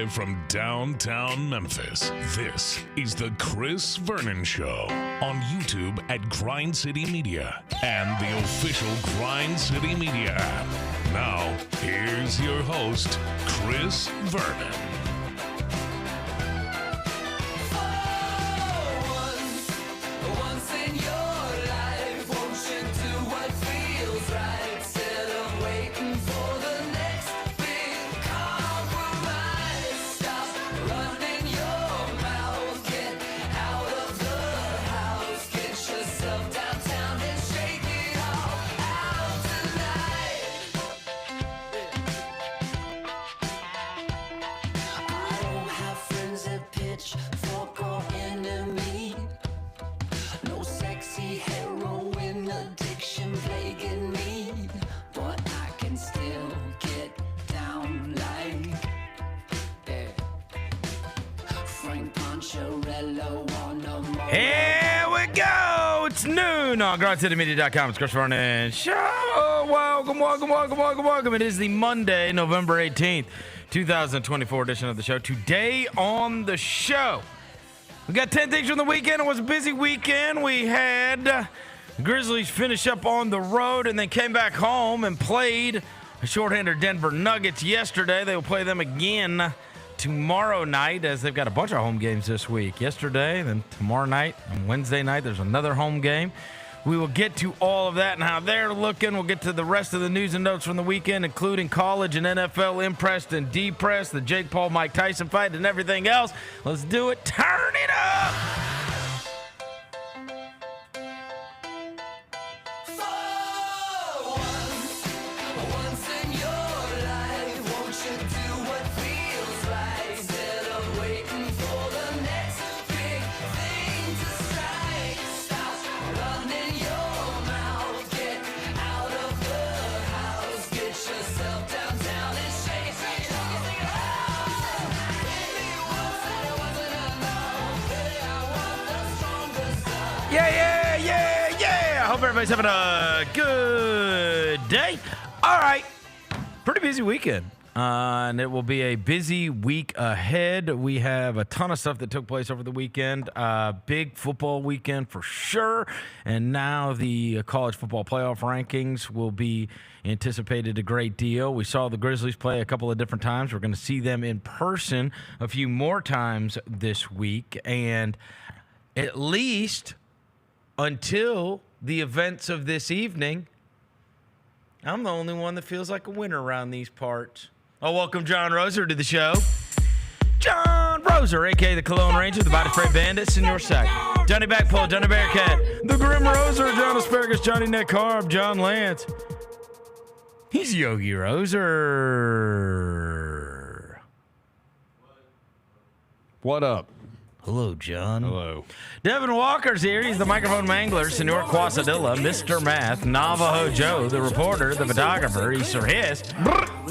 Live from downtown Memphis, this is the Chris Vernon Show on YouTube at Grind City Media and the official Grind City Media app. Now, here's your host, Chris Vernon. Here we go. It's noon on GrindCityMedia.com. It's Chris Vernon Show. Welcome. It is the Monday, November 18th, 2024 edition of the show. Today on the show, we got 10 things from the weekend. It was a busy weekend. We had Grizzlies finish up on the road and then came back home and played a shorthander Denver Nuggets yesterday. They will play them again tomorrow night, as they've got a bunch of home games this week. Yesterday, then tomorrow night, and Wednesday night, there's another home game. We will get to all of that and how they're looking. We'll get to the rest of the news and notes from the weekend, including college and NFL impressed and depressed, the Jake Paul, Mike Tyson fight, and everything else. Let's do it. Turn it up. Yeah. Hope everybody's having a good day. All right. Pretty busy weekend. And it will be a busy week ahead. We have a ton of stuff that took place over the weekend. Big football weekend for sure. And now the college football playoff rankings will be anticipated a great deal. We saw the Grizzlies play a couple of different times. We're going to see them in person a few more times this week. And at least until the events of this evening, I'm the only one that feels like a winner around these parts. I'll welcome John Roser to the show. John Roser, a.k.a. the Cologne Ranger, the Body Spray Bandits, in your sack. Johnny Backpull, Johnny Bearcat, the Grim Roser, John Asparagus, Johnny Neck Carb, John Lance. He's Yogi Roser. What up? Hello, John. Hello. Devin Walker's here. He's the microphone mangler, Senor Quasadilla, Mr. Math, Navajo Joe, the reporter, the photographer. He's Sir Hiss.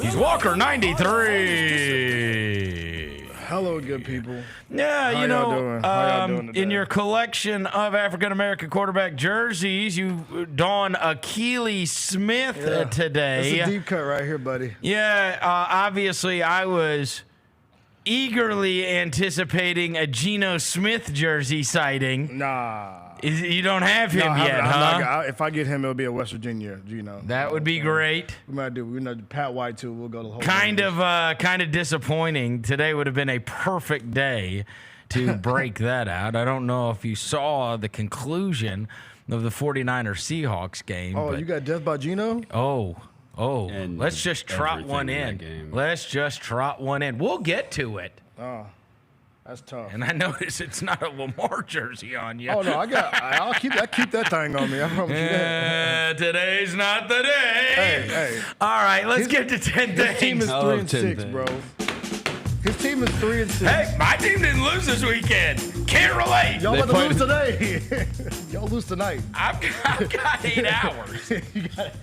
He's Walker 93. Hello, good people. Yeah, How y'all doing? How y'all doing today? In your collection of African-American quarterback jerseys, you don Akili Smith today. It's a deep cut right here, buddy. Yeah, obviously I was eagerly anticipating a Geno Smith jersey sighting. Nah. You don't have him yet, I'm huh? not, if I get him, it'll be a West Virginia, Geno. That would be great. We might do. We're not Pat White too. We'll go the whole. Kind of disappointing. Today would have been a perfect day to break that out. I don't know if you saw the conclusion of the 49ers Seahawks game. Oh, you got death by Geno? And let's just trot one in. Let's just trot one in. We'll get to it. Oh, that's tough. And I notice it's not a Lamar jersey on you. Oh no, I'll keep that thing on me. I promise you that. Today's not the day. Hey. All right, let's get to 10 His team things. is 3-6, bro. His team is 3-6. Hey, my team didn't lose this weekend. Can't relate. Y'all about to lose today. Y'all lose tonight. I've got 8 hours. You got it.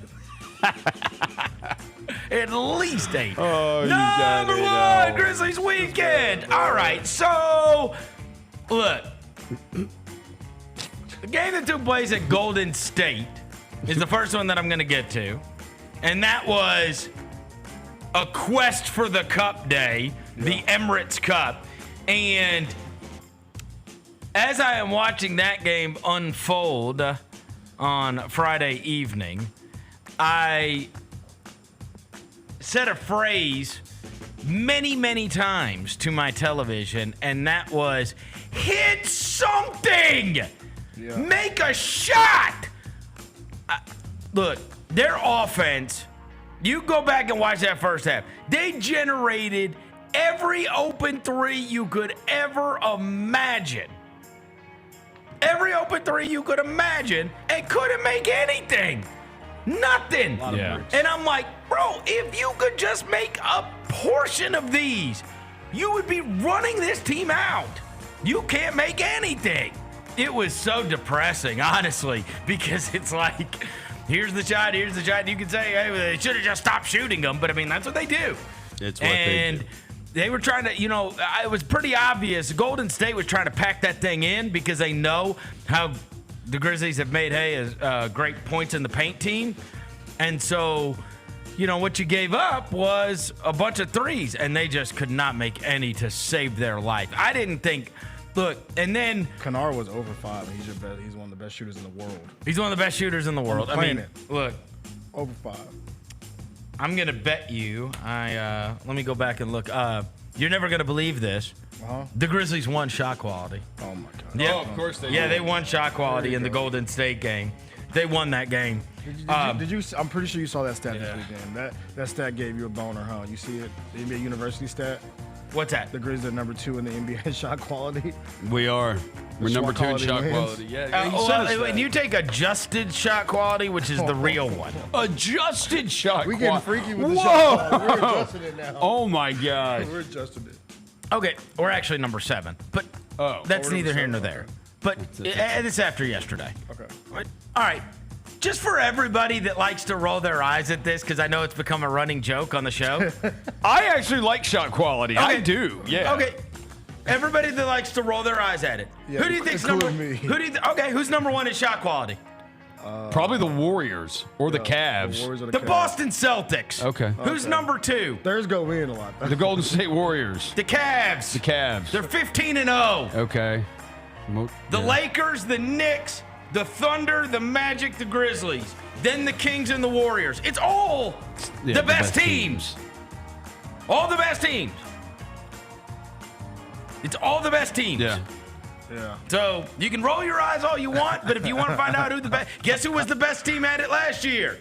At least 8. Oh, you Number got it 1, all. Grizzlies Weekend. All right, so look, the game that took place at Golden State is the first one that I'm going to get to, and that was a quest for the Cup day, the Emirates Cup. And as I am watching that game unfold on Friday evening, I said a phrase many, many times to my television, and that was, hit something! Yeah. Make a shot! Look, their offense, you go back and watch that first half. They generated every open three you could ever imagine. Every open three you could imagine, and couldn't make anything. Nothing. Yeah. And I'm like, bro, if you could just make a portion of these, you would be running this team out. You can't make anything. It was so depressing, honestly, because it's like, here's the shot. You can say, hey, they should have just stopped shooting them, but I mean, that's what they do. It's what they do. They were trying to, it was pretty obvious. Golden State was trying to pack that thing in because they know how the Grizzlies have made great points in the paint team. And so, what you gave up was a bunch of threes, and they just could not make any to save their life. I didn't think, look, and then Gnaw was over 5, and he's one of the best shooters in the world. He's one of the best shooters in the world. Look. Over 5. I'm going to bet you, let me go back and look. You're never going to believe this. Uh-huh. The Grizzlies won shot quality. Oh, my God. Yeah. Oh, of course they did. Yeah, they won shot quality in the Golden State game. They won that game. Did you? I'm pretty sure you saw that stat this weekend. That stat gave you a boner, huh? You see it? The NBA University stat? What's that? The Grizzlies are number 2 in the NBA shot quality. We are. We're number 2 in shot wins. quality. Yeah. When you take adjusted shot quality, which is the real one. Adjusted shot We quality. getting freaky with the shot quality. We're adjusting it now. Oh, my gosh. We're adjusting it. Okay, we're actually number 7, but that's neither here nor there. But it's after yesterday. Okay. All right. Just for everybody that likes to roll their eyes at this, because I know it's become a running joke on the show. I actually like shot quality. I do. Yeah. Okay. Everybody that likes to roll their eyes at it. Yeah, who do you think's including number? me. Okay, who's number 1 in shot quality? Probably the Warriors or the Cavs. The Warriors or The Cavs. Boston Celtics. Okay. Who's number 2? Theirs go in a lot. The Golden State Warriors. The Cavs. The Cavs. They're 15-0. Okay. The Lakers, the Knicks, the Thunder, the Magic, the Grizzlies. Then the Kings and the Warriors. It's all the best teams. All the best teams. It's all the best teams. Yeah. Yeah. So you can roll your eyes all you want, but if you want to find out who the best, guess who was the best team at it last year?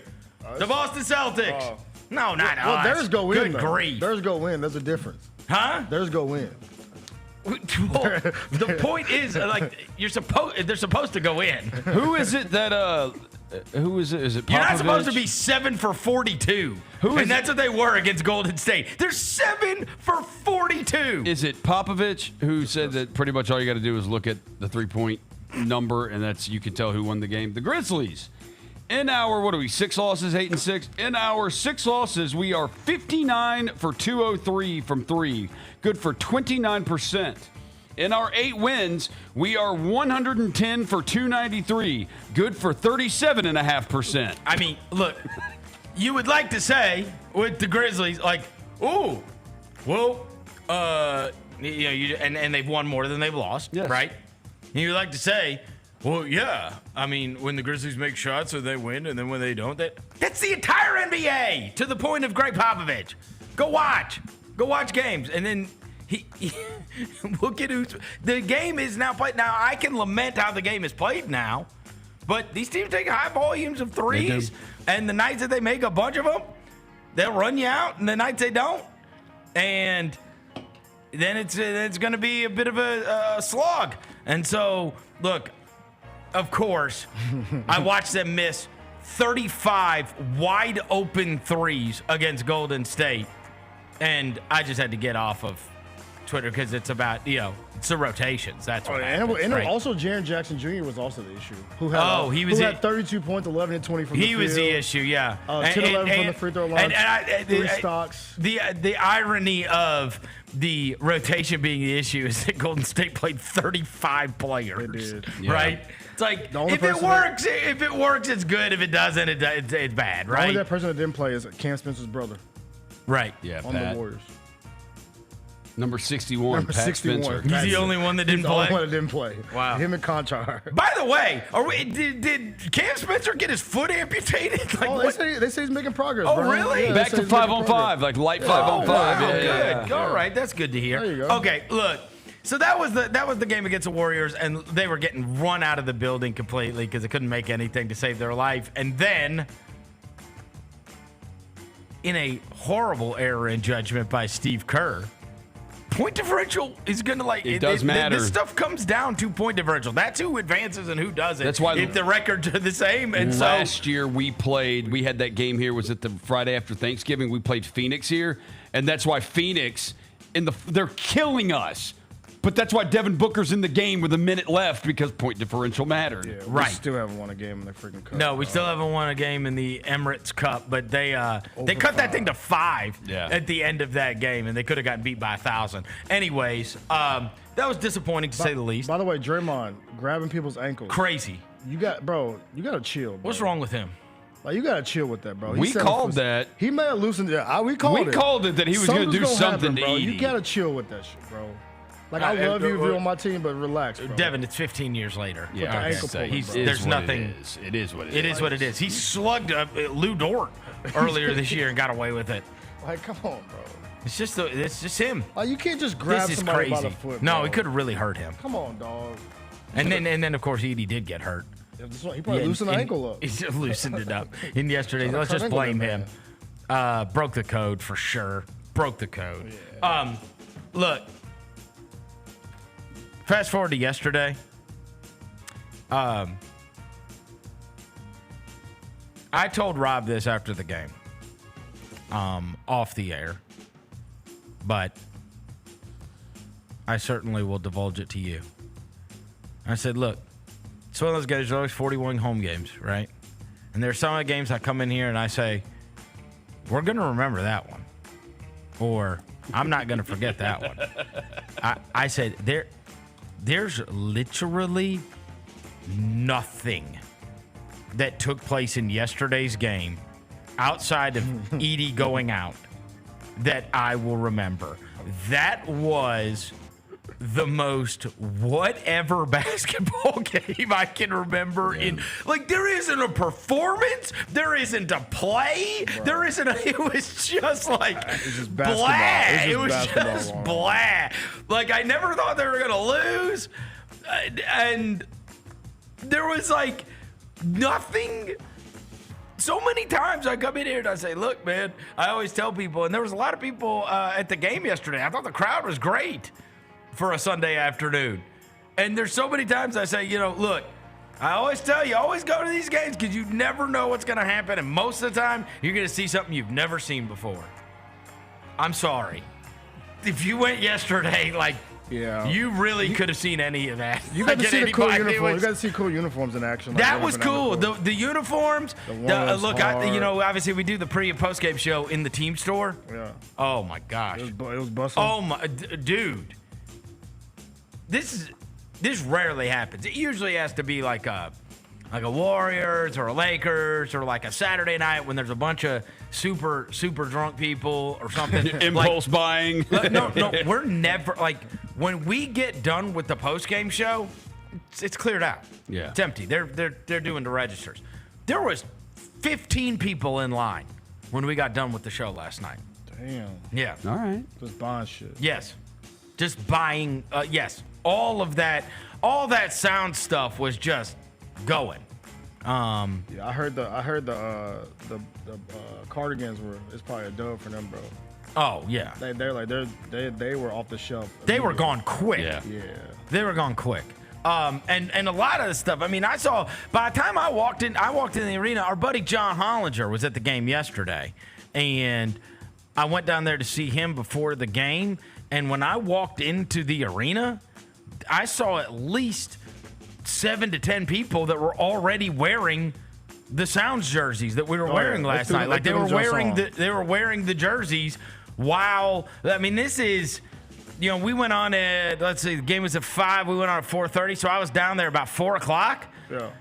The Boston Celtics. No, not Well, us. theirs go in. Good though. grief. Theirs go in. There's a difference. Huh? Theirs go in. Well, the point is, they're supposed to go in. Who is it that who is it? Is it Popovich? You're not supposed to be 7 for 42. And that's what they were against Golden State. They're 7 for 42. Is it Popovich who said that pretty much all you got to do is look at the 3-point number and that's you can tell who won the game? The Grizzlies. In our 6 losses, 8 and 6. In our 6 losses, we are 59 for 203 from 3, good for 29%. In our 8 wins, we are 110 for 293, good for 37.5%. I mean, look, you would like to say with the Grizzlies, like, ooh, well, and they've won more than they've lost, yes. Right? And you would like to say, well, yeah, I mean, when the Grizzlies make shots, so they win, and then when they don't, that's the entire NBA to the point of Greg Popovich. Go watch games, and then look at the game is now played. Now I can lament how the game is played now, but these teams take high volumes of threes, and the nights that they make a bunch of them, they'll run you out, and the nights they don't, and then it's going to be a bit of a slog. And so, look, of course, I watched them miss 35 wide open threes against Golden State, and I just had to get off of Twitter because it's about, it's the rotations. That's what happens, and right? also Jaren Jackson Jr. was also the issue. Who had 32 points, 11 and 20 from the field. He was the issue, yeah. 10-11 from the free throw line, 3 stocks. The irony of the rotation being the issue is that Golden State played 35 players. They did. Yeah. Right? It's like, if it works, it's good. If it doesn't, it's bad, right? Only that person that didn't play is Cam Spencer's brother. Right. Yeah, on Pat. the Warriors. Number 61, Number Pat 61. Spencer. He's the only one that didn't He's the only play. one that didn't play. Wow. Him and Conchar. By the way, did Cam Spencer get his foot amputated? Like, Oh, they say he's making progress. Oh, bro. really? Yeah, they Back say to he's making 5-on-5, progress. like light 5-on-5. wow, Yeah. good. All right, that's good to hear. There you go. Okay, look. So that was the game against the Warriors, and they were getting run out of the building completely because they couldn't make anything to save their life. And then, in a horrible error in judgment by Steve Kerr, point differential is going to It does matter. This stuff comes down to point differential. That's who advances and who doesn't. That's why if the records are the same. And Last year we had that game here, was it the Friday after Thanksgiving? We played Phoenix here, and that's why Phoenix, they're killing us. But that's why Devin Booker's in the game with a minute left, because point differential mattered. Yeah, we Right. still haven't won a game in the freaking cup. No, we still haven't won a game in the Emirates Cup, but they cut that thing to 5 at the end of that game, and they could have gotten beat by 1,000. Anyways, that was disappointing to say the least. By the way, Draymond grabbing people's ankles. Crazy. You got to chill, bro. What's wrong with him? Like, you got to chill with that, bro. We called that. He may have loosened it. We called it that he was going to do something to bro. Edie. You got to chill with that shit, bro. Like, I love you if you're on my team, but relax, bro. Devin, it's 15 years later. Yeah, the I ankle say, puller, bro. There's nothing. It is what it is. It is what it is. He slugged Lou Dort earlier this year and got away with it. Like, come on, bro. It's just him. Like, you can't just grab This is somebody crazy. by the foot, No, bro. it could have really hurt him. Come on, dog. And then of course Edie did get hurt. He probably loosened the ankle up. He just loosened it up in yesterday. Let's just ankle blame there, him. Broke the code for sure. Broke the code. Look. Fast forward to yesterday. I told Rob this after the game. Off the air. But I certainly will divulge it to you. I said, look, it's one of those games, there's always 41 home games, right? And there's some of the games I come in here and I say, we're going to remember that one. Or I'm not going to forget that one. I said, there's literally nothing that took place in yesterday's game outside of Edie going out that I will remember. That was the most whatever basketball game I can remember. Like, there isn't a performance, there isn't a play, there isn't it was just like just blah. basketball. It was basketball just wrong. blah. Like, I never thought they were gonna lose, and there was like nothing. So many times I come in here and I say, look, man, I always tell people, and there was a lot of people at the game yesterday. I thought the crowd was great for a Sunday afternoon. And there's so many times I say, look, I always tell you, always go to these games because you never know what's going to happen. And most of the time, you're going to see something you've never seen before. I'm sorry. If you went yesterday, like, Yeah. you really could have seen any of that. You got to Like, see the cool anybody uniforms. was- You got to see cool uniforms in action. Like that what was happened cool. down The uniforms. warm-up's Look, hard. obviously we do the pre and post game show in the team store. Yeah. Oh my gosh. It was busting. Oh my, dude. This rarely happens. It usually has to be like a Warriors or a Lakers or like a Saturday night when there's a bunch of super drunk people or something. Impulse buying. No, we're never like when we get done with the post game show, it's cleared out. Yeah. It's empty. They're doing the registers. There was 15 people in line when we got done with the show last night. Damn. Yeah. All right. Just buying shit. Yes. Just buying. Yes. All that sound stuff was just going. Yeah, I heard the cardigans were. It's probably a dub for them, bro. Oh yeah. They were off the shelf. They were gone quick. Yeah. Yeah. They were gone quick. And a lot of the stuff. I mean, I saw by the time I walked in the arena, our buddy John Hollinger was at the game yesterday, and I went down there to see him before the game. And when I walked into the arena, I saw at least 7 to 10 people that were already wearing the Sounds jerseys that we were wearing last night. Like they were wearing the jerseys. Wow. I mean, this is. We went on at, let's see, the game was at 5. We went on at 4:30, so I was down there about 4 o'clock.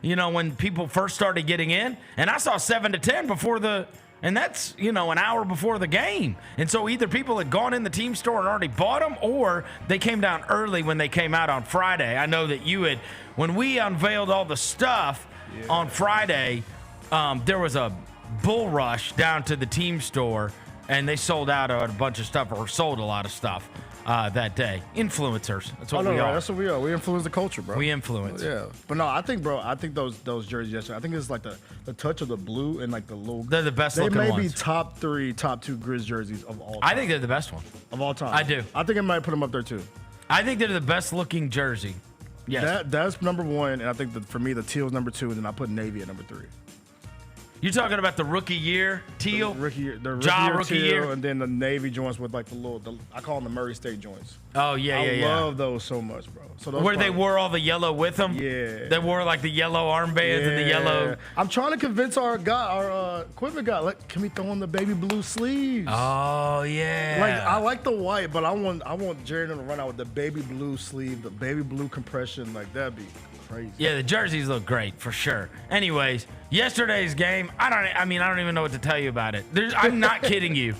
Yeah. When people first started getting in, and I saw 7 to 10 before the And that's, an hour before the game. And so either people had gone in the team store and already bought them, or they came down early when they came out on Friday. I know that you had, when we unveiled all the stuff on Friday, there was a bull rush down to the team store, and they sold out a bunch of stuff, or sold a lot of stuff that day. Influencers. That's what we are. That's what we are. We influence the culture, bro. We influence. Yeah. But no, I think those jerseys yesterday, I think it's like the touch of the blue and like the little. They're the best looking ones. They may be top 3, top 2 Grizz jerseys of all time. I think they're the best one. Of all time. I do. I think I might put them up there too. I think they're the best looking jersey. Yes. That's number 1, and I think for me, the teal is number 2, and then I put navy at number 3. You're talking about the rookie year teal? The rookie year rookie teal, year. And then the navy joints with like I call them the Murray State joints. Oh, yeah. I love those so much, bro. So those Where they wore all the yellow with them? Yeah. They wore like the yellow armbands and the yellow. I'm trying to convince our equipment guy, can we throw in the baby blue sleeves? Oh, yeah. Like, I like the white, but I want Jared to run out with the baby blue sleeve, the baby blue compression. Like, that'd be crazy. Yeah, the jerseys look great for sure. Anyways, yesterday's game, I don't even know what to tell you about it. I'm not kidding you.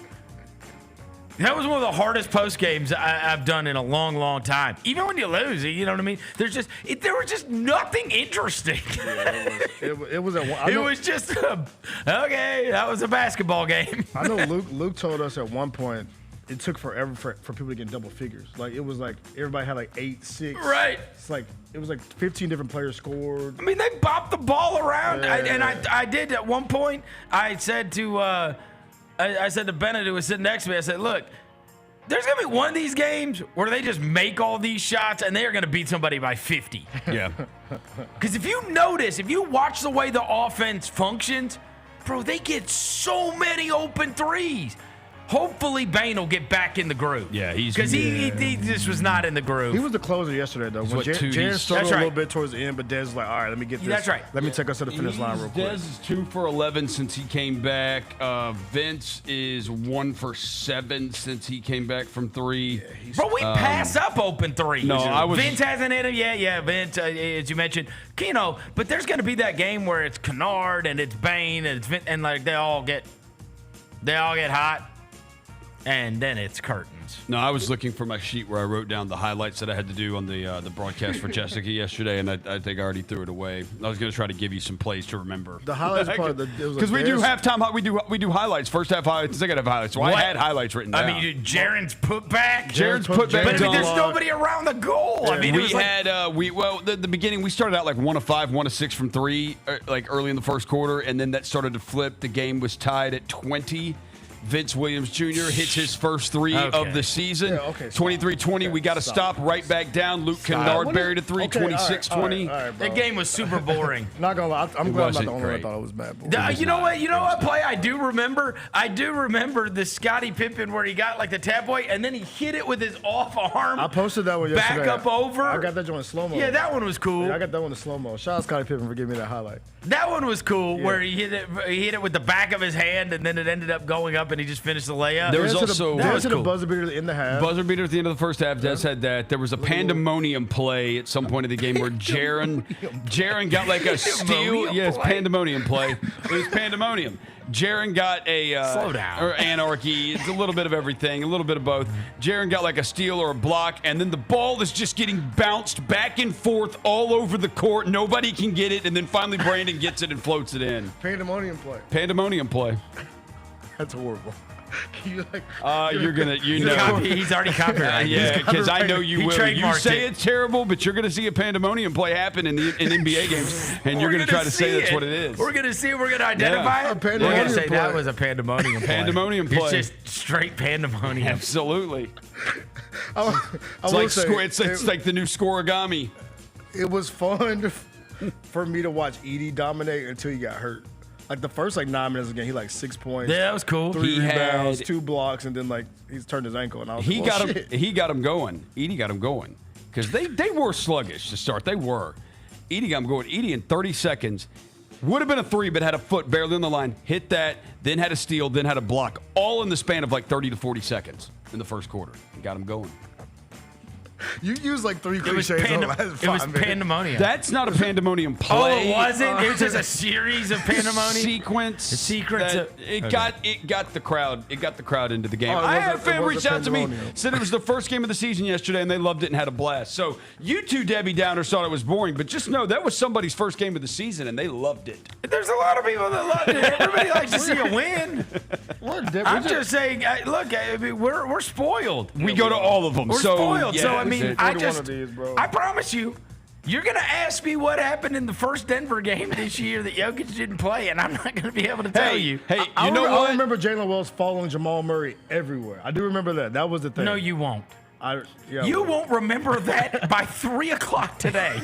That was one of the hardest post games I've done in a long, long time. Even when you lose, you know what I mean? There was just nothing interesting. Yeah, it was just okay. That was a basketball game. I know Luke told us at one point it took forever for people to get double figures. Like, it was like everybody had like 8, 6. Right. It's like it was like 15 different players scored. I mean, they bopped the ball around, Yeah. I did at one point. I said to Bennett, who was sitting next to me, I said, look, there's going to be one of these games where they just make all these shots and they are going to beat somebody by 50. Yeah. Because if you watch the way the offense functions, bro, they get so many open threes. Hopefully, Bane will get back in the groove. Yeah, because he just was not in the groove. He was the closer yesterday, though. When Jared struggled a little bit towards the end, but Dez was like, all right, let me get this. That's right. Let me take us to the finish line real quick. Dez is 2 for 11 since he came back. Vince is 1 for 7 since he came back from 3. Bro, we pass up open threes. No, Vince hasn't hit him yet. Yeah, Vince, as you mentioned, Geno. But there's going to be that game where it's Kennard and it's Bane and it's Vince, and like they all get hot. And then it's curtains. No, I was looking for my sheet where I wrote down the highlights that I had to do on the broadcast for Jessica yesterday, and I think I already threw it away. I was going to try to give you some plays to remember. The highlights part, because we do halftime, we do highlights, first half highlights, second half highlights. So I had highlights written down. I mean, Jaren's putback. Jaren's putback. But there's nobody around the goal. Yeah. I mean, the beginning we started out like 1 of 5, 1 of 6 from 3, like early in the first quarter, and then that started to flip. The game was tied at 20. Vince Williams Jr. hits his first 3 of the season. Yeah, okay, 23-20. We got to stop right back down. Luke Kennard buried a 3, 26-20. That game was super boring. Not gonna lie, I'm glad I'm not the only one that thought it was bad. You know what play I do remember? I do remember the Scottie Pippen where he got like the tap away and then he hit it with his off arm. I posted that one yesterday. Back up over. I got that joint in slow-mo. Yeah, that one was cool. Yeah, I got that one in slow-mo. Shout out Scottie Pippen for giving me that highlight. That one was cool where he hit it with the back of his hand and then it ended up going up and he just finished the layup. There was also the buzzer beater in the half. Buzzer beater at the end of the first half. Des had that. There was a pandemonium play at some point in the game where Jaren got like a steal. Yes, pandemonium play. It was pandemonium. Jaren got a slow down or anarchy. It's a little bit of everything, a little bit of both. Jaren got like a steal or a block, and then the ball is just getting bounced back and forth all over the court. Nobody can get it, and then finally Brandon gets it and floats it in. Pandemonium play. Pandemonium play. That's horrible. You're gonna, he's already copyrighted. Yeah, because I know you will. You say it's terrible, but you're gonna see a pandemonium play happen in NBA games, and you're gonna try to say that's what it is. We're gonna see it. We're gonna identify it. We're gonna say that was a pandemonium play. Pandemonium play. It's just straight pandemonium. Absolutely. It's like the new scoregami. It was fun for me to watch Edie dominate until he got hurt. Like the first 9 minutes of the game, he 6 points. Yeah, that was cool. 3 rebounds, 2 blocks, and then he's turned his ankle. And I was he got him going. Edie got him going because they were sluggish to start. They were. Edie got him going. Edie in 30 seconds would have been a 3, but had a foot barely on the line. Hit that, then had a steal, then had a block, all in the span of 30 to 40 seconds in the first quarter. He got him going. You used like 3 It was, cliches. It was pandemonium. That's not a pandemonium Oh, play. it wasn't? It was just a series of pandemonium? Sequence. The secret to- It got the crowd. It got the crowd into the game. Oh, it I was had a fan it was reach a out to me, pandemonium. said it was the first game of the season yesterday, and they loved it and had a blast. So you two Debbie Downers thought it was boring, but just know that was somebody's first game of the season, and they loved it. There's a lot of people that love it. Everybody likes to see a win. I'm just saying, look, I mean, we're spoiled. We go to all of them. We're so, spoiled. yeah, So, I mean, one of these, bro. I promise you, you're going to ask me what happened in the first Denver game this year that Jokic didn't play, and I'm not going to be able to tell you. Hey, I you know what? I remember Jalen Wells following Jamal Murray everywhere. I do remember that. That was the thing. No, you won't. Yeah, You won't remember that by 3 o'clock today.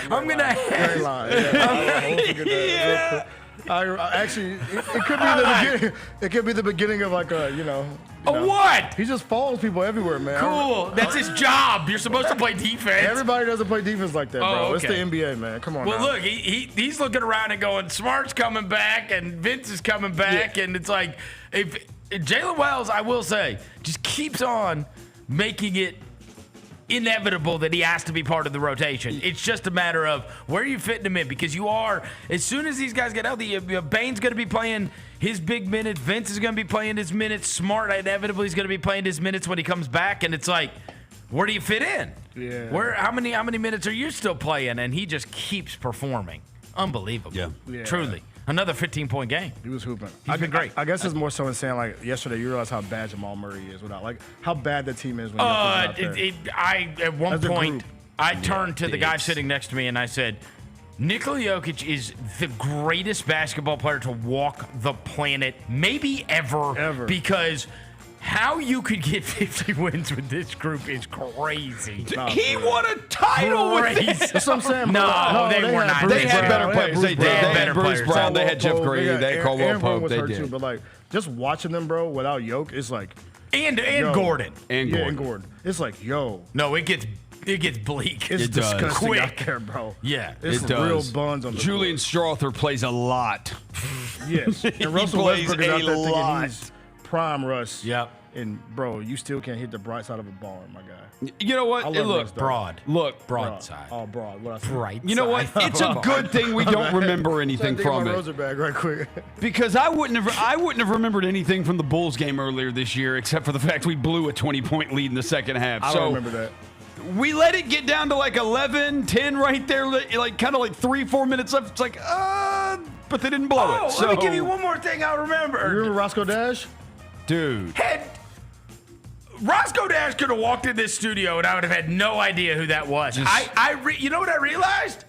I'm going to Very lying. Yeah. Actually, it could be the beginning. It could be the beginning of like a, what? He just follows people everywhere, man. Cool. That's his job. You're supposed to play defense. Everybody doesn't play defense like that, bro. Oh, It's the okay. NBA, man. Come on. Well, now. look, he's looking around and going, Smart's coming back and Vince is coming back. And it's like, if Jalen Wells, I will say, just keeps on making it inevitable that he has to be part of the rotation. It's just a matter of where you fitting him in, because you are, as soon as these guys get healthy, Bane's going to be playing his big minutes. Vince is going to be playing his minutes. Smart inevitably is going to be playing his minutes when he comes back. And it's like, where do you fit in? Yeah. How many minutes are you still playing? And he just keeps performing. Unbelievable. Yeah. Truly. Another 15-point game. He was hooping. He's been great. I guess it's more so in saying, like, yesterday you realize how bad Jamal Murray is without, like, how bad the team is when you're out there. At one As a point, group. I turned to the guy sitting next to me and I said, Nikola Jokic is the greatest basketball player to walk the planet, maybe ever. Because how you could get 50 wins with this group is crazy. He won a title with Crazy. this. That's what I'm saying. No, they were not. They had better players. They did. They had better Bruce players. Brown. They had Jeff Green. They had Caldwell Aaron Pope. was They hurt did. too, but, like, just watching them, bro, without Yoke, it's like, And Yo. Gordon. And yeah, Gordon. and Gordon. It's like, yo, No, it gets bleak. it's It does. disgusting Quick. out there, bro. Yeah. It's It does. real buns on the Julian Strother plays a lot. court. Yes. And Russell plays Westbrook is out a there lot. thinking he's prime Russ. Yep. And, bro, you still can't hit the bright side of a barn, my guy. You know what? I love Hey, look, Russ, though. Broad. look. Broadside. Oh, broad. What I said. Bright. You know what? side. It's a good thing we don't remember anything Take my from it. Roser bag right quick. Because I wouldn't have remembered anything from the Bulls game earlier this year, except for the fact we blew a 20-point lead in the second half. I don't remember that. We let it get down to like 11, 10 right there, like kind of like 3-4 minutes left. It's like, but they didn't blow Oh, it. So, let me give you one more thing I remember. You remember Roscoe Dash? dude. Roscoe Dash could have walked in this studio and I would have had no idea who that was. You know what I realized?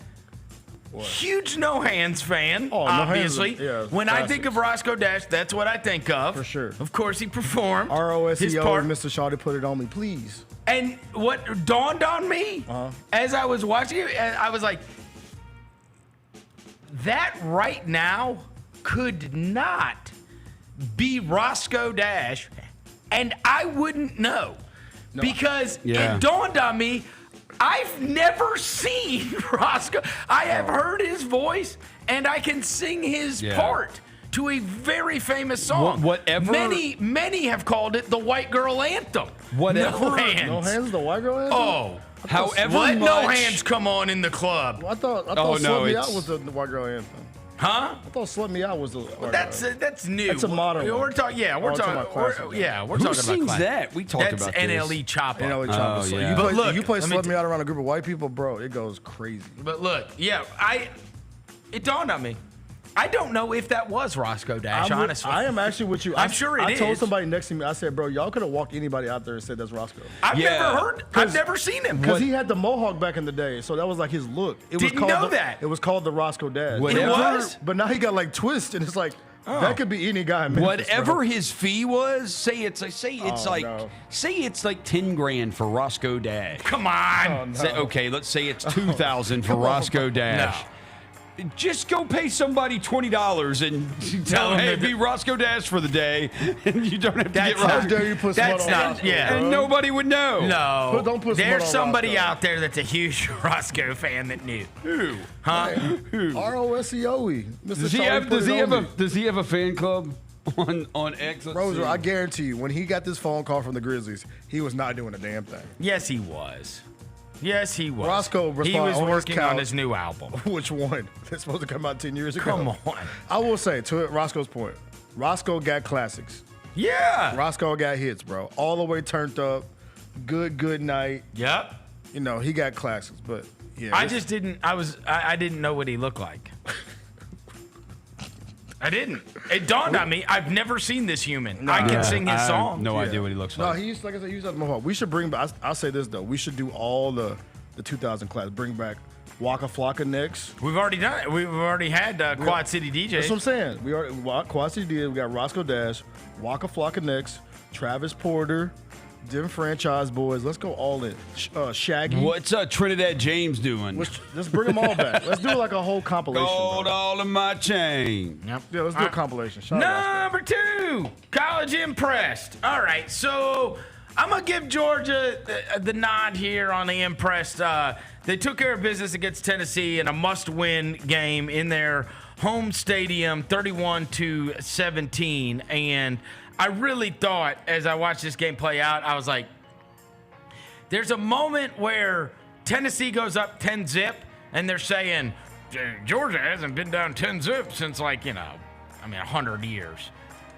Huge No Hands fan, Oh, No Hands obviously. is- yeah, when I classic. think of Roscoe Dash, that's what I think of. For sure. Of course, he performed. His ROSEO part. and Mr. Shawty put it on me, please. And what dawned on me as I was watching it, I was like, that right now could not be Roscoe Dash, and I wouldn't know. Because Yeah. it dawned on me, I've never seen Roscoe. I have heard his voice, and I can sing his part to a very famous song. Whatever. Many have called it the white girl anthem. Whatever. No Hands. No Hands is the white girl anthem? Oh. However Let much. No Hands come on in the club. I thought Oh, no, Slut Me it's- Out was the white girl anthem. Huh? I thought Slut Me Out was the white That's girl. new. That's a modern We're one. talking. Yeah, we're Oh, we're talking talking. about classic. We're Who talking sings about classic. that? We talked That's about this. NLE Choppa. NLE Chopper. So yeah. you But play, look, you play let me Slut Me Out around a group of white people, bro, it goes crazy. But look, it dawned on me. I don't know if that was Roscoe Dash, honestly. I am actually with you. I'm sure I it told is. somebody next to me, I said, bro, y'all could have walked anybody out there and said that's Roscoe. I've never seen him. Because he had the mohawk back in the day, so that was like his look. It Didn't was called know that. It was called the Roscoe Dash. Whatever. It was? But now he got like twist, and it's like, that could be any guy in Memphis, Whatever bro. his fee was, say it's like no. $10,000 for Roscoe Dash. Come on. Okay, let's say it's $2,000 for Roscoe Dash. Just go pay somebody $20 and tell them, hey, that- be Roscoe Dash for the day, and you don't have to get How Roscoe. dare you put That's smut on not- Roscoe, yeah. bro. And nobody would know. No. Don't put There's smut on somebody Roscoe. out there that's a huge Roscoe fan that knew. Who? Huh? ROSEOE. Mr. Does he Shawty have? put Does it he on have a? me. Does he have a fan club? on X. Roser, I guarantee you, when he got this phone call from the Grizzlies, he was not doing a damn thing. Yes, he was. Yes, he was. Roscoe he responded was on his working on couch. his new album. Which one? That's supposed to come out 10 years ago. Come on. I will say, to Roscoe's point, Roscoe got classics. Yeah. Roscoe got hits, bro. All the way turned up. Good night. Yep. You know, he got classics, but yeah. I didn't know what he looked like. I didn't. It dawned on me. I've never seen this human. I can sing his song. No idea what he looks No, like. he's like I said, he's at the Mohawk. We should bring back. I'll say this though. We should do all the 2000 class. Bring back Waka Flocka next. We've already done it. We've already had Quad City DJs. That's what I'm saying. We already Quad City did. We got Roscoe Dash, Waka Flocka next, Travis Porter, them franchise boys. Let's go all in. Shaggy. What's Trinidad James doing? Let's bring them all back. Let's do like a whole compilation. Gold bro. all in my chain. Yep. Yeah, let's do a compilation. Shout out Number 2, college impressed. All right, so I'm going to give Georgia the nod here on the impressed. They took care of business against Tennessee in a must-win game in their home stadium, 31-17. And I really thought, as I watched this game play out, I was like, there's a moment where Tennessee goes up 10-zip, and they're saying, Georgia hasn't been down 10-zip since, 100 years,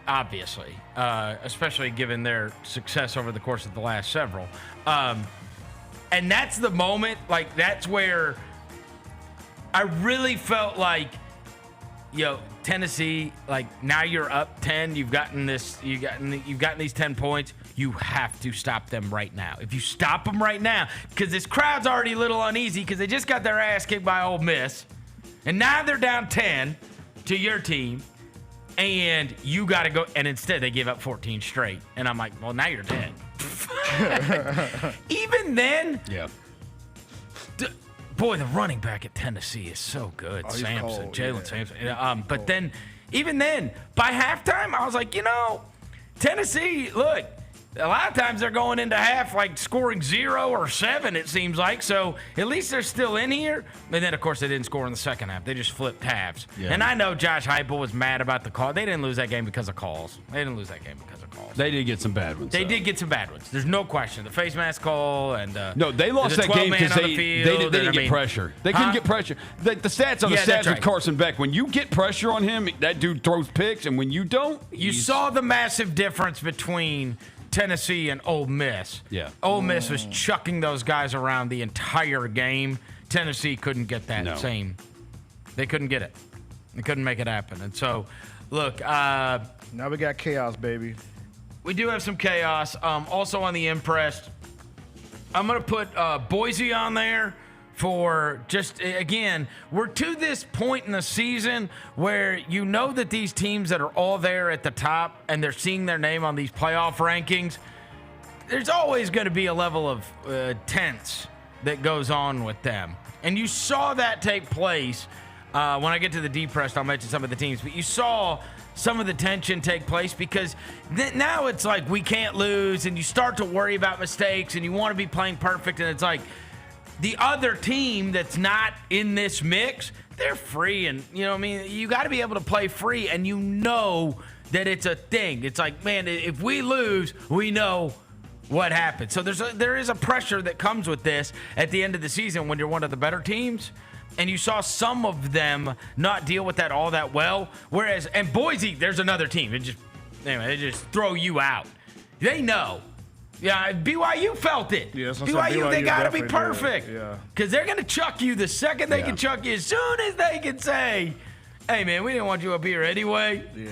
obviously, especially given their success over the course of the last several. And that's the moment, that's where I really felt like, Tennessee, now you're up 10. You've gotten these 10 points. You have to stop them right now. If you stop them right now, because this crowd's already a little uneasy because they just got their ass kicked by Ole Miss, and now they're down 10 to your team, and you got to go. And instead, they give up 14 straight. And I'm like, well, now you're dead. Even then, yeah. Boy, the running back at Tennessee is so good. he's Sampson, cold, Jalen yeah. Sampson. But then, even then, by halftime, I was like, Tennessee, look, a lot of times they're going into half scoring 0 or 7, it seems like. So at least they're still in here. And then, of course, they didn't score in the second half. They just flipped halves. Yeah. And I know Josh Heupel was mad about the call. They didn't lose that game because of calls. They didn't lose that game because of calls. They did get some bad ones. They did get some bad ones. There's no question. The face mask call and no, they lost that game because they didn't get pressure. They couldn't get pressure. The stats are the stats with Carson Beck. When you get pressure on him, that dude throws picks, and when you don't, you saw the massive difference between Tennessee and Ole Miss. Yeah. Ole Miss was chucking those guys around the entire game. Tennessee couldn't get that same. They couldn't get it. They couldn't make it happen. And so, look. Now we got chaos, baby. We do have some chaos. Also on the impressed, I'm going to put Boise on there for just, again, we're to this point in the season where you know that these teams that are all there at the top and they're seeing their name on these playoff rankings, there's always going to be a level of tense that goes on with them. And you saw that take place. When I get to the depressed, I'll mention some of the teams, but you saw some of the tension take place because now it's like we can't lose, and you start to worry about mistakes, and you want to be playing perfect, and it's like the other team that's not in this mix, they're free, and you got to be able to play free, and you know that it's a thing. It's like, man, if we lose, we know what happened. So there is a pressure that comes with this at the end of the season when you're one of the better teams. And you saw some of them not deal with that all that well. Whereas, and Boise, there's another team. They just throw you out. They know. Yeah, BYU felt it. Yeah, BYU, they got to be perfect. Yeah. Because they're going to chuck you the second they can chuck you. As soon as they can say, hey, man, we didn't want you up here anyway. Yeah.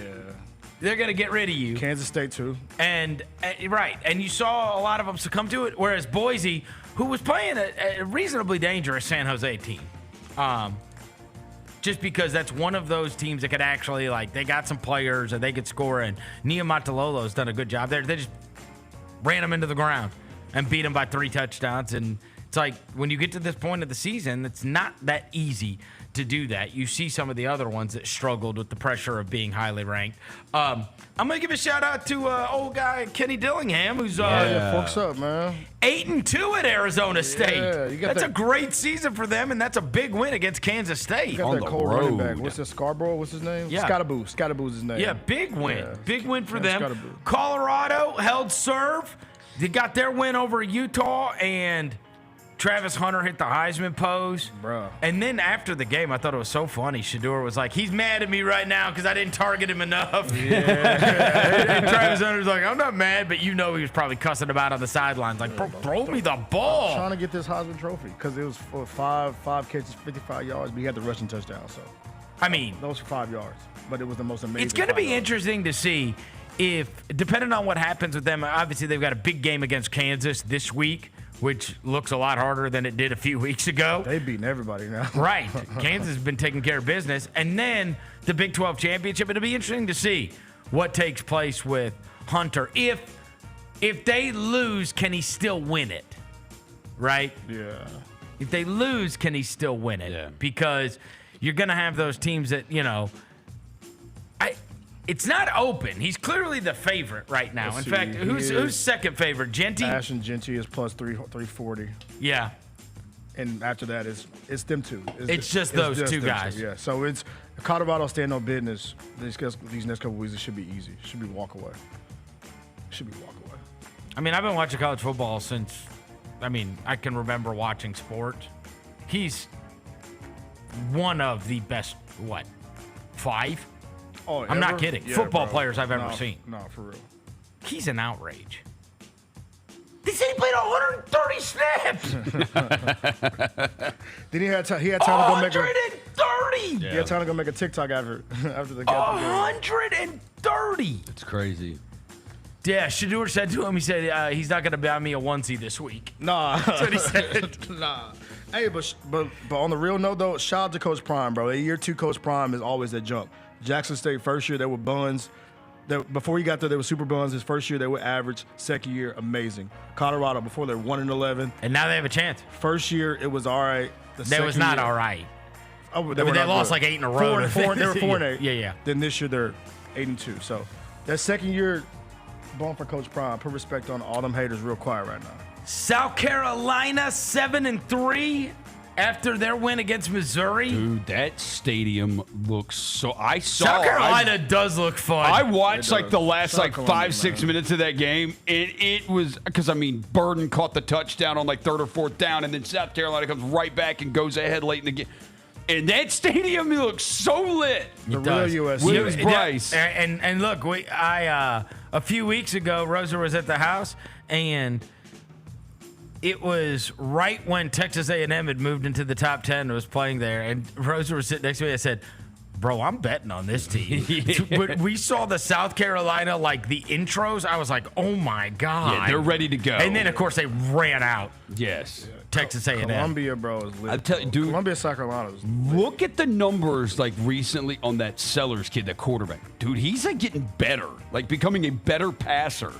They're going to get rid of you. Kansas State, too. And right. And you saw a lot of them succumb to it. Whereas Boise, who was playing a reasonably dangerous San Jose team. Just because that's one of those teams that could actually, they got some players and they could score. And Niumatalolo's done a good job there. They just ran them into the ground and beat them by 3 touchdowns. And it's like when you get to this point of the season, it's not that easy to do that. You see some of the other ones that struggled with the pressure of being highly ranked. I'm going to give a shout out to old guy Kenny Dillingham, who's Forks up, man. 8-2 at Arizona State. Yeah, that's a great season for them, and that's a big win against Kansas State. You got On that the cold running back. road. What's this, Scarborough? What's his name? Yeah. Scottaboo. Scottaboo's his name. Yeah, big win. Yeah. Big win for Yeah, them. Scottaboo. Colorado held serve. They got their win over Utah, and Travis Hunter hit the Heisman pose. Bruh. And then after the game, I thought it was so funny. Shador was like, he's mad at me right now because I didn't target him enough. and Travis Hunter's like, I'm not mad, but you know he was probably cussing about on the sidelines. Like, bro, throw me the ball. Trying to get this Heisman trophy because it was for five catches, 55 yards, but he had the rushing touchdown. So I mean, those were 5 yards, but it was the most amazing. it's going to 5 be yards. interesting to see if, depending on what happens with them, obviously they've got a big game against Kansas this week, which looks a lot harder than it did a few weeks ago. They beating everybody now. Right. Kansas has been taking care of business. And then the Big 12 championship. It'll be interesting to see what takes place with Hunter. If they lose, can he still win it? Right? Yeah. If they lose, can he still win it? Yeah. Because you're going to have those teams that, it's not open. He's clearly the favorite right now. Let's In see. fact, He who's is- second favorite? Genty? Ashton Genty is plus 340. Yeah. And after that, it's them two. It's just those two them guys. Yeah. So it's Colorado stand no business. These next couple weeks, it should be easy. It should be walk away. I mean, I've been watching college football since, I can remember watching sports. He's one of the best, 5? Oh, I'm not ever? kidding. Yeah, Football bro. players I've ever No, seen. No, for real. He's an outrage. They say he played 130 snaps. Then he had time to go make 130. He had time to go make a TikTok after the game. 130. It's crazy. Yeah, Shador said to him, he said he's not going to buy me a onesie this week. Nah. That's what he said. Nah. Hey, but on the real note, though, shout out to Coach Prime, bro. Year 2 Coach Prime is always that jump. Jackson State, first year, they were buns. Before he got there, they were super buns. His first year, they were average. Second year, amazing. Colorado, before they were 1-11. And now they have a chance. First year, it was all right. That was not all right. Oh, They lost like 8 in a row. They were 4-8. Yeah. Then this year, they're 8-2. So that second year, bone for Coach Prime. Put respect on all them haters real quiet right now. South Carolina 7-3 after their win against Missouri. Dude, that stadium looks so. South Carolina does look fun. I watched It like does. the last South like Carolina, 5-6 man. minutes of that game, and it was because Burden caught the touchdown on like 3rd or 4th down, and then South Carolina comes right back and goes ahead late in the game. And that stadium looks so lit. The does. real USC. Williams Bryce. And look, a few weeks ago, Rosa was at the house, and it was right when Texas A&M had moved into the top 10 and was playing there. And Rosa was sitting next to me. I said, bro, I'm betting on this team. But we saw the South Carolina, the intros. I was like, oh, my God. Yeah, they're ready to go. And then, of course, they ran out Yes. Texas A&M. Columbia, bro, is lit. I tell you, dude. Columbia, South Carolina is Look at the numbers recently on that Sellers kid, that quarterback. Dude, he's getting better, becoming a better passer.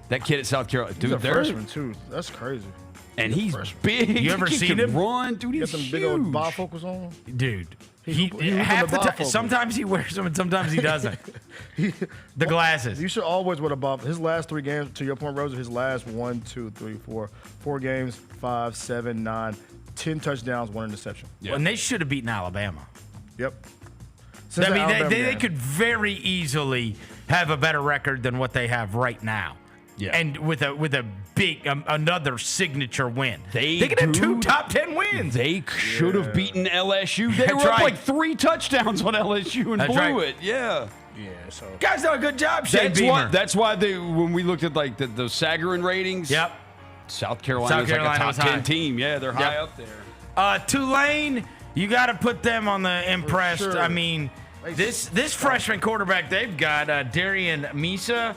That kid at South Carolina. Dude, He's a they're- freshman, too. That's crazy. and he's freshman. big. You ever He seen can him? run, dude. He He's got them huge. big old bifocals on. Dude. He Half the the time, bifocals. sometimes he wears them and sometimes he doesn't. The glasses. You should always wear the bifocals. His last 3 games, to your point, Rosa, his last 4 games, 5, 7, 9, 10 touchdowns, 1 interception. Yeah. And they should have beaten Alabama. Yep. I mean, the Alabama they game. could very easily have a better record than what they have right now. Yeah. And with a big another signature win, They could have 2 do- top 10 wins. They should have beaten LSU. They That's were up right. 3 touchdowns on LSU and That's blew right. it. Yeah. Yeah, so. Guys done a good job, Shane That's Beamer. why. That's why when we looked at those Sagarin ratings. Yep. South Carolina South was like Carolina a was top 10 high. team. Yeah, they're high Yep. up there. Tulane, you got to put them on the impressed. sure. I mean, this freshman quarterback they've got, Darian Misa,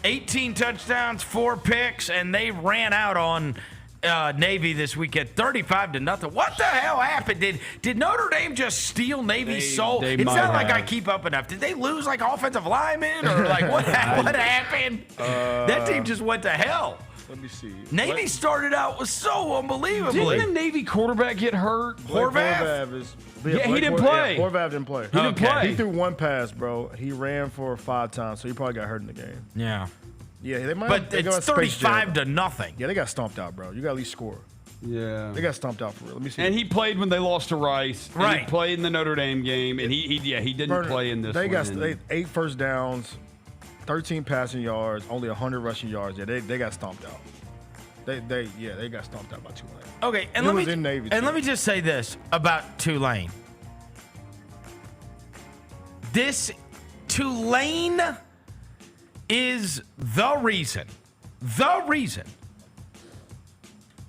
18 touchdowns, 4 picks, and they ran out on Navy this weekend, 35-0. What the hell happened? Did Notre Dame just steal Navy's soul? they It's might not like I have. keep up enough. Did they lose offensive linemen or what happened? That team just went to hell. Let me see. Navy started out was so unbelievably. Didn't the Navy quarterback get hurt? Horvath? Yeah, he didn't play. Horvath didn't play. He didn't play. He threw one pass, bro. He ran for 5 times, so he probably got hurt in the game. Yeah. Yeah, they might. But it's 35 to nothing. Yeah, they got stomped out, bro. You got to at least score. Yeah. They got stomped out for real. Let me see. And he played when they lost to Rice. And Right. he played in the Notre Dame game, and he didn't Vernon, play in this They one. got 8 first downs, 13 passing yards, only 100 rushing yards. Yeah, they got stomped out. They got stomped out by Tulane. Okay, and He let was me in Navy, and too. let me just say this about Tulane. This Tulane is the reason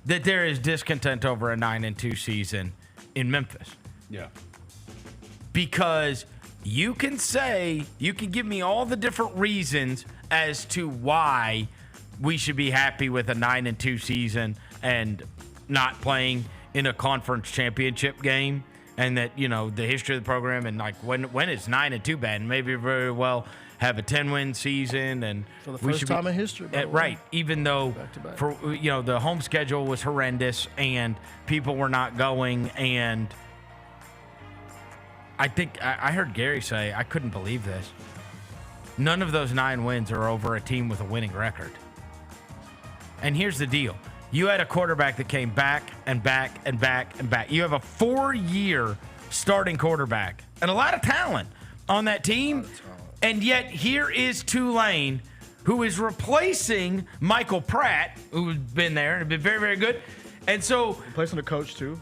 that there is discontent over a 9-2 season in Memphis. Yeah. Because you can give me all the different reasons as to why we should be happy with a 9-2 season and not playing in a conference championship game, and that, you know, the history of the program, and like when is 9-2 bad, and maybe very well have a 10-win season, and For the we first should time in history, by the way. right? Even though Back-to-back. for the home schedule was horrendous and people were not going, and I think I heard Gary say, I couldn't believe this. None of those 9 wins are over a team with a winning record. And here's the deal. You had a quarterback that came back and back and back and back. You have a 4-year starting quarterback and a lot of talent on that team. And yet here is Tulane, who is replacing Michael Pratt, who's been there and been very, very good. And so Replacing the coach, too.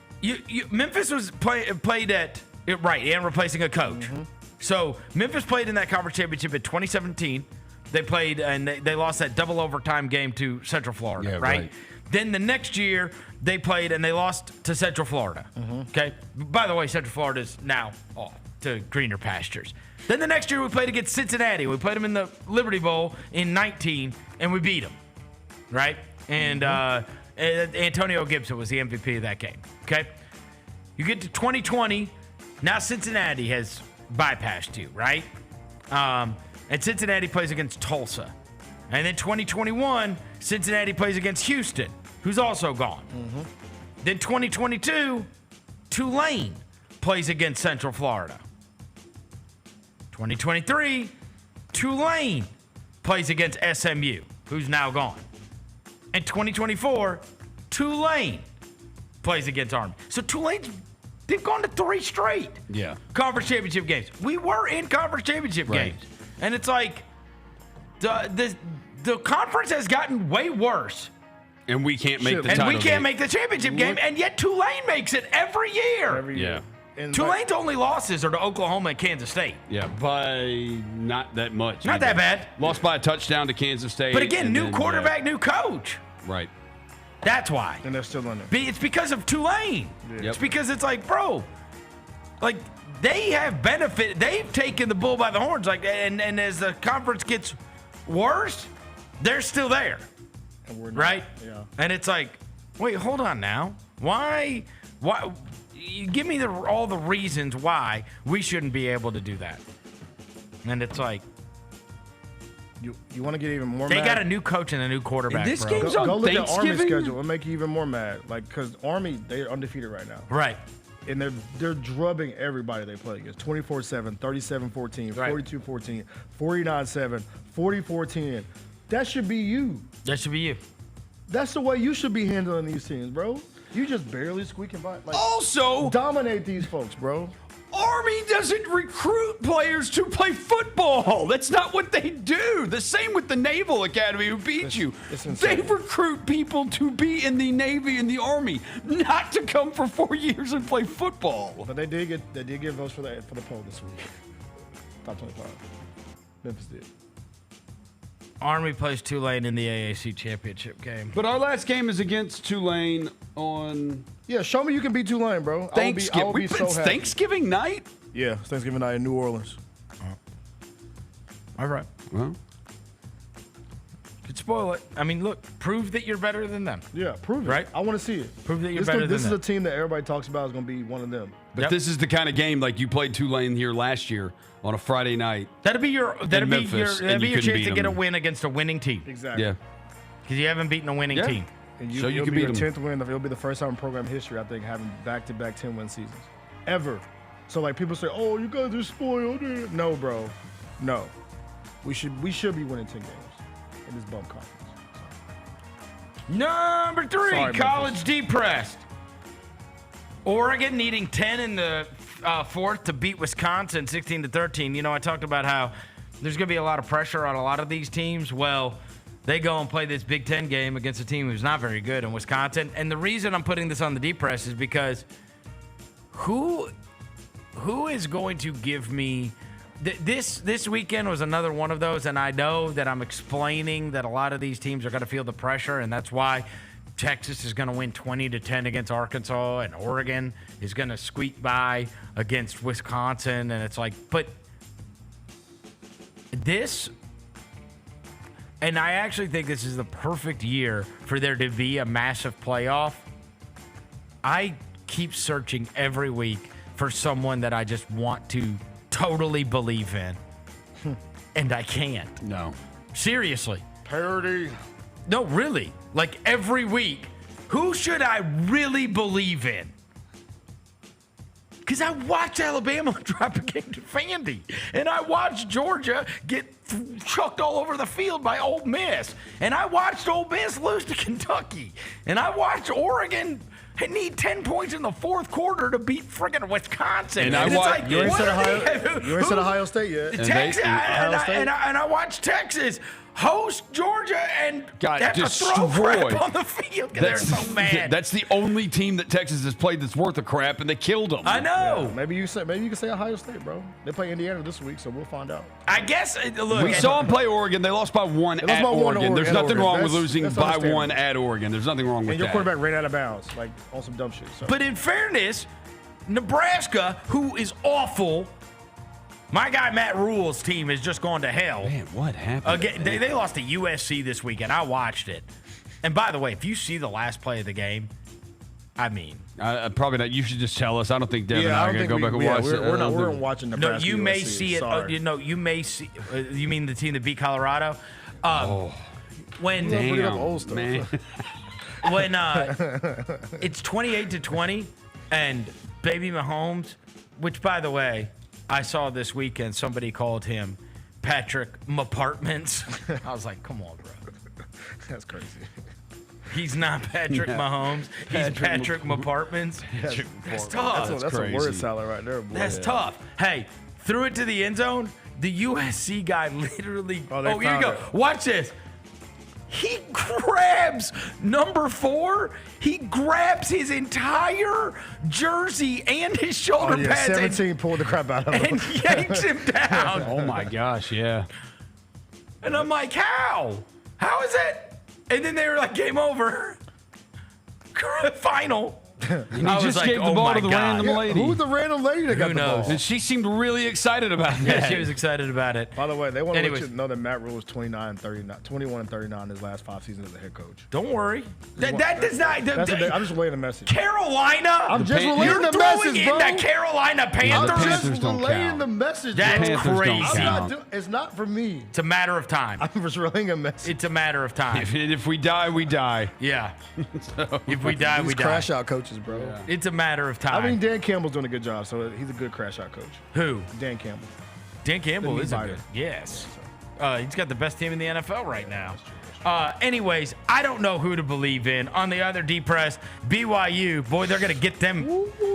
Memphis was played at right, and replacing a coach. Mm-hmm. So Memphis played in that conference championship in 2017. They played and they lost that double overtime game to Central Florida, Yeah, right? right. Then the next year they played and they lost to Central Florida. Mm-hmm. Okay. By the way, Central Florida is now off to greener pastures. Then the next year we played against Cincinnati. We played them in the Liberty Bowl in 19 and we beat them, right? And Antonio Gibson was the MVP of that game. Okay. You get to 2020. Now Cincinnati has bypassed you, right? And Cincinnati plays against Tulsa. And then 2021, Cincinnati plays against Houston, who's also gone. Then 2022, Tulane plays against Central Florida. 2023, Tulane plays against SMU, who's now gone. And 2024, Tulane plays against Army. So they've gone to 3 straight conference championship games. We were in conference championship games. And it's like the conference has gotten way worse. And we can't make the And title we can't game. make the championship game, and yet Tulane makes it every year. Every year. And Tulane's only losses are to Oklahoma and Kansas State. Yeah, by not that much. Not that bad. Lost by a touchdown to Kansas State. But again, and new then, quarterback, new coach. Right. That's why. And they're still in it. It's because of Tulane. Yep. It's because it's like, bro, like they have benefit. They've taken the bull by the horns. Like, and as the conference gets worse, they're still there. And we're not. Right? Yeah. And it's like, wait, hold on now. Why? You give me all the reasons why we shouldn't be able to do that. And it's like, You want to get even more they mad? got a new coach and a new quarterback. this bro. game's Go on look at Army Thanksgiving? schedule. It'll make you even more mad. Like, because Army, they're undefeated right now. Right. And they're drubbing everybody they play against. 24-7, 37-14, Right. 42-14, 49-7, 40-14. That should be you. That should be you. That's the way you should be handling these teams, bro. You just barely squeaking by. Like, Also, dominate these folks, bro. Army doesn't recruit players to play football. That's not what they do. The same with the Naval Academy who beat you. it's insane. They recruit people to be in the Navy and the Army, not to come for 4 years and play football. But they did get votes for the poll this week. Top 25. Memphis did. Army plays Tulane in the AAC championship game. But our last game is against Tulane on Yeah, show me you can beat Tulane, bro. Thanksgiving. I will be so It's happy. Thanksgiving night? Yeah, it's Thanksgiving night in New Orleans. All right. Well, Could spoil it. I mean, look, prove that you're better than them. Yeah, prove it. Right. I want to see it. Prove that you're better This than is them. a team that everybody talks about is going to be one of them. but Yep. this is the kind of game like you played Tulane here last year on a Friday night. That'd be your Memphis, and you chance couldn't to beat get a them. win against a winning team. Exactly. Yeah. because you haven't beaten a winning Yeah. team. And So you it'll can be beat your 'em. 10th win. It'll be the first time in program history, I think, having back-to-back 10-win seasons. Ever. So, like, people say, oh, you guys are spoiled. No, bro. No. We should be winning 10 games in this bum conference. Number 3, Sorry, college depressed. Oregon needing 10 in the fourth to beat Wisconsin 16-13. You know, I talked about how there's going to be a lot of pressure on a lot of these teams. Well, they go and play this Big Ten game against a team who's not very good in Wisconsin. And the reason I'm putting this on the depressed is because who is going to give me this weekend was another one of those, and I know that I'm explaining that a lot of these teams are going to feel the pressure, and that's why Texas is going to win 20-10 against Arkansas, and Oregon is going to squeak by against Wisconsin, and it's like, but this, and I actually think this is the perfect year for there to be a massive playoff. I keep searching every week for someone that I just want to totally believe in. And I can't. No. Seriously. Parody. No, really. Like every week. Who should I really believe in? Because I watched Alabama drop a game to Vandy. And I watched Georgia get chucked all over the field by Ole Miss. And I watched Ole Miss lose to Kentucky. And I watched Oregon need 10 points in the fourth quarter to beat friggin' Wisconsin. And it's like, You ain't what said are they- Ohio, Ohio State yet. Texas, Ohio State. and I watched Texas host Georgia and Got have to throw destroyed. crap on the field because they're so mad. That's the only team that Texas has played that's worth a crap, and they killed them. I know. Maybe you can say Ohio State, bro. They play Indiana this week, so we'll find out. I guess, look. We saw them play Oregon. They lost by 1 lost at by 1 to Oregon. There's Oregon. nothing wrong with That's- losing that's by understandable. 1 at Oregon. There's nothing wrong with And your that. quarterback ran out of bounds, like on some dumb shit. So. But in fairness, Nebraska, who is awful, my guy Matt Rule's team has just gone to hell. Man, what happened? Again, they lost to USC this weekend. I watched it. And by the way, if you see the last play of the game, I mean, Probably not. You should just tell us. I don't think Devin and I I are don't going to think go back and yeah, watch it. we're not. We're watching no, Nebraska. you may USC. see it. Sorry. You may see. You mean the team that beat Colorado? When Bring up Damn, old stuff. man. when it's 28-20 and baby Mahomes, which by the way, I saw this weekend somebody called him Patrick Mapartments. I was like, come on, bro. That's crazy. He's not Patrick Mahomes. He's Patrick Mapartments. That's tough. That's a crazy. word salad right there, boy. That's tough. Hey, threw it to the end zone. The USC guy literally. Oh, they here you found go. it. Watch this. He grabs number 4. He grabs his entire jersey and his shoulder Oh, yeah, pads 17 pulled the crap out of him. and yanks him down. Oh, my gosh, yeah. And I'm like, how? How is it? And then they were like, game over. Final. And I he was just like, gave the oh ball my to the God. random Yeah, lady. who's the random lady that got Who the knows? ball? And she seemed really excited about that. Yeah, she was excited about it. By the way, they want to let Anyways. you know that Matt Rule was 21 and 39 his last 5 seasons as a head coach. Don't worry. That does not. I'm just relaying a message. Carolina. I'm just relaying You're the throwing message, in bro. the Carolina I'm Panthers. Panthers just don't relaying count. the message, That's bro. Panthers don't crazy. count. It's not for me. It's a matter of time. I'm just relaying a message. It's a matter of time. If we die, we die. Yeah. If we die, we These die. crash out coaches, bro. It's a matter of time. I mean, Dan Campbell's doing a good job, so he's a good crash out coach. Who? Dan Campbell. Dan Campbell The is a meat good. biter. Yes. He's got the best team in the NFL right now. Anyways, I don't know who to believe in. On the other depressed, BYU, boy, they're going to get them.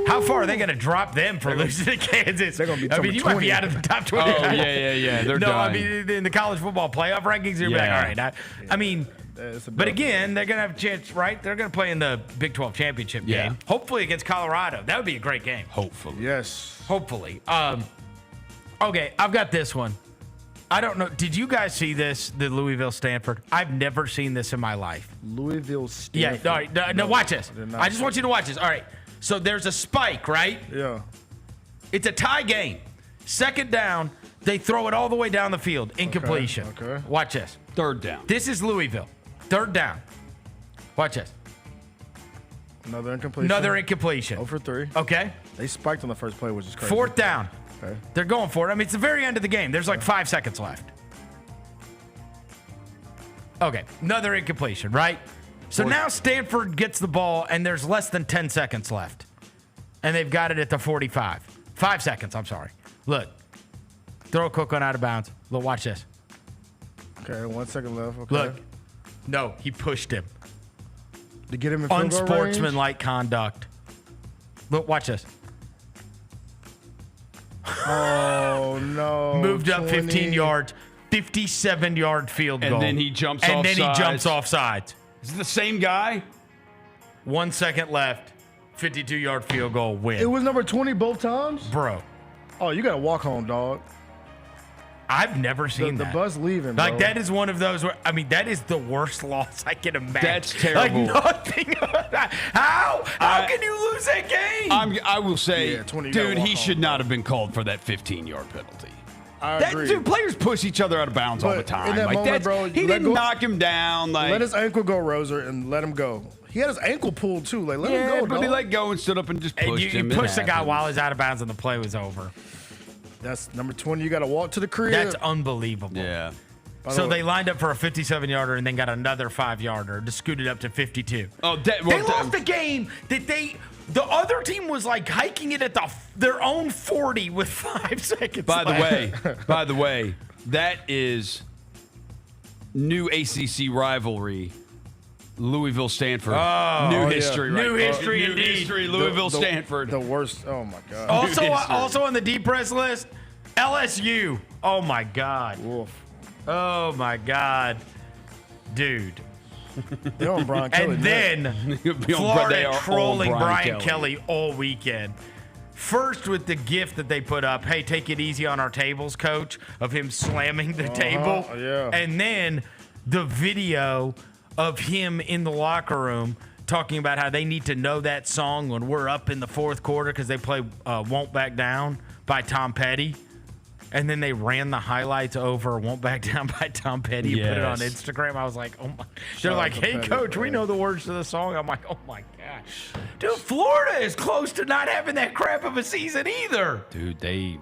How far are they going to drop them for losing to Kansas? They're gonna be I mean, top you might 20. be out of the top 20. Oh, yeah. They're no, done. I mean, in the college football playoff rankings, you're like, Yeah. all right. I mean, It's a but bad- again, they're going to have a chance, right? They're going to play in the Big 12 championship Yeah. game. Hopefully against Colorado. That would be a great game. Hopefully. Yes. Hopefully. Okay, I've got this one. I don't know. Did you guys see this, the Louisville Stanford? I've never seen this in my life. Louisville Yeah, Stanford. all right. No, watch this. they're not I just want you to watch this. All right. So there's a spike, right? Yeah. It's a tie game. Second down, they throw it all the way down the field. Incompletion. okay. Watch this. Third down. This is Louisville. Third down. Watch this. Another incompletion. Another incompletion. 0 for 3. Okay. They spiked on the first play, which is crazy. Fourth down. Okay. They're going for it. I mean, it's the very end of the game. There's like 5 seconds left. Okay, another incompletion, right? So now Stanford gets the ball, and there's less than 10 seconds left. And they've got it at the 45. 5 seconds, I'm sorry. Look, throw a quick one out of bounds. Look, watch this. Okay, 1 second left. Okay. Look, no, he pushed him. To get him in field goal range? Unsportsmanlike conduct. Look, watch this. Oh, no. Moved up 20. 15 yards, 57-yard field goal. And then he jumps And then he offsides. jumps offsides. Is it the same guy? 1 second left, 52-yard field goal win. It was number 20 both times? Bro, Oh, you got to walk home, dog. I've never seen The that. bus leaving, bro. Like, that is one of those where, I mean, that is the worst loss I can imagine. That's terrible. Like, nothing. How can you lose that game? I will say, Yeah, 20, you gotta dude, walk he home, should bro. not have been called for that 15-yard penalty. I That agree. dude, players push each other out of bounds all But the time. in that Like moment, that's, bro, he let didn't go- knock him down. Like, Let his ankle go, Roser, and let him go. He had his ankle pulled, too. Like, let him yeah, go, but dog. he let go and stood up and just And pushed you him. It pushed the guy happens. while he's out of bounds and the play was over. That's number 20. You got to walk to the crib. That's unbelievable. Yeah. By the So way- they lined up for a 57-yarder and then got another 5-yarder to scoot it up to 52. Oh, They lost the game that the other team was like hiking it at their own 40 with 5 seconds By left. the way, that is new ACC rivalry. Louisville, Stanford. New yeah. history, right? New history New indeed. history. Louisville, Stanford. The worst. Oh, my God. Also, history. also on the deep press list, LSU. Oh my God. Wolf. Oh my God, dude. They're on Brian Kelly. And then They Florida are on trolling Brian Kelly. Kelly all weekend. First with the gift that they put up, hey, take it easy on our tables, coach, of him slamming the table. yeah. And then the video of him in the locker room talking about how they need to know that song when we're up in the fourth quarter because they play Won't Back Down by Tom Petty. And then they ran the highlights over Won't Back Down by Tom Petty and put it on Yes. Instagram. I was like, oh my. Shout They're out like, to hey, Petty, coach, we bro. know the words to the song. I'm like, oh my gosh. Dude, Florida is close to not having that crap of a season either. Dude, they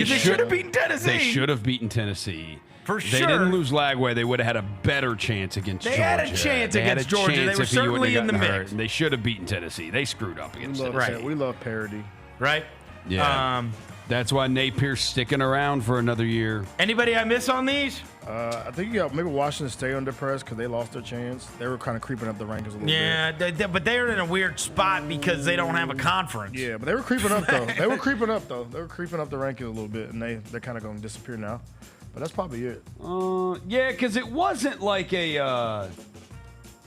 should have beaten Tennessee. They should have beaten Tennessee. For They sure. didn't lose Lagway. They would have had a better chance against They Georgia. had a chance They had against a Georgia. They chance were if he wouldn't certainly have in the gotten mix. hurt. And they should have beaten Tennessee. They screwed up We against love, Tennessee. Right. we love parody. Right? Yeah. That's why Napier's sticking around for another year. Anybody I miss on these? I think you got maybe Washington State under press because they lost their chance. They were kind of creeping up the rankings a little Yeah, but they're in a weird spot because they don't have a conference. bit. Yeah, but they were creeping up though. They were creeping up though. They were creeping up the rankings a little bit, and they're kind of going to disappear now. But that's probably it. Yeah, because it wasn't like a.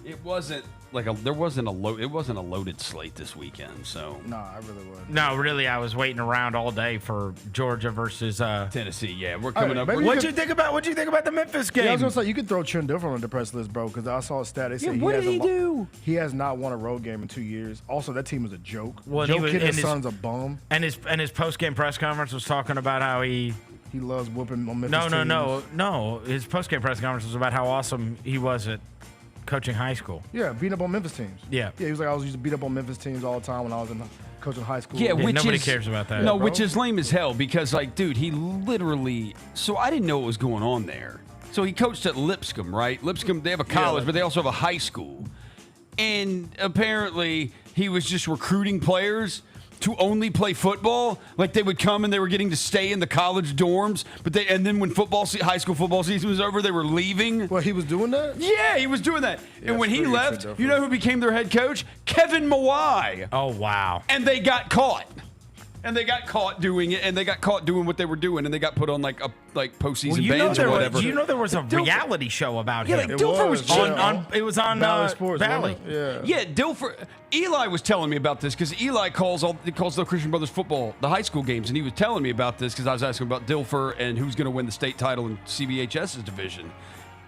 It wasn't like a. There wasn't a It wasn't a loaded slate this weekend. So Nah, I really would. No, really, I was waiting around all day for Georgia versus. Tennessee, yeah, we're coming up. maybe we're- What'd you think about the Memphis game? Yeah, I was gonna say you could throw Trent Dilfer on the press list, bro, because I saw a stat. They said what did he do? He has not won a road game in 2 years. Also, that team is a joke. Well, Joe he was- Kid, and his his- son's a bum. And his post game press conference was talking about how he. He loves whooping on Memphis teams. No. His post game press conference was about how awesome he was at coaching high school. Yeah, beating up on Memphis teams. Yeah. Yeah, he was like, I was used to beat up on Memphis teams all the time when I was in coaching high school. Yeah, Yeah, which nobody is, cares about that. No, bro. which is lame as hell because, like, dude, he literally. So I didn't know what was going on there. So he coached at Lipscomb, right? Lipscomb, they have a college, but they also have a high school. And apparently, he was just recruiting players to only play football. Like they would come and they were getting to stay in the college dorms, and then when high school football season was over, they were leaving. Well, he was doing that? Yeah, he was doing that. And when he pretty left, different. you know who became their head coach? Kevin Mawai. Oh wow. And they got caught. And they got caught doing it, and they got caught doing what they were doing, and they got put on like postseason Well, you know bans there or was, whatever. you know there was a Dilfer- reality show about Yeah, him. like Dilfer was yeah. on it was on Valley Sports, Valley. wasn't it? Yeah, Dilfer. Eli was telling me about this because Eli calls the Christian Brothers football, the high school games, and he was telling me about this because I was asking about Dilfer and who's going to win the state title in CBHS's division.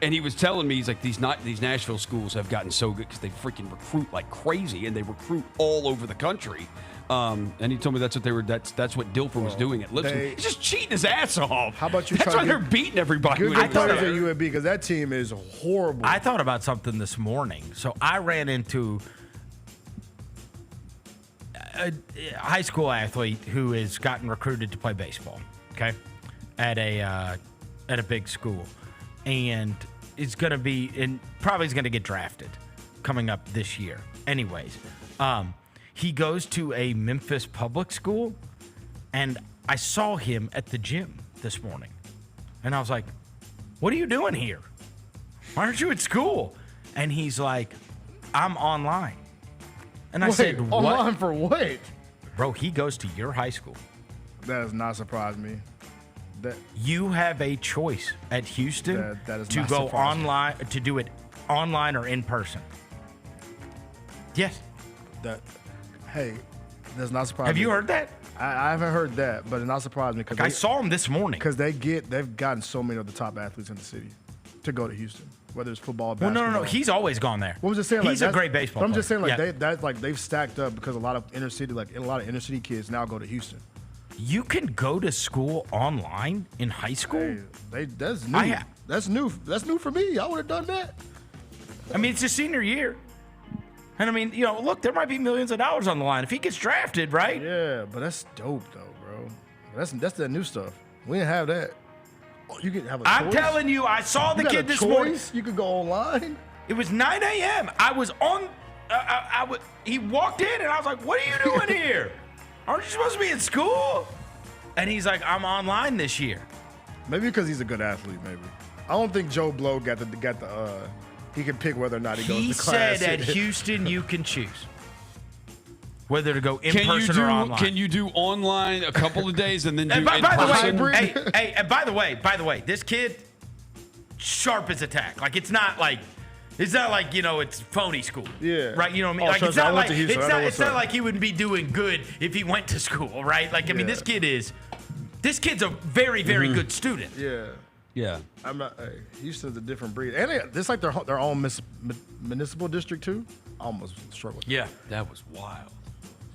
And he was telling me, he's like, these Nashville schools have gotten so good because they freaking recruit like crazy, and they recruit all over the country. And he told me that's what they were. That's what Dilfer was doing at Lipscomb. they- He's just cheating his ass off. How about you That's try why to they're get beating everybody. Good when they players play. at UAB because that team is horrible. I thought about something this morning. So I ran into a high school athlete who has gotten recruited to play baseball. Okay, at a big school, and is going to be in probably is going to get drafted coming up this year. Anyways, he goes to a Memphis public school, and I saw him at the gym this morning, and I was like, "What are you doing here? Why aren't you at school?" And he's like, "I'm online." And I said, "What? Online for what?" Bro, he goes to your high school. That does not surprise me. You have a choice at Houston that is to not go surprising. online, to do it online or in person. Yes. Hey, that's not surprising. Have you heard that? I haven't heard that, but it not surprising me because I saw him this morning. because they've gotten so many of the top athletes in the city to go to Houston, whether it's football, Well, basketball. no. He's always gone there. What was just saying? He's like, a great baseball But I'm just player. saying, like Yeah. they've stacked up because a lot of inner city kids now go to Houston. You can go to school online in high school? That's new. That's new. That's new for me. I would have done that. I mean, it's his senior year. And I mean, look, there might be millions of dollars on the line if he gets drafted, right? Yeah, but that's dope though, bro. That's the new stuff. We didn't have that. Oh, you could have a choice. I'm telling you, I saw the You got kid a this choice? morning. You could go online. It was 9 a.m. I was on. He walked in, and I was like, "What are you doing here? Aren't you supposed to be in school?" And he's like, "I'm online this year." Maybe because he's a good athlete. Maybe I don't think Joe Blow got the. He can pick whether or not he goes He to class. said at Houston, you can choose whether to go in Can you person do or online. Can you do online a couple of days and then do And by in the person? way, hey, and by the way, this kid, sharp as attack. Like it's not like it's phony school. Yeah. Right. You know what I mean? Oh, Like trust it's me, I not went like to Houston. I know it's what's not up. like he wouldn't be doing good if he went to school, right? Like I mean, Yeah. this kid's a very very good student. Yeah. Yeah. I'm not. Hey, Houston's a different breed, and this like their own municipal district too. I almost struggled. Yeah. That was wild.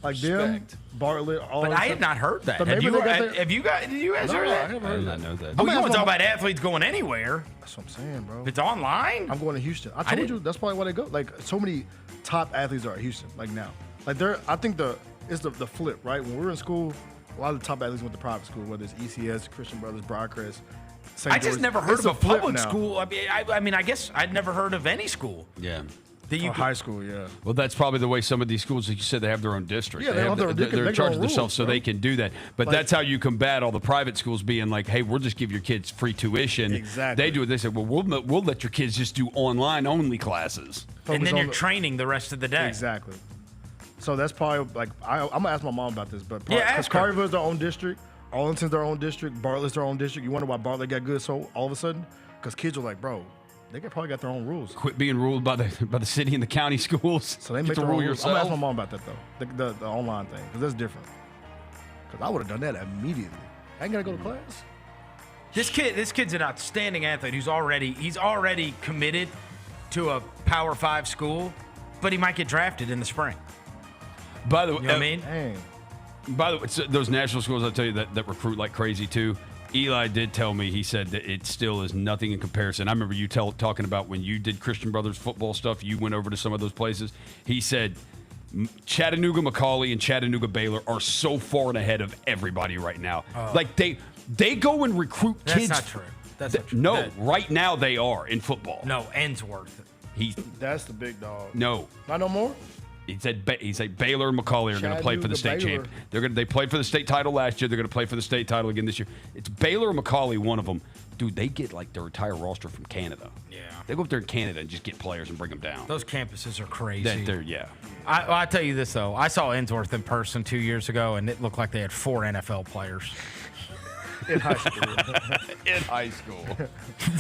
Like them, Respect. Bartlett. All But that I had stuff. not heard that. But Have maybe you, they got their- have you guys? Did you guys No, hear I that? haven't I heard did that. not know that. Oh, you gonna want to ask talk my- about athletes going anywhere? That's what I'm saying, bro. If it's online? I'm going to Houston. I told you didn't- that's probably why they go. Like so many top athletes are at Houston. Like now, like I think it's the flip, right? When we were in school, a lot of the top athletes went to private school, whether it's ECS, Christian Brothers, Briarcrest. St. I just George's. never heard It's of a flip public now. school. I mean, I guess I'd never heard of any school Yeah. that you Or could. high school, yeah. Well, that's probably the way some of these schools, like you said, they have their own district. Yeah, they have their- they can they're in make charge their of own themselves, rules, so bro. they can do that. But Like- that's how you combat all the private schools being like, "Hey, we'll just give your kids free tuition." Exactly. They do it. They say, "Well, we'll let your kids just do online only classes." And Focus then on you're the- training the rest of the day. Exactly. So that's probably like I'm gonna ask my mom about this, but Yeah, because ask her. Collierville's their own district, Arlington's their own district, Bartlett's their own district. You wonder why Bartlett got good so all of a sudden? Because kids are like, bro, they probably got their own rules. Quit being ruled by the city and the county schools. So they Get make to their rule own rules. I'm gonna ask my yourself. mom about that though, the online thing, because that's different. Because I would have done that immediately. I ain't gotta go to class. This kid's an outstanding athlete he's already committed to a Power 5 school, but he might get drafted in the spring. By the way, You know what I mean? Dang. By the way, so those national schools, I tell you that recruit like crazy too. Eli did tell me, he said that it still is nothing in comparison. I remember you talking about when you did Christian Brothers football stuff, you went over to some of those places. He said Chattanooga McCauley and Chattanooga Baylor are so far and ahead of everybody right now. Like they go and recruit That's kids. not true. That's not true. No, That- right now they are in football. No, Ensworth. He's That's the big dog. no. Not no more. He said Baylor and McCauley are going to play for the state Chattanooga, champion. They played for the state title last year. They're going to play for the state title again this year. It's Baylor and McCauley, one of them. Dude, they get like their entire roster from Canada. Yeah. They go up there in Canada and just get players and bring them down. Those campuses are crazy. Yeah. I'll tell you this, though. I saw Ensworth in person 2 years ago, and it looked like they had 4 NFL players. In high school. In high school.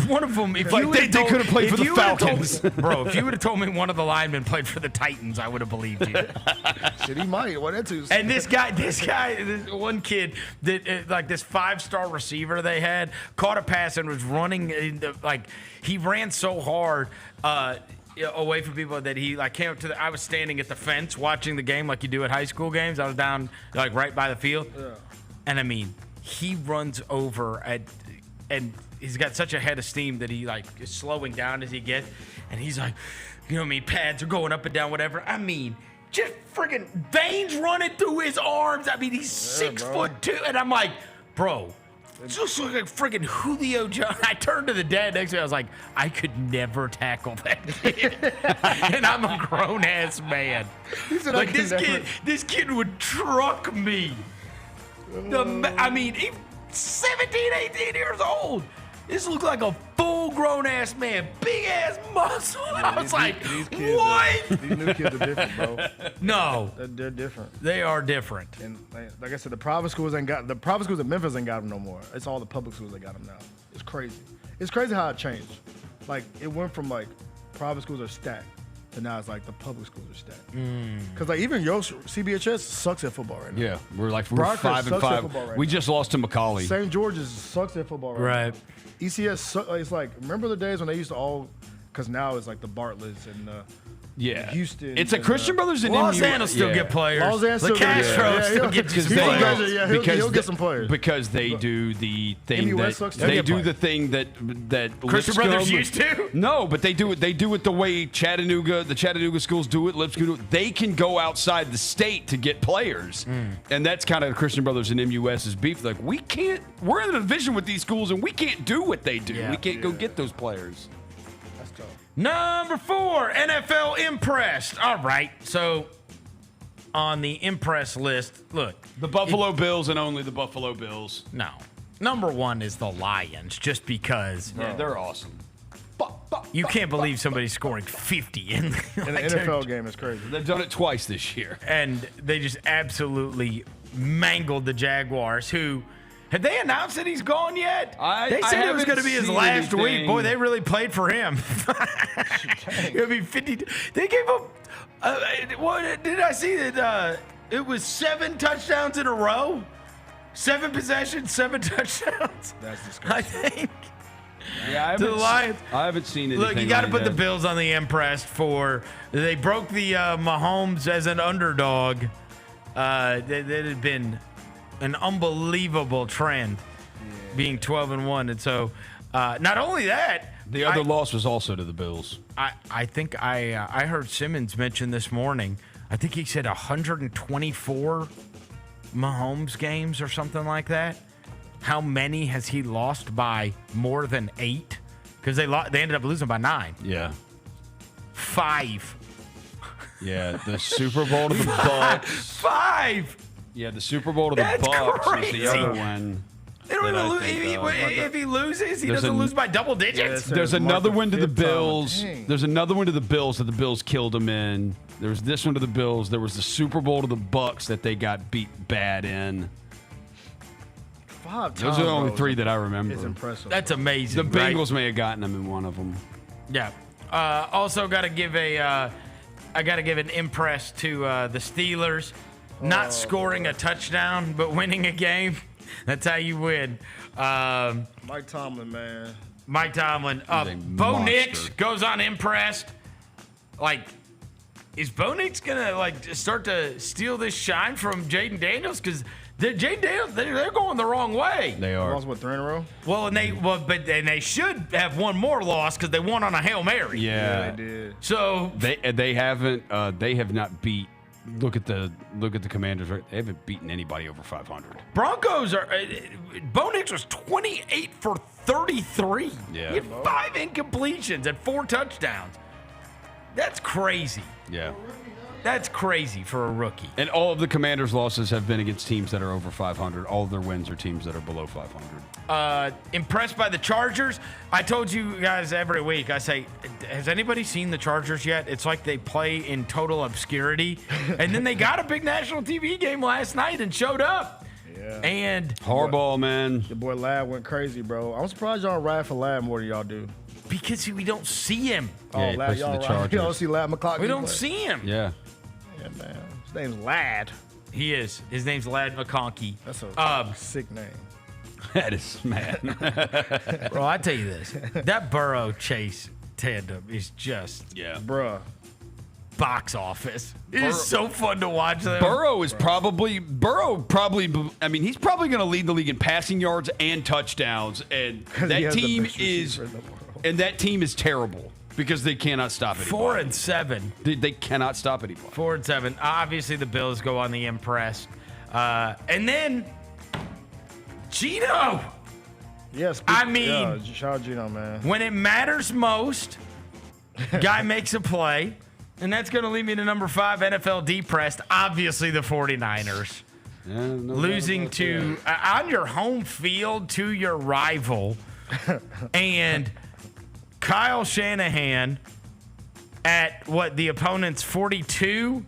One of them, if Like you they would've told- could've played if for the you would've told me- Falcons. bro, if you would have told me one of the linemen played for the Titans, I would have believed you. Shit, he might. What that too? And this one kid, that like this 5-star receiver they had, caught a pass and was running, he ran so hard away from people that he came up to I was standing at the fence watching the game like you do at high school games. I was down right by the field. Yeah. And I mean, he runs over and he's got such a head of steam that he is slowing down as he gets. And he's like, you know what I mean? Pads are going up and down, whatever. I mean, just freaking veins running through his arms. I mean, he's 6'2", and I'm like, bro, just looked like friggin' Julio Jones. I turned to the dad next to me. I was like, I could never tackle that kid. And I'm a grown ass man. Like this kid would truck me. I mean, 17, 18 years old. This looked like a full-grown ass man, big ass muscle. I was like, what? These new kids are different, bro. No, They're different. they are different. And like I said, the private schools in Memphis ain't got them no more. It's all the public schools that got them now. It's crazy. It's crazy how it changed. Like it went from like private schools are stacked to now it's like the public schools are stacked. Because like even CBHS sucks at football right now. Yeah, we're Brockers 5-5. sucks at football right We now. just lost to Macaulay. St. George's sucks at football right now. ECS, it's like, remember the days when they used to all, because now it's like the Bartletts and Houston. It's a Christian Brothers and Los MU. Angeles still get players. Los Angeles the still get- Castro yeah, still yeah. get you some He'll players. get- he'll get some players. Because they do the thing MUS that sucks too. they They'll do get the thing that Christian Lipscomb- Brothers used to? No, but they do it. They do it the way the Chattanooga schools do it. Lipscomb do it. They can go outside the state to get players, and that's kind of Christian Brothers and MUS's beef. Like we can't. We're in a division with these schools, and we can't do what they do. Yeah. We can't go get those players. That's tough. Number 4, NFL impressed. All right, so on the impress list, look, The Buffalo Bills and only the Buffalo Bills. no. Number 1 is the Lions, just because Yeah, they're awesome. you can't believe somebody's scoring 50 in In the NFL game, it's crazy. They've done it twice this year. And they just absolutely mangled the Jaguars, who... Have they announced that he's gone yet? They said it was haven't going to be his seen last anything. week. Boy, they really played for him. It would be 50. They gave up. What did I see that? It was 7 touchdowns in a row. 7 possessions, 7 touchdowns. That's disgusting. I think. Yeah, To the Lions. I haven't seen anything. Look, you got to like put the that. Bills on the impressed for. They broke the Mahomes as an underdog. That had been an unbelievable trend, being 12-1, and so not only that, The other loss was also to the Bills. I think I heard Simmons mention this morning. I think he said 124 Mahomes games or something like that. How many has he lost by more than 8? Because they ended up losing by 9. Yeah. 5. Yeah, the Super Bowl to the Bucks. 5. Yeah, the Super Bowl to the That's Bucks was crazy. the other one. They don't that I even lose. think If he loses, he There's doesn't a- lose by double digits. Yes, sir. There's Mark another the one to the fifth time. Bills. Dang. There's another one to the Bills that the Bills killed them in. There was this one to the Bills. There was the Super Bowl to the Bucks that they got beat bad in. 5 times. Those are the only bro, 3 that I remember. It's impressive. That's amazing. The right? Bengals may have gotten them in one of them. Yeah. Also, got to give an impress to the Steelers, not scoring a touchdown but winning a game. That's how you win. Mike Tomlin, man. Mike Tomlin. He's a Bo monster. Nix goes on impressed. Like, is Bo Nix gonna start to steal this shine from Jaden Daniels? Because Jaden Daniels, they're going the wrong way. They are. Lost, what, 3 in a row? Well, and they should have one more loss because they won on a Hail Mary. Yeah. They did. So They have not beat. Look at the Commanders. Right? They haven't beaten anybody over 500. Broncos are. Bo Nix was 28 for 33. Yeah. He had 5 incompletions and 4 touchdowns. That's crazy. Yeah. That's crazy for a rookie. And all of the Commanders' losses have been against teams that are over 500. All of their wins are teams that are below 500. Impressed by the Chargers. I told you guys every week, I say, has anybody seen the Chargers yet? It's like they play in total obscurity. And then they got a big national TV game last night and showed up. Yeah. And Harbaugh, man. Your boy Lab went crazy, bro. I'm surprised y'all ride for Lab more than y'all do. because we don't see him. Yeah, he Lad, plays for y'all the ride. Chargers. You don't see Lad McCloskey. We don't play. see him. Yeah. Yeah, man. His name's Lad. He is. His name's Lad McConkey. That's a sick name. That is man. Bro, I tell you this. That Burrow Chase tandem is just Yeah. Bruh. box office. It is so fun to watch them. Burrow probably. I mean, he's probably going to lead the league in passing yards and touchdowns, and He that has the team best is, receiver in the world. and that team is terrible because they cannot stop anybody. 4-7. They cannot stop anybody. 4-7. Obviously, the Bills go on the impress. And then Geno. Yes. I mean, shout out Geno, man. when it matters most, guy makes a play. And that's going to lead me to number 5, NFL depressed. Obviously, the 49ers. Yeah, no Losing to on your home field to your rival. And Kyle Shanahan at the opponent's 42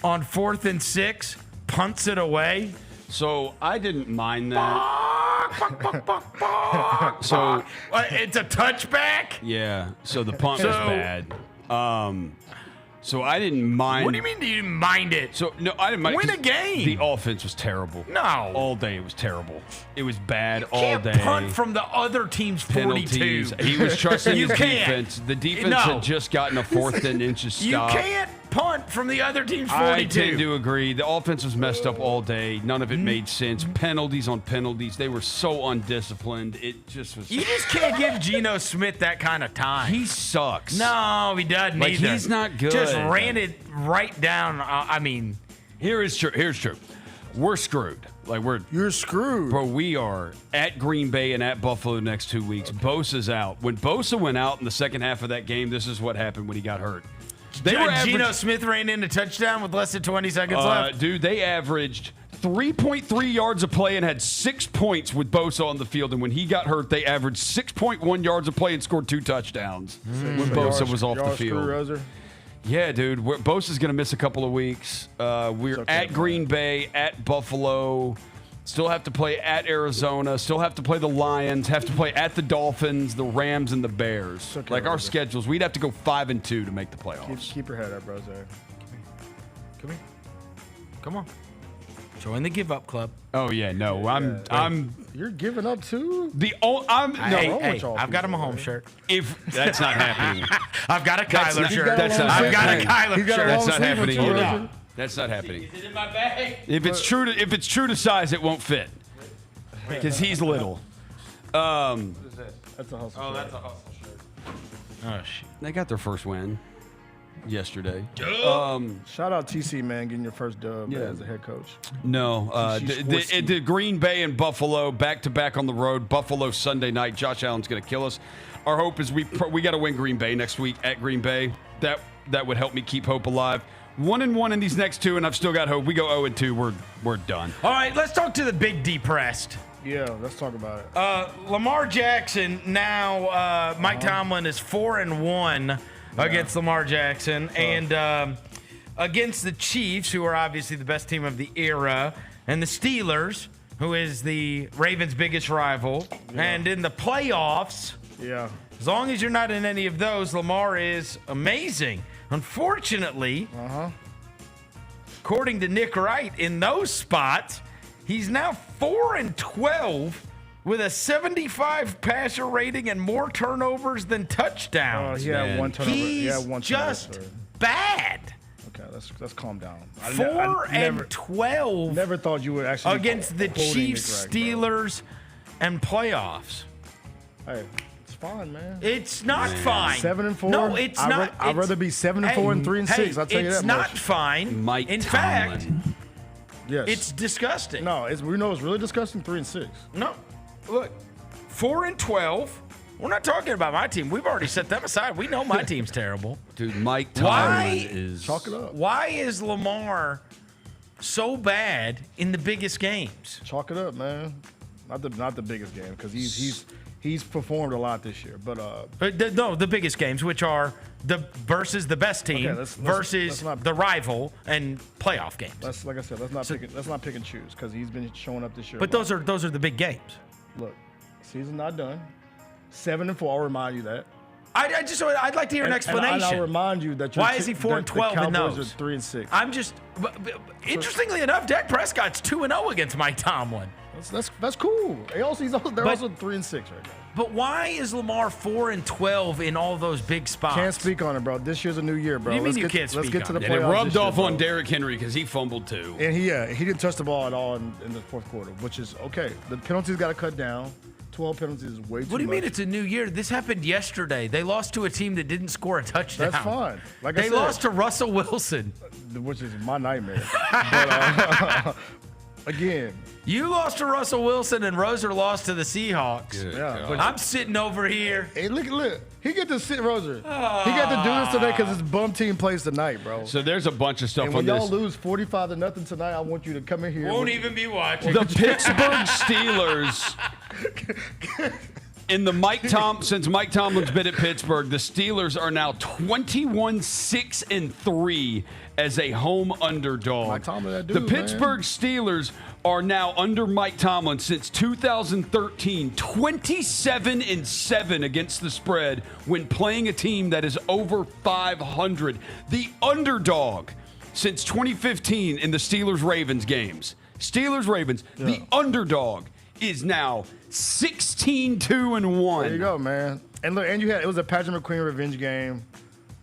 on 4th and 6 punts it away. So I didn't mind that. So it's a touchback? yeah, so the punt was bad. So I didn't mind. What do you mean you didn't mind it? So no, I didn't mind. Win a 'cause game. The offense was terrible. No. All day it was terrible. It was bad all Can't day. punt from the other team's 42. Penalties. He was trusting You his can't. defense. The defense No. had just gotten a 4th and inches You stop. can't punt from the other team's 42. I tend to agree. The offense was messed up all day. None of it made sense. Penalties on penalties. They were so undisciplined. It just was. You just can't give Geno Smith that kind of time. He sucks. No, he doesn't Like, either. he's not good. Just ran it right down. I mean, Here's true. We're screwed. You're screwed. Bro, we are at Green Bay and at Buffalo the next 2 weeks. Bosa's out. When Bosa went out in the second half of that game, this is what happened when he got hurt. Geno Smith ran in a touchdown with less than 20 seconds left. Dude, they averaged 3.3 yards a play and had 6 points with Bosa on the field. And when he got hurt, they averaged 6.1 yards a play and scored 2 touchdowns when Bosa was off the field. Yeah, dude. Bosa's going to miss a couple of weeks. We're at Green Bay, at Buffalo. Still have to play at Arizona. Still have to play the Lions. Have to play at the Dolphins, the Rams, and the Bears. Okay, like our brother. schedules, we'd have to go 5-2 to make the playoffs. Keep your head up, bro. Come here. Come on. Join the Give Up Club. Oh yeah, no, I'm. You're giving up too? Hey, I've got a Mahomes shirt. If that's not happening, I've got a Kyler not- shirt. that's not I've got a happening. Kyler shirt. that's not sleeve happening with you, either. Roger. That's not happening. Is it in my bag? If it's true to size, it won't fit because he's little. That's a hustle. Oh, that's a hustle shirt. Oh, shit. They got their first win yesterday. Shout out TC, man, getting your first dub as a head coach. No, the Green Bay and Buffalo back to back on the road. Buffalo Sunday night. Josh Allen's going to kill us. Our hope is we got to win Green Bay next week at Green Bay. That would help me keep hope alive. 1-1 in these next 2, and I've still got hope. We go 0-2. We're done. All right, let's talk to the big depressed. Yeah, let's talk about it. Lamar Jackson now. Mike Tomlin is 4-1 against Lamar Jackson, and against the Chiefs, who are obviously the best team of the era, and the Steelers, who is the Ravens' biggest rival, and in the playoffs. Yeah. As long as you're not in any of those, Lamar is amazing. Unfortunately, according to Nick Wright, in those spots, he's now 4-12 with a 75 passer rating and more turnovers than touchdowns. He had one turnover. He's just bad. Okay, let's calm down. 4-12 Never thought you would actually against the quoting Chiefs, Nick Wright, bro. Steelers, and playoffs. Hey, it's fine, man. It's not fine. 7-4. No, it's not. I'd rather be 7-4 and 3-6. I'll tell you that It's not much. fine. Mike in Tomlin. fact, Yes. it's disgusting. no. We know it's really disgusting. 3-6. No. Look, 4-12. We're not talking about my team. We've already set them aside. We know my team's terrible. Dude, Mike Why- Tomlin is. Chalk it up. Why is Lamar so bad in the biggest games? Chalk it up, man. Not the biggest game because he's performed a lot this year, but The biggest games, which are versus the best team Okay, let's versus not- the rival and playoff games. let's like I said, let's not pick and choose because he's been showing up this year. But those are the big games. look, season not done. 7-4. I'll remind you that. I'd like to hear an explanation. And I'll remind you that Why is he 4-12 in Cowboys those? are 3-6. I'm just interestingly enough, Dak Prescott's 2-0 against Mike Tomlin. That's cool. They're also 3-6 right now. But why is Lamar 4-12 in all those big spots? Can't speak on it, bro. This year's a new year, bro. What do you mean Let's you get, can't let's speak get to on the it? And it playoffs rubbed this year, off bro. on Derrick Henry because he fumbled too. And he didn't touch the ball at all in the fourth quarter, which is okay. The penalties got to cut down. 12 penalties is way too much. What do you mean it's a new year? This happened yesterday. They lost to a team that didn't score a touchdown. That's fine. Like I They said, lost to Russell Wilson. which is my nightmare. Again. You lost to Russell Wilson and Roser lost to the Seahawks. Yeah, but I'm sitting over here. hey, look. He get to sit, Roser. He got to do this today because his bum team plays tonight, bro. So there's a bunch of stuff And on when y'all this. lose 45-0 tonight, I want you to come in here. Won't even be watching. The Pittsburgh Steelers. In the since Mike Tomlin's been at Pittsburgh, the Steelers are now 21-6-3 as a home underdog. Mike Tomlin, that dude, the Pittsburgh man. Steelers are now under Mike Tomlin since 2013, 27-7 against the spread when playing a team that is over 500. The underdog since 2015 in the Steelers-Ravens games. Steelers-Ravens, the underdog is now 16-2-1. There you go, man. And look, and it was a Patrick McQueen revenge game.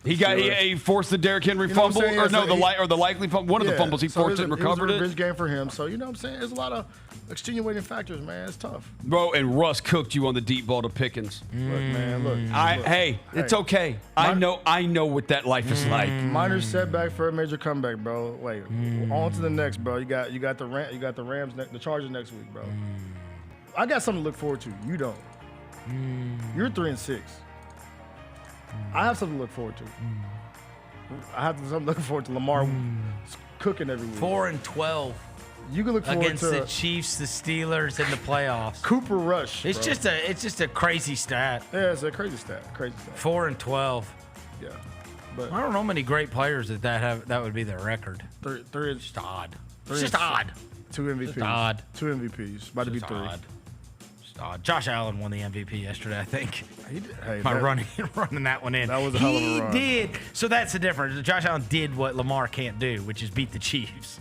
He forced the Derrick Henry You know what I'm fumble, saying? or no, So the likely fumble. One of the fumbles he forced it and recovered it. it. It was a revenge game for him. So you know what I'm saying? There's a lot of extenuating factors, man. It's tough. Bro, and Russ cooked you on the deep ball to Pickens. Look, man, look. Hey, it's okay. I know what that life is like. Minor setback for a major comeback, bro. Wait, on to the next, bro. You got the Rams, the Chargers next week, bro. I got something to look forward to. You don't. You're 3-6. I have something to look forward to. I have something to look forward to. Lamar cooking every week. 4-12 You can look forward against to the Chiefs, the Steelers, and the playoffs. Cooper Rush. It's bro. just a crazy stat. Yeah, it's a crazy stat. 4-12. Yeah, but I don't know many great players that would be their record. three It's just odd. Three It's just and odd. 2 MVPs. Just odd. 2 MVPs. About to be Just 3. odd. Just odd. Josh Allen won the MVP yesterday, I think. He did, hey, By that- running that one in. That was a hell of a run. He did. So that's the difference. Josh Allen did what Lamar can't do, which is beat the Chiefs.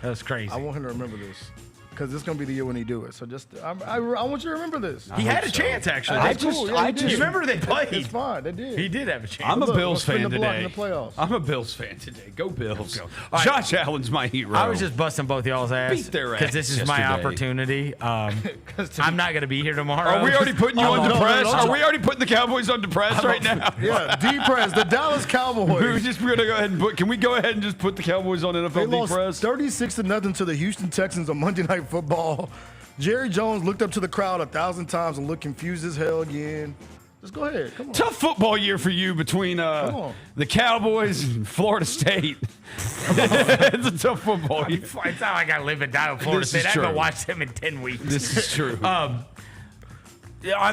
That was crazy. I want him to remember this because this is gonna be the year when he do it. So I want you to remember this. He had a chance, actually. That's They- cool. Yeah, he did. You remember they played? It's fine. They did. He did have a chance. I'm a Look, Bills let's spin fan the block in today. the playoffs. I'm a Bills fan today. Go Bills. All right. Josh Allen's my hero. I was just busting both y'all's ass Beat their because this ass is my yesterday. opportunity. I'm not going to be here tomorrow. Are we already putting you on no, depressed? no. Are we already putting the Cowboys on depressed right now? Yeah, depressed. The Dallas We're Cowboys. just going to go ahead and put. Can we go ahead and just put the Cowboys on They NFL lost depressed? 36-0 to the Houston Texans on Monday Night Football. Jerry Jones looked up to the crowd 1,000 times and looked confused as hell again. Just go ahead. Come on. Tough football year for you between on. the Cowboys and Florida State. It's a tough football year. It's not like I live and die in Florida This State. is I haven't true. watched them in 10 weeks. This is true. On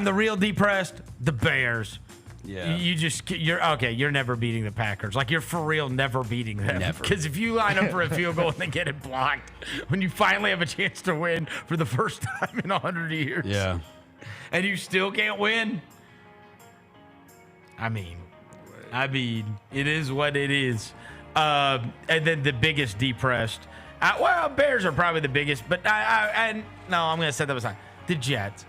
the real depressed, the Bears. Yeah. You're never beating the Packers. Like, you're for real never beating them. Never. Because if you line up for a field goal and they get it blocked, when you finally have a chance to win for the first time in 100 years, Yeah. and you still can't win, I mean, it is what it is. And then the biggest depressed. Bears are probably the biggest, but I'm going to set that aside. The Jets.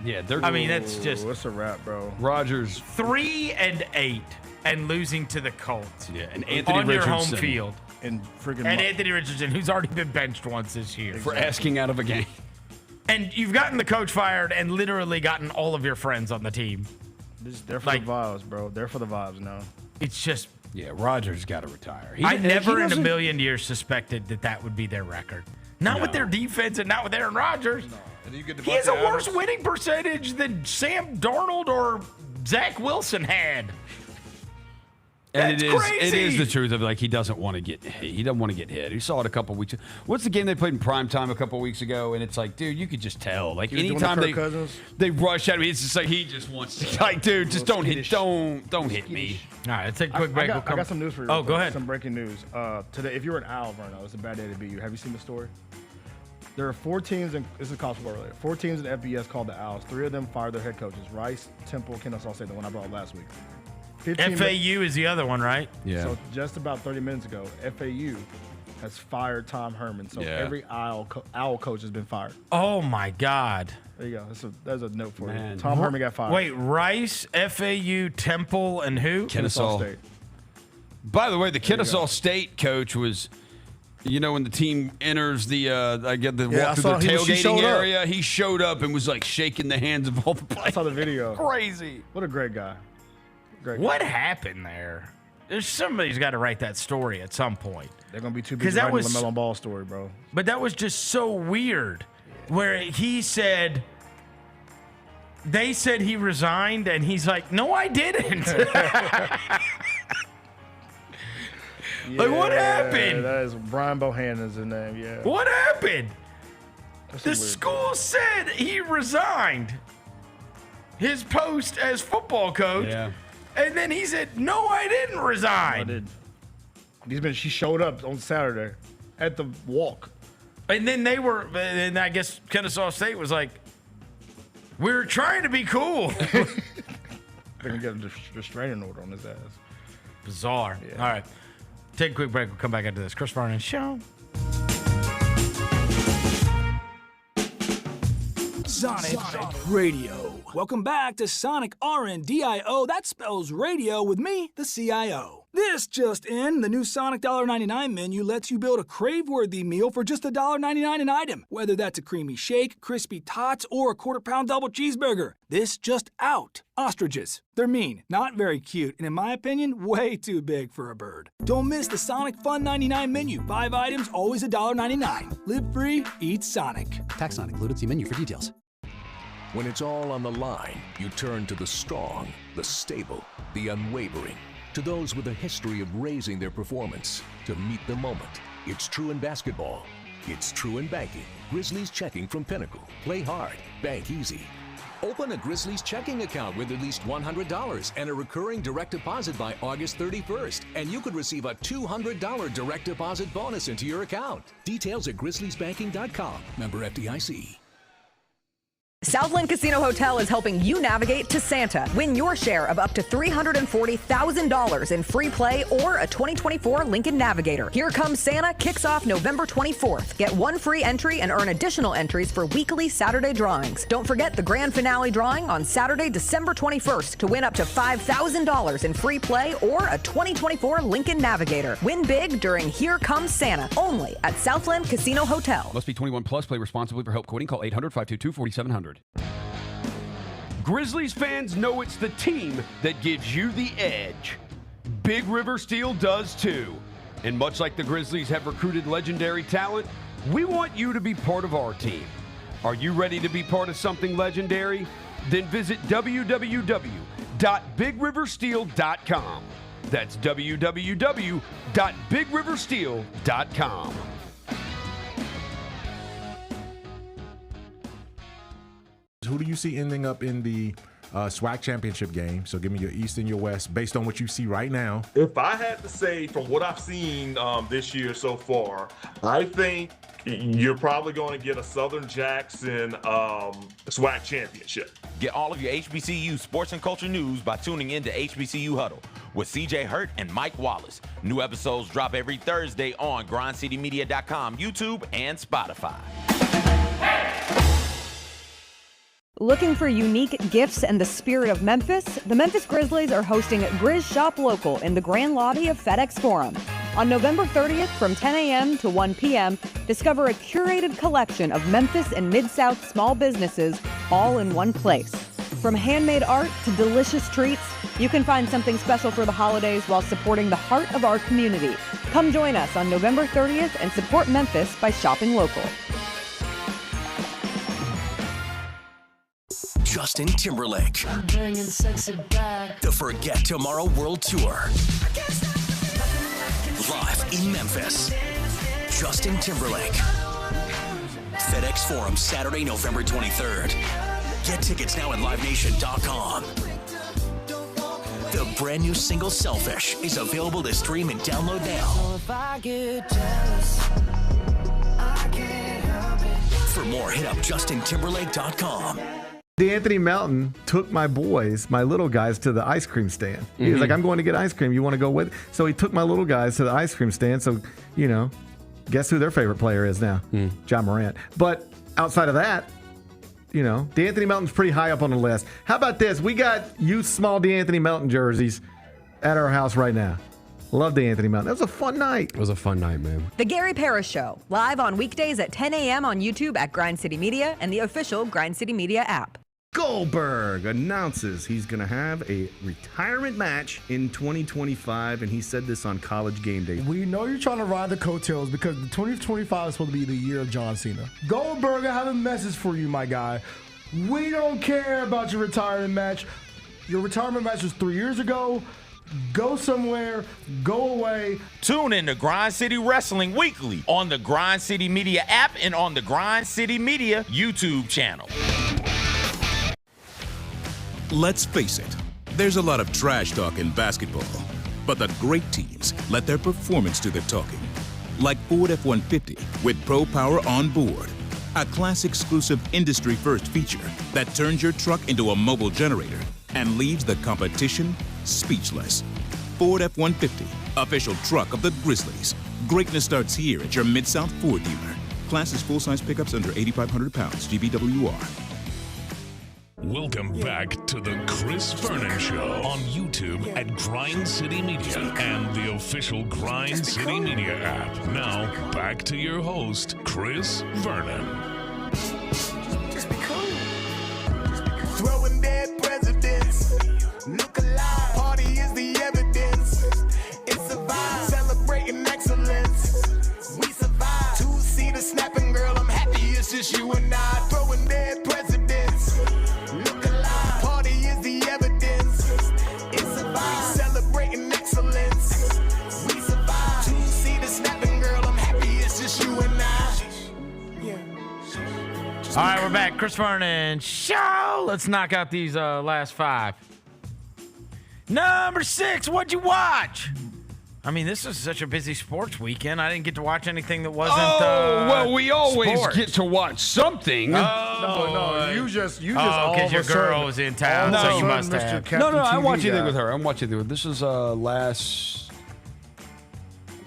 Yeah, they're. I mean, that's just What's a wrap, bro? Rodgers. 3-8 and losing to the Colts. Yeah, and Anthony on Richardson. your home field. And freaking And Anthony Richardson, who's already been benched once this year. For asking out of a game. And you've gotten the coach fired and literally gotten all of your friends on the team. they're for like- the vibes, bro. They're for the vibes now. It's just, Yeah, Rodgers got to retire. I never in a doesn't- million years suspected that would be their record. Not with their defense and not with Aaron Rodgers. And you get He has a Devontae worse Adams. winning percentage than Sam Darnold or Zach Wilson had. And That's it is crazy. the truth of, like, he doesn't want to get hit. He doesn't want to get hit. He saw it a couple weeks. What's the game they played in prime time a couple weeks ago? And it's like, dude, you could just tell. Like, was doing anytime the Kirk Cousins? they rush at him, it's just like he just wants to. Like, dude, just don't hit. Don't hit me. All right, let's take a quick break. I We'll come- got some news for you. Oh, real go quick. ahead. Some breaking news. Today, if you're an Owl, Vernon, it's a bad day to be you. Have you seen the story? There are 4 teams, and this is college football related. 4 teams in FBS called the Owls. 3 of them fired their head coaches: Rice, Temple, Kennesaw State, the one I brought up last week. 15 FAU is the other one, right? Yeah. So just about 30 minutes ago, FAU has fired Tom Herman. So Yeah. every Owl coach has been fired. Oh my God. There you go. That's a note for Man. you. Tom Herman got fired. Wait, Rice, FAU, Temple, and who? Kennesaw State. By the way, the Kennesaw State coach was, when the team enters the walk through the tailgating area, he showed up and was like shaking the hands of all the I players. saw the video. Crazy. What a great guy. Great guy. What happened there? There's somebody's got to write that story at some point. They're going to be too busy writing the LaMelo Ball story, bro. But that was just so weird, where he said, they said he resigned, and he's like, no, I didn't. Like, what happened? That is Brian Bohannon's name, yeah. What happened? That's The weird. school said he resigned his post as football coach. Yeah. And then he said, no, I didn't resign. She showed up on Saturday at the walk. And then and I guess Kennesaw State was like, we're trying to be cool. They're going to get a restraining order on his ass. Bizarre. Yeah. All right. Take a quick break. We'll come back after this. Chris Vernon Show. Sonic Radio. Welcome back to Sonic RNDIO. That spells radio with me, the CIO. This just in, the new Sonic $1.99 menu lets you build a crave-worthy meal for just $1.99 an item. Whether that's a creamy shake, crispy tots, or a quarter-pound double cheeseburger. This just out. Ostriches. They're mean, not very cute, and in my opinion, way too big for a bird. Don't miss the Sonic Fun 99 menu. 5 items, always $1.99. Live free, eat Sonic. Tax not included. See menu for details. When it's all on the line, you turn to the strong, the stable, the unwavering. To those with a history of raising their performance to meet the moment. It's true in basketball. It's true in banking. Grizzlies Checking from Pinnacle. Play hard. Bank easy. Open a Grizzlies checking account with at least $100 and a recurring direct deposit by August 31st. And you could receive a $200 direct deposit bonus into your account. Details at grizzliesbanking.com. Member FDIC. Southland Casino Hotel is helping you navigate to Santa. Win your share of up to $340,000 in free play or a 2024 Lincoln Navigator. Here Comes Santa kicks off November 24th. Get 1 free entry and earn additional entries for weekly Saturday drawings. Don't forget the grand finale drawing on Saturday, December 21st to win up to $5,000 in free play or a 2024 Lincoln Navigator. Win big during Here Comes Santa, only at Southland Casino Hotel. Must be 21 plus. Play responsibly. For help quoting, call 800-522-4700. Grizzlies fans know it's the team that gives you the edge. Big River Steel does too. And much like the Grizzlies have recruited legendary talent, we want you to be part of our team. Are you ready to be part of something legendary? Then visit www.bigriversteel.com. That's www.bigriversteel.com. Who do you see ending up in the SWAC championship game? So give me your East and your West based on what you see right now. If I had to say from what I've seen this year so far, I think you're probably going to get a Southern Jackson SWAC championship. Get all of your HBCU sports and culture news by tuning in to HBCU Huddle with CJ Hurt and Mike Wallace. New episodes drop every Thursday on grindcitymedia.com, YouTube, and Spotify. Looking for unique gifts and the spirit of Memphis? The Memphis Grizzlies are hosting Grizz Shop Local in the grand lobby of FedEx Forum. On November 30th from 10 a.m. to 1 p.m., discover a curated collection of Memphis and Mid-South small businesses all in one place. From handmade art to delicious treats, you can find something special for the holidays while supporting the heart of our community. Come join us on November 30th and support Memphis by shopping local. Justin Timberlake. I'm bringing sexy back. The Forget Tomorrow World Tour. Live in Memphis. Justin Timberlake. FedEx Forum, Saturday, November 23rd. Get tickets now at livenation.com. The brand new single Selfish is available to stream and download now. For more, hit up justintimberlake.com. Anthony Melton took my boys, my little guys, to the ice cream stand. He was like, I'm going to get ice cream. You want to go with? So he took my little guys to the ice cream stand. So, you know, guess who their favorite player is now? John Morant. But outside of that, you know, DeAnthony Melton's pretty high up on the list. How about this? We got youth small DeAnthony Melton jerseys at our house right now. Love DeAnthony Melton. That was a fun night. It was a fun night, man. The Gary Parrish Show, live on weekdays at 10 a.m. on YouTube at Grind City Media and the official Grind City Media app. Goldberg announces he's going to have a retirement match in 2025, and he said this on College Game Day. We know you're trying to ride the coattails because the 2025 is supposed to be the year of John Cena. Goldberg, I have a message for you, my guy. We don't care about your retirement match. Your retirement match was 3 years ago. Go somewhere, go away. Tune in to Grind City Wrestling weekly on the Grind City Media app and on the Grind City Media YouTube channel. Let's face it, there's a lot of trash talk in basketball, but the great teams let their performance do the talking. Like Ford F-150 with Pro Power on board, a class-exclusive industry-first feature that turns your truck into a mobile generator and leaves the competition speechless. Ford F-150, official truck of the Grizzlies. Greatness starts here at your Mid-South Ford dealer. Class is full-size pickups under 8,500 pounds, GVWR. Welcome back to the Chris Vernon Show on YouTube at Grind City Media and the official Grind City Media app. Now, back to your host, Chris Vernon. Just be cool. Throwing dead presidents. Look alive. Party is the evidence. It's a vibe. Celebrating excellence. We survive. Two-seater snapping, girl. I'm happy it's just you and I. Throwing dead presidents. Look alive. Party is the evidence. It's a vibe. Celebrating excellence. We survive. Two-seater snapping, girl. I'm happy it's just you and I. Yeah. All right, we're back. Chris Vernon Show. Let's knock out these last five. Number 6, what'd you watch? I mean, this is such a busy sports weekend. I didn't get to watch anything that wasn't. Well, we always sports. get to watch something. No, you just all because of your a sudden- girl was in town, all so of a you must sudden, Mr. have. Captain No, I TV watched anything guy. with her. I'm watching anything. This is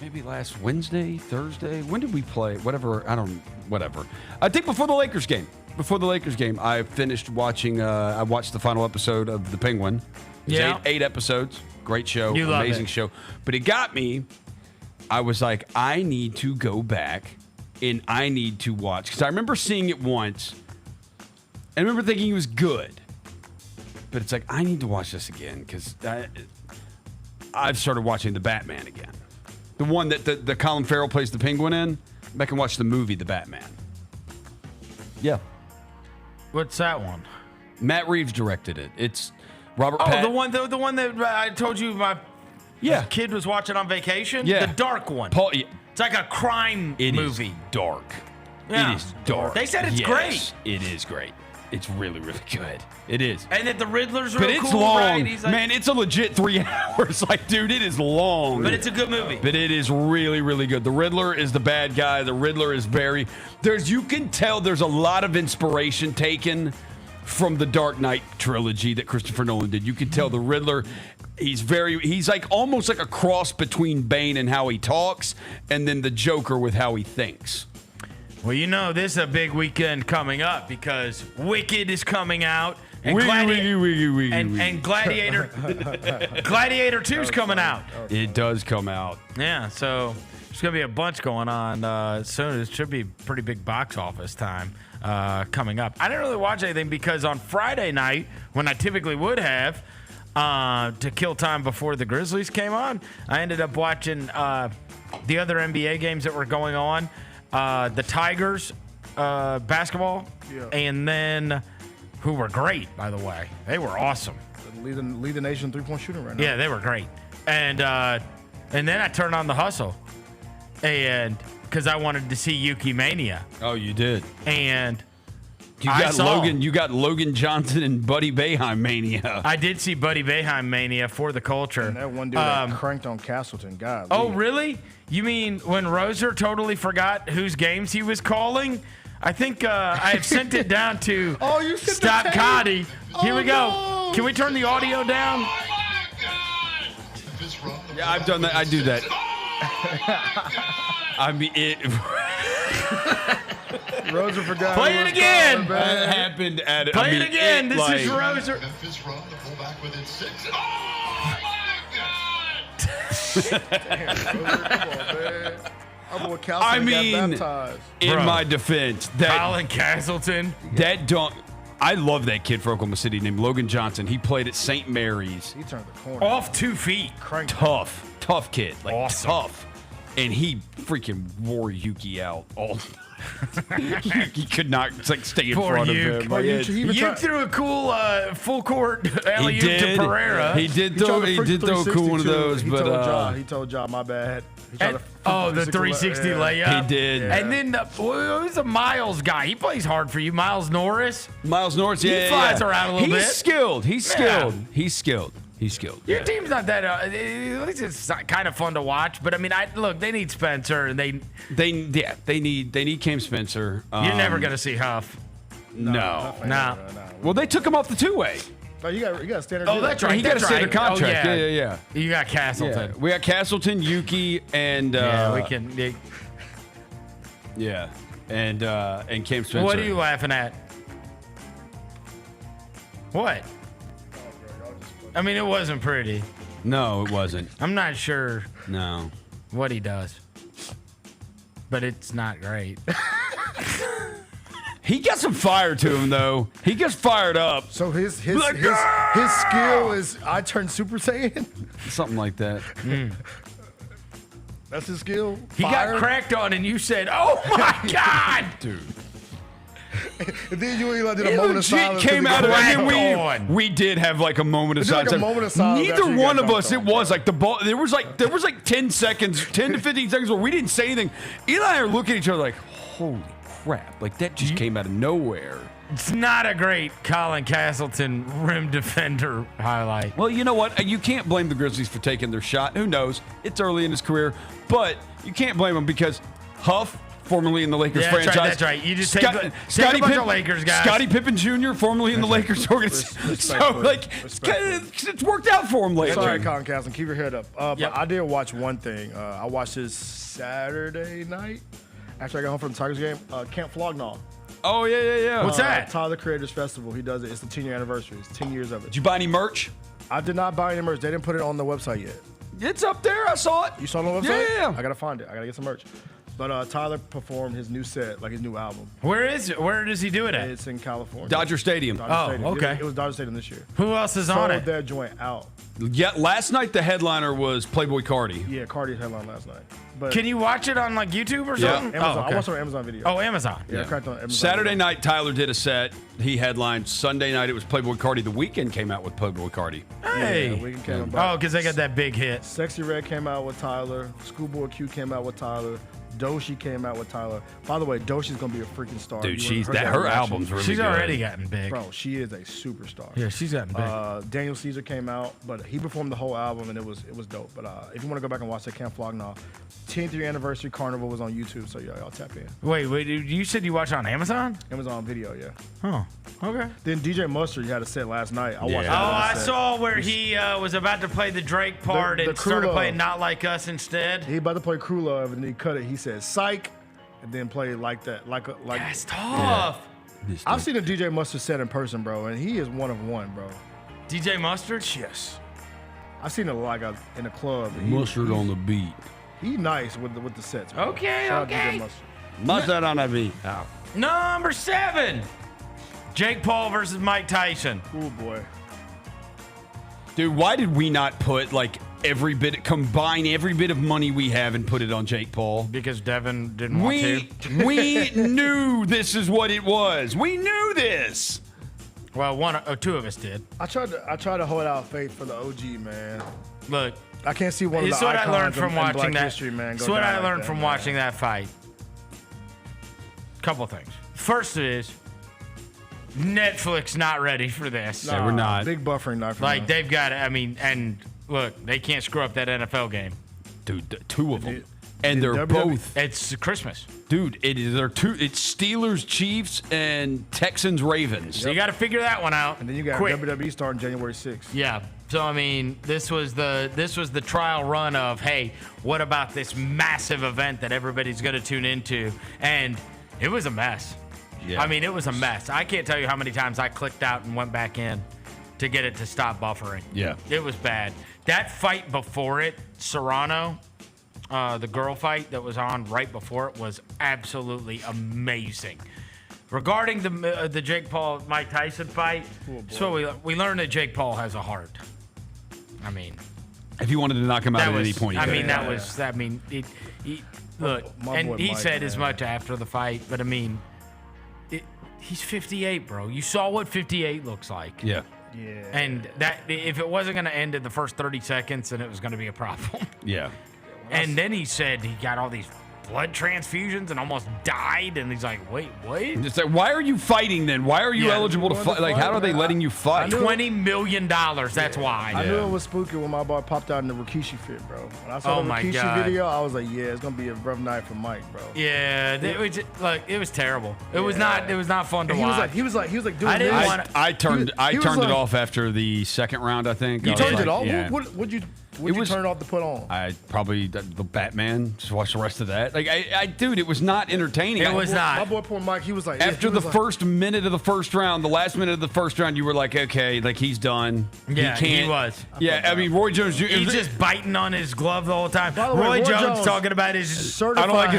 maybe last Wednesday, Thursday. When did we play? Whatever. I think before the Lakers game. I finished watching. I watched the final episode of The Penguin. It's Yeah. eight episodes. Great show. You love Amazing it. show. But it got me. I was like, I need to go back and I need to watch. Because I remember seeing it once. I remember thinking it was good. But it's like, I need to watch this again. Because I've started watching The Batman again. The one that the Colin Farrell plays the Penguin in. Back and watch the movie The Batman. Yeah. What's that one? Matt Reeves directed it. It's Robert Oh, Pattinson. the one that I told you my kid was watching on vacation? Yeah. The dark one. It's like a crime movie. Is dark. Yeah. It is dark. They said it's great. It is great. It's really, really good. It is. And that the Riddler's But real it's cool, long. right? He's like, Man, it's a legit 3 hours. Like, dude, it is long. but it's a good movie. But it is really, really good. The Riddler is the bad guy. The Riddler is very... You can tell there's a lot of inspiration taken from the Dark Knight trilogy that Christopher Nolan did. You can tell the Riddler, he's like almost like a cross between Bane and how he talks and then the Joker with how he thinks. Well, you know, this is a big weekend coming up because Wicked is coming out. And, and Gladiator 2's coming out. It does come out. Yeah, so there's going to be a bunch going on soon. It should be pretty big box office time coming up. I didn't really watch anything because on Friday night, when I typically would have, to kill time before the Grizzlies came on, I ended up watching the other NBA games that were going on. The Tigers basketball, and then who were great, by the way. They were awesome. Lead the nation three-point shooting right now. Yeah, they were great. And then I turned on the Hustle, and because I wanted to see Yuki Mania. Oh, you did. And you got Logan Johnson and Buddy Boeheim Mania. I did see Buddy Boeheim Mania for the culture. And that one dude that cranked on Castleton. God. Oh, really? You mean when Roser totally forgot whose games he was calling? I think I have sent it down to Stop Cotty. Here we go. No. Can we turn the audio down? Yeah, I've done that. I do that. I mean, Roser forgot. Play it again. That happened at. Play it again. This is Roser. Memphis run the fullback within 6. Oh my God! I mean, in my defense, that Colin Castleton, that dunk, I love that kid for Oklahoma City named Logan Johnson. He played at St. Mary's. He turned the corner. Off 2 feet. Tough kid. Like, awesome. Tough. And he freaking wore Yuki out all he could not stay in front of him. You threw a cool full court alley-oop to Pereira. He did throw a cool one of those, but he told Ja, my bad. The 360 layup. He did. Yeah. And then who's the Miles guy? He plays hard for you, Miles Norris. Miles Norris, he flies around a little bit. He's skilled. Your team's not that. At least it's kind of fun to watch. But I mean, look, they need Spencer, and they need Cam Spencer. You're never gonna see Huff. No. Well, they took him off the two-way. No, you got a standard. Oh, that's right. He got a standard contract. Yeah. You got Castleton. Yeah. We got Castleton, Yuki, and we can. Yeah, and Cam Spencer. What are you laughing at? What? I mean, it wasn't pretty. No, it wasn't. I'm not sure. No. What he does, but it's not great. He got some fire to him, though. He gets fired up. So his skill is I turn Super Saiyan? Something like that. That's his skill? He got cracked on, and you said, "Oh, my God!" Dude. And then you did a moment of silence. Came out of it. We did have like a moment of silence. Like a moment of silence. Neither one of us. It was like the ball. There was like 10 seconds, 10 to 15 seconds where we didn't say anything. Eli and I are looking at each other like, holy crap! Like that just came out of nowhere. It's not a great Colin Castleton rim defender highlight. Well, you know what? You can't blame the Grizzlies for taking their shot. Who knows? It's early in his career, but you can't blame him because Huff, formerly in the Lakers franchise. That's right. You just take a bunch of Lakers guys. Scottie Pippen Jr., formerly in the Lakers organization. So, it's worked out for him lately. Sorry, Colin Castleton. Keep your head up. But I did watch one thing. I watched this Saturday night after I got home from the Tigers game. Camp Flog, Gnaw. Oh, yeah. What's that? Tyler Creators Festival. He does it. It's the 10-year anniversary. It's 10 years of it. Did you buy any merch? I did not buy any merch. They didn't put it on the website yet. It's up there. I saw it. You saw it on the website? Yeah. I got to find it. I got to get some merch. But Tyler performed his new set, like his new album. Where does he do it at? It's in California. Dodger Stadium. Okay. It was Dodger Stadium this year. Who else is on it? Sold that joint out. Yeah, last night the headliner was Playboy Cardi. Yeah, Cardi headline last night. But can you watch it on like YouTube or something? Amazon. Okay. I watched it on Amazon Video. Oh, Amazon. Yeah, I cracked on Amazon. Saturday night, Tyler did a set. He headlined. Sunday night, it was Playboy Cardi. The Weekend came out with Playboy Cardi. Hey. Yeah, Weekend came out. Oh, because they got that big hit. Sexy Red came out with Tyler. Schoolboy Q came out with Tyler. Doshi came out with Tyler. By the way, Doshi's gonna be a freaking star. Dude, her album's really She's good. already gotten big. Bro, she is a superstar. Yeah, she's gotten big. Daniel Caesar came out, but he performed the whole album and it was dope. But if you want to go back and watch that Camp Flog Gnaw, 10th year anniversary carnival was on YouTube, so y'all tap in. Wait, you said you watched it on Amazon? Amazon Video, yeah. Oh, okay. Then DJ Mustard, he had a set last night. I watched. I saw where he was about to play the Drake part and started playing Not Like Us instead. He about to play Crew Love and he cut it. He said psych, and then play it like that, like. That's tough. Yeah. I've seen a DJ Mustard set in person, bro, and he is one of one, bro. DJ Mustard? Yes. I've seen it like in a club. Mustard on the beat. He nice with the sets. Bro. Okay. Mustard on the beat. Oh. Number 7. Jake Paul versus Mike Tyson. Cool boy. Dude, why did we not put combine every bit of money we have and put it on Jake Paul? Because Devin didn't want to. We knew this is what it was. We knew this. Well, two of us did. I tried to hold out faith for the OG, man. Look, I can't see one of the icons what I learned from in watching Black that. History, man. It's what I learned from watching that fight. Couple things. First is Netflix not ready for this. No, we're not. Big buffering knife. Like they've got. I mean, and look, they can't screw up that NFL game. Dude, two of them. And they're both. It's Christmas. Dude, they're two. It's Steelers, Chiefs, and Texans, Ravens. So you got to figure that one out. And then you got WWE starting January 6th. Yeah. So I mean, this was the trial run of, hey, what about this massive event that everybody's going to tune into? And it was a mess. Yeah. I mean, it was a mess. I can't tell you how many times I clicked out and went back in to get it to stop buffering. Yeah. It was bad. That fight before it, Serrano, the girl fight that was on right before it was absolutely amazing. Regarding the Jake Paul Mike Tyson fight, so we learned that Jake Paul has a heart. I mean, if you wanted to knock him out at any point, look, and he said as much after the fight, but I mean, he's 58, bro. You saw what 58 looks like. Yeah. Yeah. And that if it wasn't going to end in the first 30 seconds, then it was going to be a problem. Yeah. And then he said he got all these blood transfusions and almost died. And he's like, wait, what? Just like, why are you fighting then? Why are you eligible to fight? Like, how are they letting you fight? $20 million. That's why. I knew it was spooky when my boy popped out in the Rikishi fit, bro. When I saw the Rikishi video, I was like, yeah, it's going to be a rough night for Mike, bro. Yeah. It was terrible. It was not fun to watch. He was like doing I didn't this. want I turned it off after the second round, I think. You turned it off? Yeah. What'd you turn it off to put on? I probably the Batman. Just watch the rest of that. Like, dude, it was not entertaining. It was not. My boy, poor Mike, he was like. After the first minute of the first round, the last minute of the first round, you were like, okay, like he's done. Yeah, he can't. he was. Yeah, I mean, Roy Jones. He's just biting on his glove the whole time. By the way, Roy Roy Jones Jones talking about his. I don't like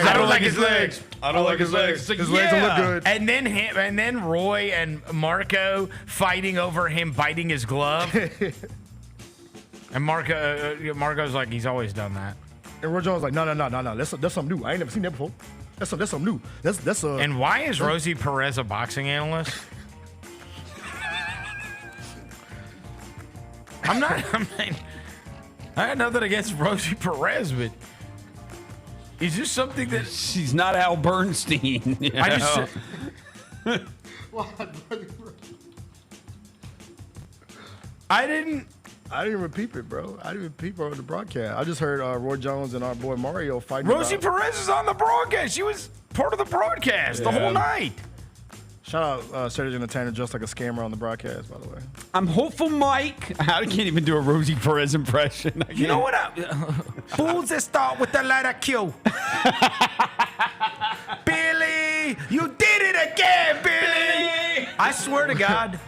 his legs. I don't like his legs. Like, His legs don't look good. And then Roy and Marco fighting over him biting his glove. And Marco's like, he's always done that. And Roy Jones was like, no. That's something new. I ain't never seen that before. That's something new. That's And why is Rosie Perez a boxing analyst? I got nothing against Rosie Perez, but is this something that she's not Al Bernstein? You know? I didn't even peep it, bro. I didn't even peep her on the broadcast. I just heard Roy Jones and our boy Mario fighting. Rosie Perez is on the broadcast. She was part of the broadcast the whole night. Shout out Serge Entertainer, just like a scammer on the broadcast, by the way. I'm hopeful, Mike. I can't even do a Rosie Perez impression. You know what? Fools that start with the letter Q. Billy, you did it again, Billy. I swear to God,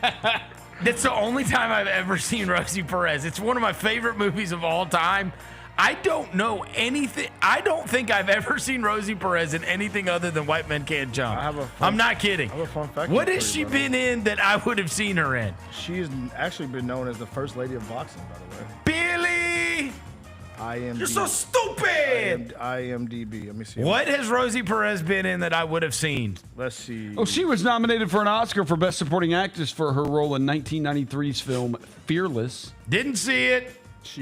that's the only time I've ever seen Rosie Perez. It's one of my favorite movies of all time. I don't know anything. I don't think I've ever seen Rosie Perez in anything other than White Men Can't Jump. I'm not kidding. I have a fun fact. What has she been in that I would have seen her in? She's actually been known as the first lady of boxing, by the way. Billy! IMDb. You're so stupid! IMDb. Let me see. What has Rosie Perez been in that I would have seen? Let's see. Oh, she was nominated for an Oscar for Best Supporting Actress for her role in 1993's film Fearless. Didn't see it. She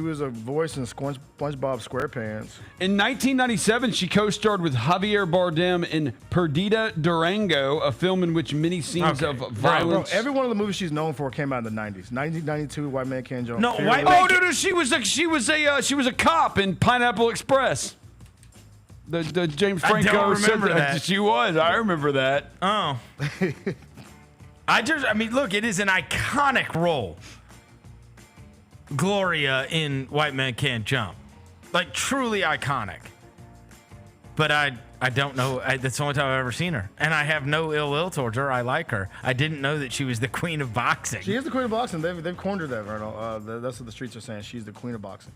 was a voice in SpongeBob SquarePants. In 1997, she co-starred with Javier Bardem in Perdita Durango, a film in which many scenes of violence. Bro, every one of the movies she's known for came out in the 90s. 1992, White Man Can't Jump. No, Fearless. No, she was a cop in Pineapple Express. The James Franco. I don't remember that. She was. I remember that. Oh. Look, it is an iconic role. Gloria in White Man Can't Jump. Like, truly iconic. But I don't know. That's the only time I've ever seen her. And I have no ill will towards her. I like her. I didn't know that she was the queen of boxing. She is the queen of boxing. They've coined her that, Vernon. That's what the streets are saying. She's the queen of boxing.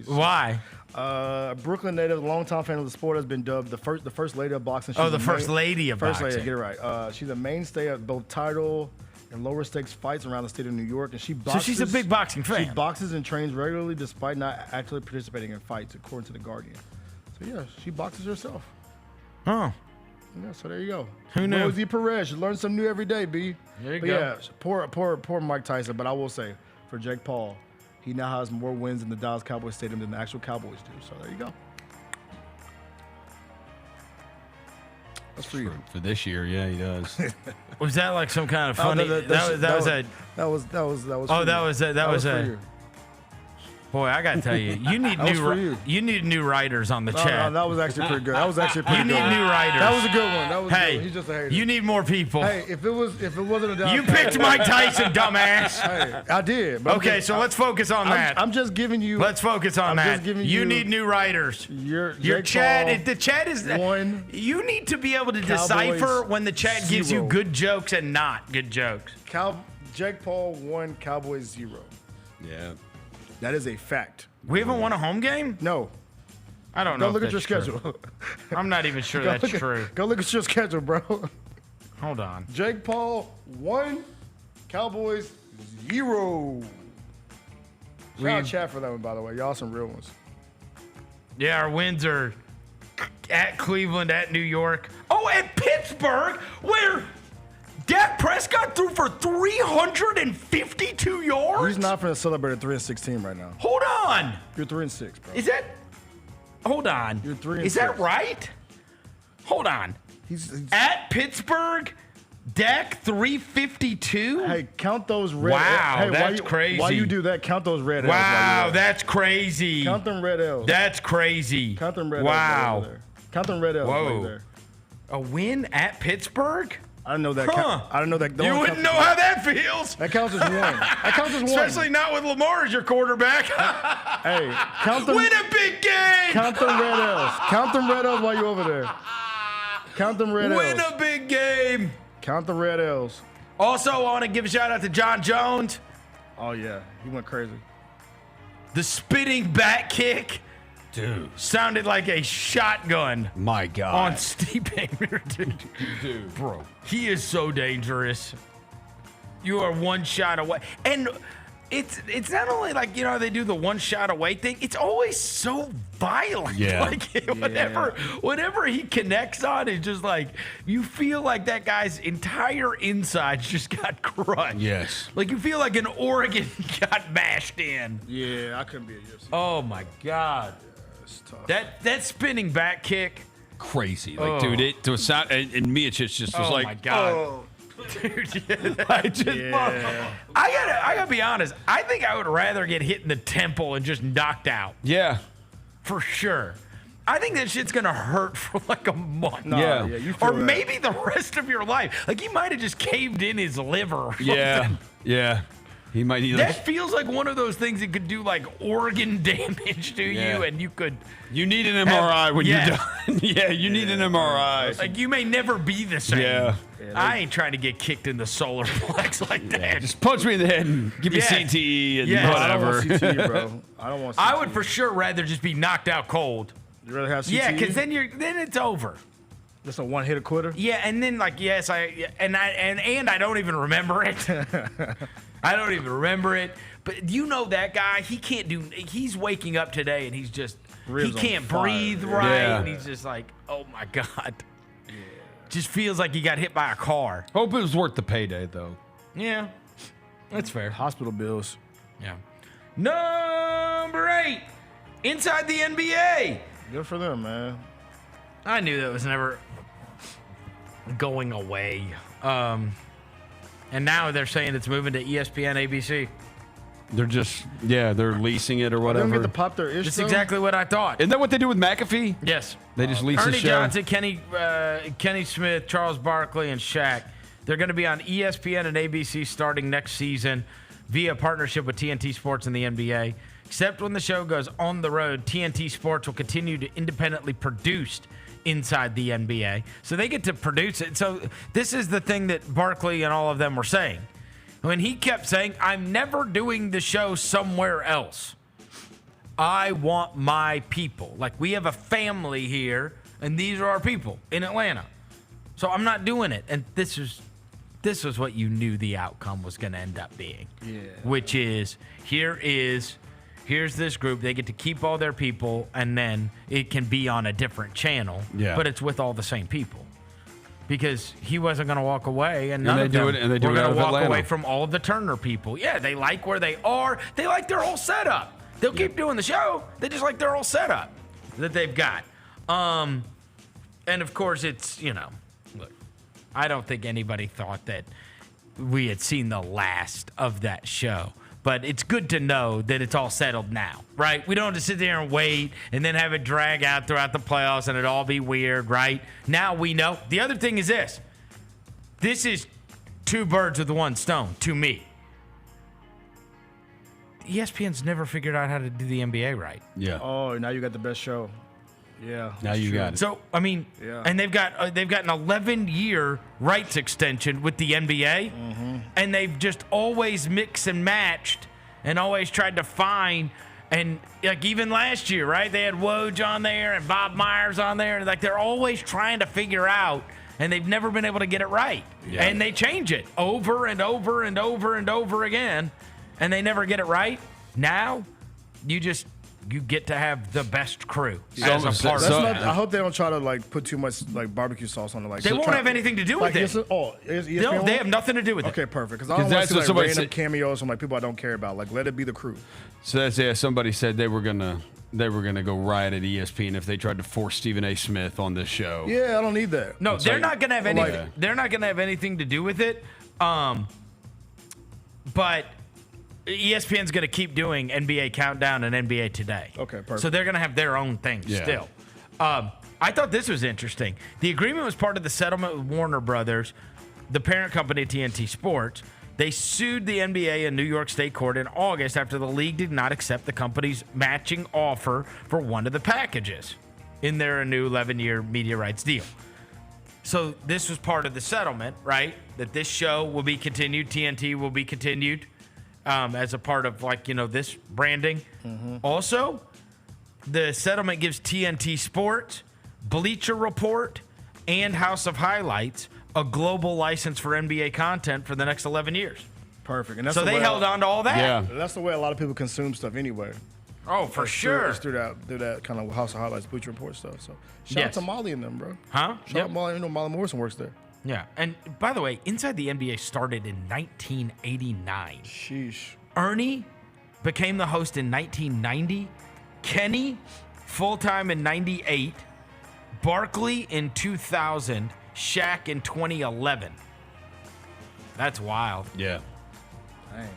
Why? Brooklyn native, longtime fan of the sport, has been dubbed the first lady of boxing. The first lady of boxing. First lady, get it right. She's a mainstay of both title and lower stakes fights around the state of New York, and she boxes. So she's a big boxing fan. She boxes and trains regularly despite not actually participating in fights, according to The Guardian. So yeah, she boxes herself. Oh. Yeah, so there you go. Who knew? Rosie Perez. You learn something new every day, B. There you go. Yeah, poor Mike Tyson, but I will say, for Jake Paul, he now has more wins in the Dallas Cowboys Stadium than the actual Cowboys do. So there you go. That's for you. For this year, yeah, he does. Was that like some kind of funny? That was a. Boy, I gotta tell you, you need new writers on the chat. No, that was actually pretty good. That was actually pretty good. You need new writers. That was a good one. That was hey, good. He's just a hater. You need more people. Hey, if it wasn't a Dallas you picked Mike Tyson, dumbass. Hey, I did. Okay, so let's focus on that. I'm just giving you. Let's focus on that. Just giving you need new writers. Your chat. The chat is. You need to be able to decipher when the chat gives you good jokes and not good jokes. Jake Paul 1, Cowboys 0. Yeah. That is a fact. We haven't won a home game? No. I don't know. Go look at your if that's schedule. true. I'm not even sure that's true. Go look at your schedule, bro. Hold on. Jake Paul 1, Cowboys 0. Shout out chat for that one, by the way. Y'all some real ones. Yeah, our wins are at Cleveland, at New York. Oh, at Pittsburgh, where Dak Prescott threw for 352 yards? He's not going to celebrate a 3-16 right now. Hold on. You're 3-6, bro. Is that? Hold on. You're 3-6. Is that right? Hold on. He's at Pittsburgh, Dak 352. Hey, count those red. Wow, hey, that's crazy. Why you do that? Count those red L's. Wow, that's crazy. Count them red L's. That's crazy. Count them red wow. L's. Wow. Count them red L's. Whoa. Right there. A win at Pittsburgh? I didn't know that. Huh. I didn't know that. You wouldn't know how that feels. That counts as one. That counts as one. Especially not with Lamar as your quarterback. Hey, count them. Win a big game. Count them red L's. Count them red L's while you're over there. Count them red L's. Win a big game. Count the red L's. Also, I want to give a shout out to John Jones. Oh, yeah. He went crazy. The spinning back kick. Dude. Sounded like a shotgun. My God. On Stipe. Dude. Bro. He is so dangerous. You are one shot away. And it's not only like, they do the one shot away thing. It's always so violent. Yeah. Like whatever he connects on is just like, you feel like that guy's entire insides just got crushed. Yes. Like you feel like an organ got mashed in. Yeah, I couldn't be a UFC. Oh my God. It's tough. That spinning back kick. Crazy. Like, dude, it to a sound, and Miocic just was like, my God. oh. Dude, I gotta be honest. I think I would rather get hit in the temple and just knocked out. Yeah. For sure. I think that shit's gonna hurt for like a month. Yeah you feel or that. maybe the rest of your life. Like he might have just caved in his liver or something. Yeah. He might need That feels like one of those things that could do like organ damage to you, and you could. You need an MRI when you're done. Yeah, you need an MRI. Like you may never be the same. Yeah. I ain't trying to get kicked in the solar plex like that. Just punch me in the head and give me CTE and Yes. whatever. I don't want CTE, bro. I don't want CTE. I would for sure rather just be knocked out cold. You rather have CTE? Yeah, because then it's over. Just a one-hit quitter? Yeah, and then I don't even remember it. I don't even remember it. But you know that guy, he's waking up today and he's just, Ribs he can't on fire. breathe right. Yeah. And he's just like, oh my God. Just feels like he got hit by a car. Hope it was worth the payday, though. Yeah, that's fair. Hospital bills. Yeah. Number 8, inside the NBA. Good for them, man. I knew that was never going away. And now they're saying it's moving to ESPN, ABC. They're just, they're leasing it or They whatever. don't get to pop their ish. That's though? exactly what I thought. Isn't that what they do with McAfee? Yes. They just lease the Ernie show. Johnson, Kenny Smith, Charles Barkley, and Shaq. They're going to be on ESPN and ABC starting next season via partnership with TNT Sports and the NBA. Except when the show goes on the road, TNT Sports will continue to independently produce inside the NBA. So they get to produce it. So this is the thing that Barkley and all of them were saying. When he kept saying, I'm never doing the show somewhere else. I want my people. Like, we have a family here, and these are our people in Atlanta. So I'm not doing it. And this was what you knew the outcome was going to end up being. Yeah. Which is, here's this group. They get to keep all their people, and then it can be on a different channel. Yeah. But it's with all the same people. Because he wasn't going to walk away, and none they of do them it- and they do were it out going of to walk Atlanta. away from all of the Turner people. Yeah, they like where they are. They like their whole setup. They'll keep doing the show. They just like their whole setup that they've got. And of course, it's, look, I don't think anybody thought that we had seen the last of that show. But it's good to know that it's all settled now, right? We don't have to sit there and wait and then have it drag out throughout the playoffs and it all be weird, right? Now we know. The other thing is this. This is two birds with one stone to me. ESPN's never figured out how to do the NBA right. Yeah. Oh, now you got the best show. Yeah. Now you got it. So, I mean, Yeah. and they've got an 11-year rights extension with the NBA, and they've just always mixed and matched and always tried to find And like even last year, right? They had Woj on there and Bob Myers on there. And like they're always trying to figure out, and they've never been able to get it right. Yeah. And they change it over and over and over and over again, and they never get it right. Now, you get to have the best crew as a part of it. I hope they don't try to like put too much like barbecue sauce on it. Like they won't have anything to do with it. No, they have nothing to do with it. Okay, perfect. Because I don't want to see like random cameos from like people I don't care about. Like let it be the crew. So that's somebody said they were gonna go riot at ESPN if they tried to force Stephen A. Smith on this show. Yeah, I don't need that. No, they're not gonna have anything. They're not gonna have anything to do with it. But ESPN's going to keep doing NBA Countdown and NBA Today. Okay, perfect. So they're going to have their own thing still. I thought this was interesting. The agreement was part of the settlement with Warner Brothers, the parent company of TNT Sports. They sued the NBA in New York State court in August after the league did not accept the company's matching offer for one of the packages in their new 11-year media rights deal. So this was part of the settlement, right? That this show will be continued, TNT will be continued. As a part of this branding. Mm-hmm. Also, the settlement gives TNT Sports, Bleacher Report, and House of Highlights a global license for NBA content for the next 11 years. Perfect. And that's so they held on to all that. Yeah. That's the way a lot of people consume stuff anyway. Oh, for sure. It's through that kind of House of Highlights, Bleacher Report stuff. So shout out to Molly and them, bro. Huh? Shout out Molly. Molly Morrison works there. Yeah, and by the way, Inside the NBA started in 1989. Sheesh. Ernie became the host in 1990. Kenny, full-time in 98. Barkley in 2000. Shaq in 2011. That's wild. Yeah. Dang.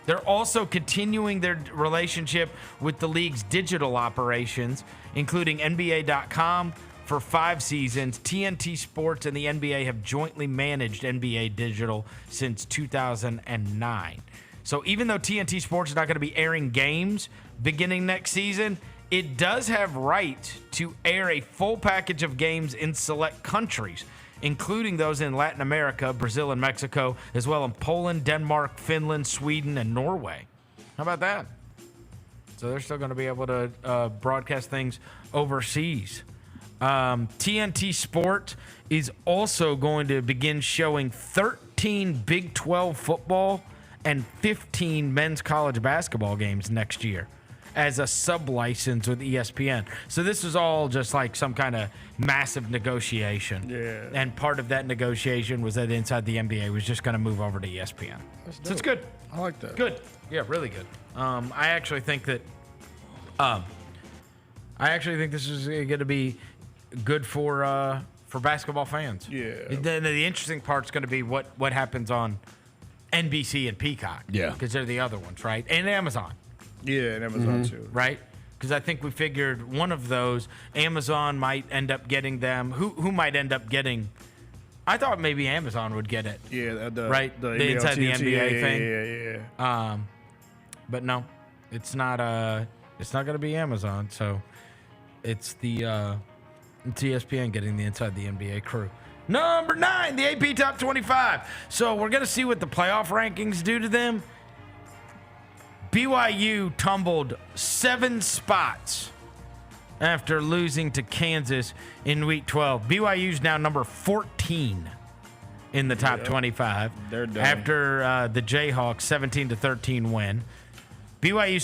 They're also continuing their relationship with the league's digital operations, including NBA.com, for 5 seasons. TNT Sports and the NBA have jointly managed NBA Digital since 2009. So even though TNT Sports is not going to be airing games beginning next season, it does have rights to air a full package of games in select countries, including those in Latin America, Brazil, and Mexico, as well as Poland, Denmark, Finland, Sweden, and Norway. How about that? So they're still going to be able to broadcast things overseas. TNT Sport is also going to begin showing 13 Big 12 football and 15 men's college basketball games next year as a sub-license with ESPN. So this is all just like some kind of massive negotiation. Yeah. And part of that negotiation was that Inside the NBA was just going to move over to ESPN. So it's good. I like that. Good. Yeah, really good. I actually think that this is going to be good for basketball fans. Yeah. The interesting part's going to be what happens on NBC and Peacock. Yeah. Because they're the other ones, right? And Amazon. Yeah, and Amazon too. Right? Because I think we figured one of those, Amazon might end up getting them. Who might end up getting? I thought maybe Amazon would get it. Yeah, right? The Inside the NBA thing. Yeah. But no, it's not. It's not going to be Amazon. So it's it's ESPN getting the Inside the NBA crew. Number 9, the AP Top 25. So we're going to see what the playoff rankings do to them. BYU tumbled 7 spots after losing to Kansas in Week 12. BYU's now number 14 in the top 25. They're done. After the Jayhawks 17-13 win. BYU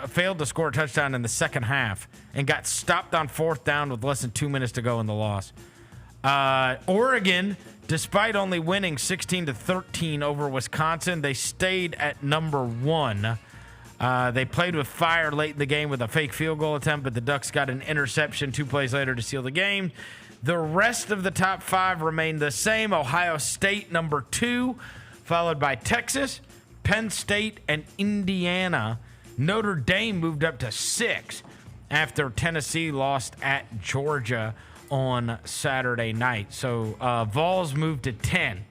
failed to score a touchdown in the second half and got stopped on 4th down with less than 2 minutes to go in the loss. Oregon, despite only winning 16-13 over Wisconsin, they stayed at number 1. They played with fire late in the game with a fake field goal attempt, but the Ducks got an interception 2 plays later to seal the game. The rest of the top 5 remained the same. Ohio State, number 2, followed by Texas, Penn State, and Indiana. Notre Dame moved up to 6 after Tennessee lost at Georgia on Saturday night. So Vols moved to 10.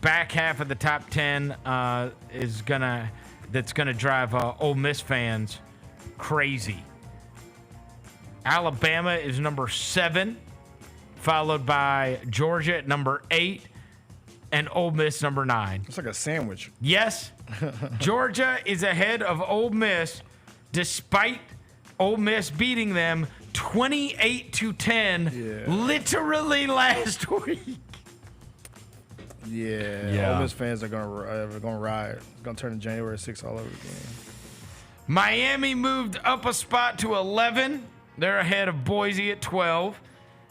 Back half of the top 10 that's gonna drive Ole Miss fans crazy. Alabama is number 7, followed by Georgia at number 8. and Ole Miss number 9. It's like a sandwich. Yes, Georgia is ahead of Ole Miss despite Ole Miss beating them 28-10 literally last week. Yeah. Ole Miss fans are gonna riot. It's gonna turn to January 6th all over again. Miami moved up a spot to 11. They're ahead of Boise at 12.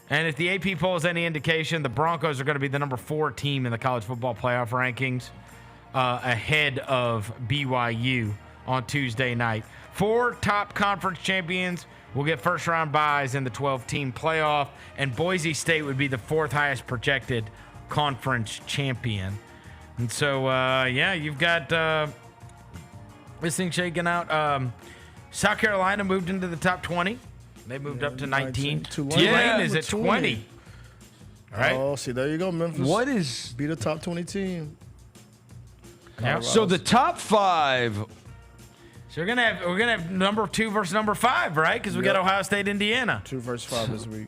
And if the AP poll is any indication, the Broncos are going to be the number 4 team in the college football playoff rankings, ahead of BYU on Tuesday night. 4 top conference champions will get first-round byes in the 12-team playoff, and Boise State would be the 4th highest projected conference champion. And so, you've got this thing shaking out. South Carolina moved into the top 20. They moved up to 19. Tulane is at 20. All right. Oh, see, there you go, Memphis. What is... Be the top 20 team. Yeah. So the top 5... So we're gonna have number 2 versus number 5, right? Because we got Ohio State, Indiana. 2 versus 5 this week.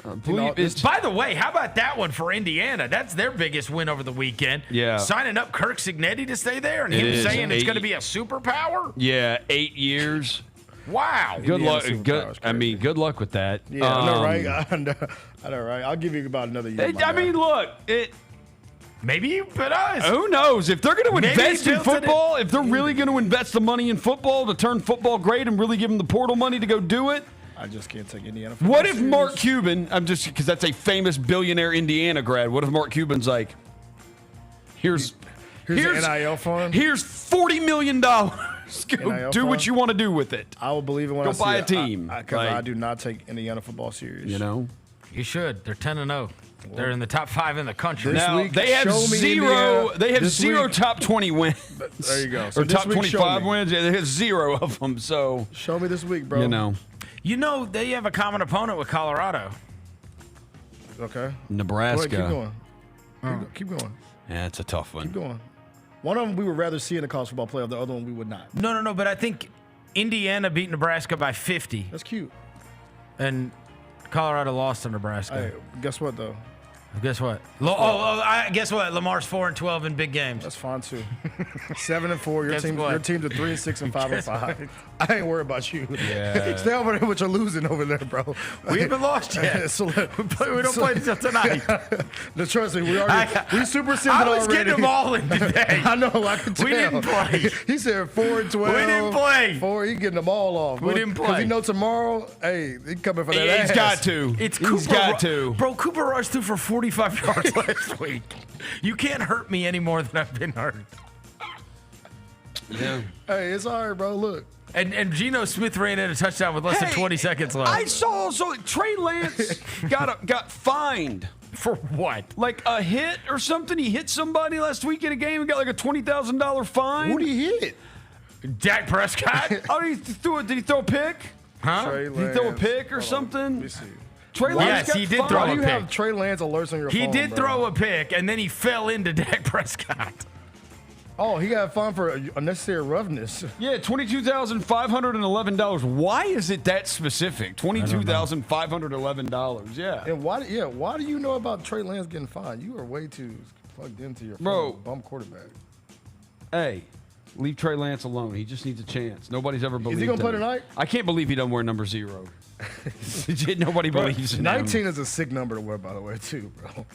By the way, how about that one for Indiana? That's their biggest win over the weekend. Yeah. Signing up Kirk Cignetti to stay there, and him saying it's going to be a superpower. Yeah, 8 years. Wow. Good luck. Good luck with that. Yeah, I know, right? I know, right? I'll give you about another year. Look, maybe you put us. Who knows? If they're going to invest in football, if they're really going to invest the money in football to turn football great and really give them the portal money to go do it. I just can't take Indiana. What if Mark Cuban, because that's a famous billionaire Indiana grad, what if Mark Cuban's like, here's the NIL fund? Here's $40 million. Go do what you want to do with it. I will believe it when I see it. Go buy a team. Because I do not take Indiana football serious. You know? You should. They're 10-0. They're in the top 5 in the country. Now, they have zero. They have zero top 20 wins. There you go. Or top 25 wins. Yeah, they have 0 of them. So show me this week, bro. You know they have a common opponent with Colorado. Okay. Nebraska. Keep going. Keep going. Yeah, it's a tough one. Keep going. One of them we would rather see in the college football playoff. The other one we would not. No. But I think Indiana beat Nebraska by 50. That's cute. And Colorado lost to Nebraska. Hey, guess what, though? Guess what? Guess what? Lamar's 4-12 in big games. That's fine too. 7-4. Your teams are 3-6 and 5-5. I ain't worried about you. Yeah. Stay over there with your losing over there, bro. We haven't lost yet. we don't play until tonight. Trust me, we superseded already. I was already. getting them all in today. I know. I can tell. We didn't play. He said 4-12. We didn't play. 4. He getting them all off. We didn't play. Because he know tomorrow. Hey, he coming for that ass. He's got to. He's got to. Bro, Cooper Rush threw for 45 yards last week. You can't hurt me any more than I've been hurt. Yeah. Hey, it's all right, bro. Look. And Geno Smith ran in a touchdown with less than 20 seconds left. I saw also Trey Lance got fined. For what? Like a hit or something? He hit somebody last week in a game and got like a $20,000 fine. Who did he hit? Dak Prescott. Did he throw a pick? Huh? Trey Did he throw a pick or something? Let me see. Trey Lance yes, he did fined. throw Why a do you pick. have Trey Lance alerts on your phone? He did bro? throw a pick, and then he fell into Dak Prescott. Oh, he got fined for unnecessary roughness. Yeah, $22,511. Why is it that specific? $22,511. Yeah. And why do you know about Trey Lance getting fined? You are way too plugged into your bum quarterback. Hey, leave Trey Lance alone. He just needs a chance. Nobody's ever believed Is he going to play him. tonight? I can't believe he doesn't wear number 0. Nobody believes in 19 him. is a sick number to wear, by the way, too, bro.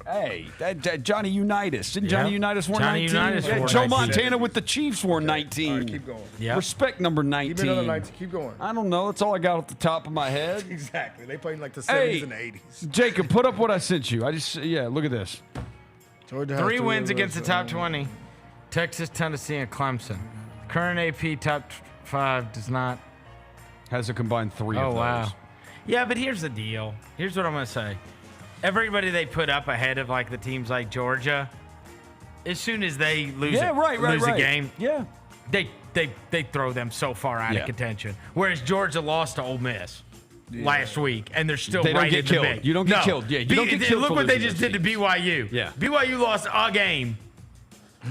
Hey, that Johnny Unitas. Didn't Johnny Unitas wore Johnny 19? Unitas wore Joe 19. Montana with the Chiefs wore 19. All right, keep going. Yep. Respect number 19. Keep another 19. Keep going. I don't know. That's all I got off the top of my head. Exactly. They played in like the 70s Hey, and 80s. Jacob, put up what I sent you. Look at this. Georgia has 3 wins of against the those, top 20. Texas, Tennessee, and Clemson. Current AP top 5 does not. Has a combined 3 of Oh, those. wow. Yeah, but here's the deal. Here's what I'm going to say. Everybody they put up ahead of like the teams like Georgia, as soon as they lose a game, they throw them so far out of contention. Whereas Georgia lost to Ole Miss last week, and they're still They don't right get in the killed. mix. You don't get killed. Yeah, you don't get killed Look for what they losing just those did to BYU. Yeah. BYU lost a game,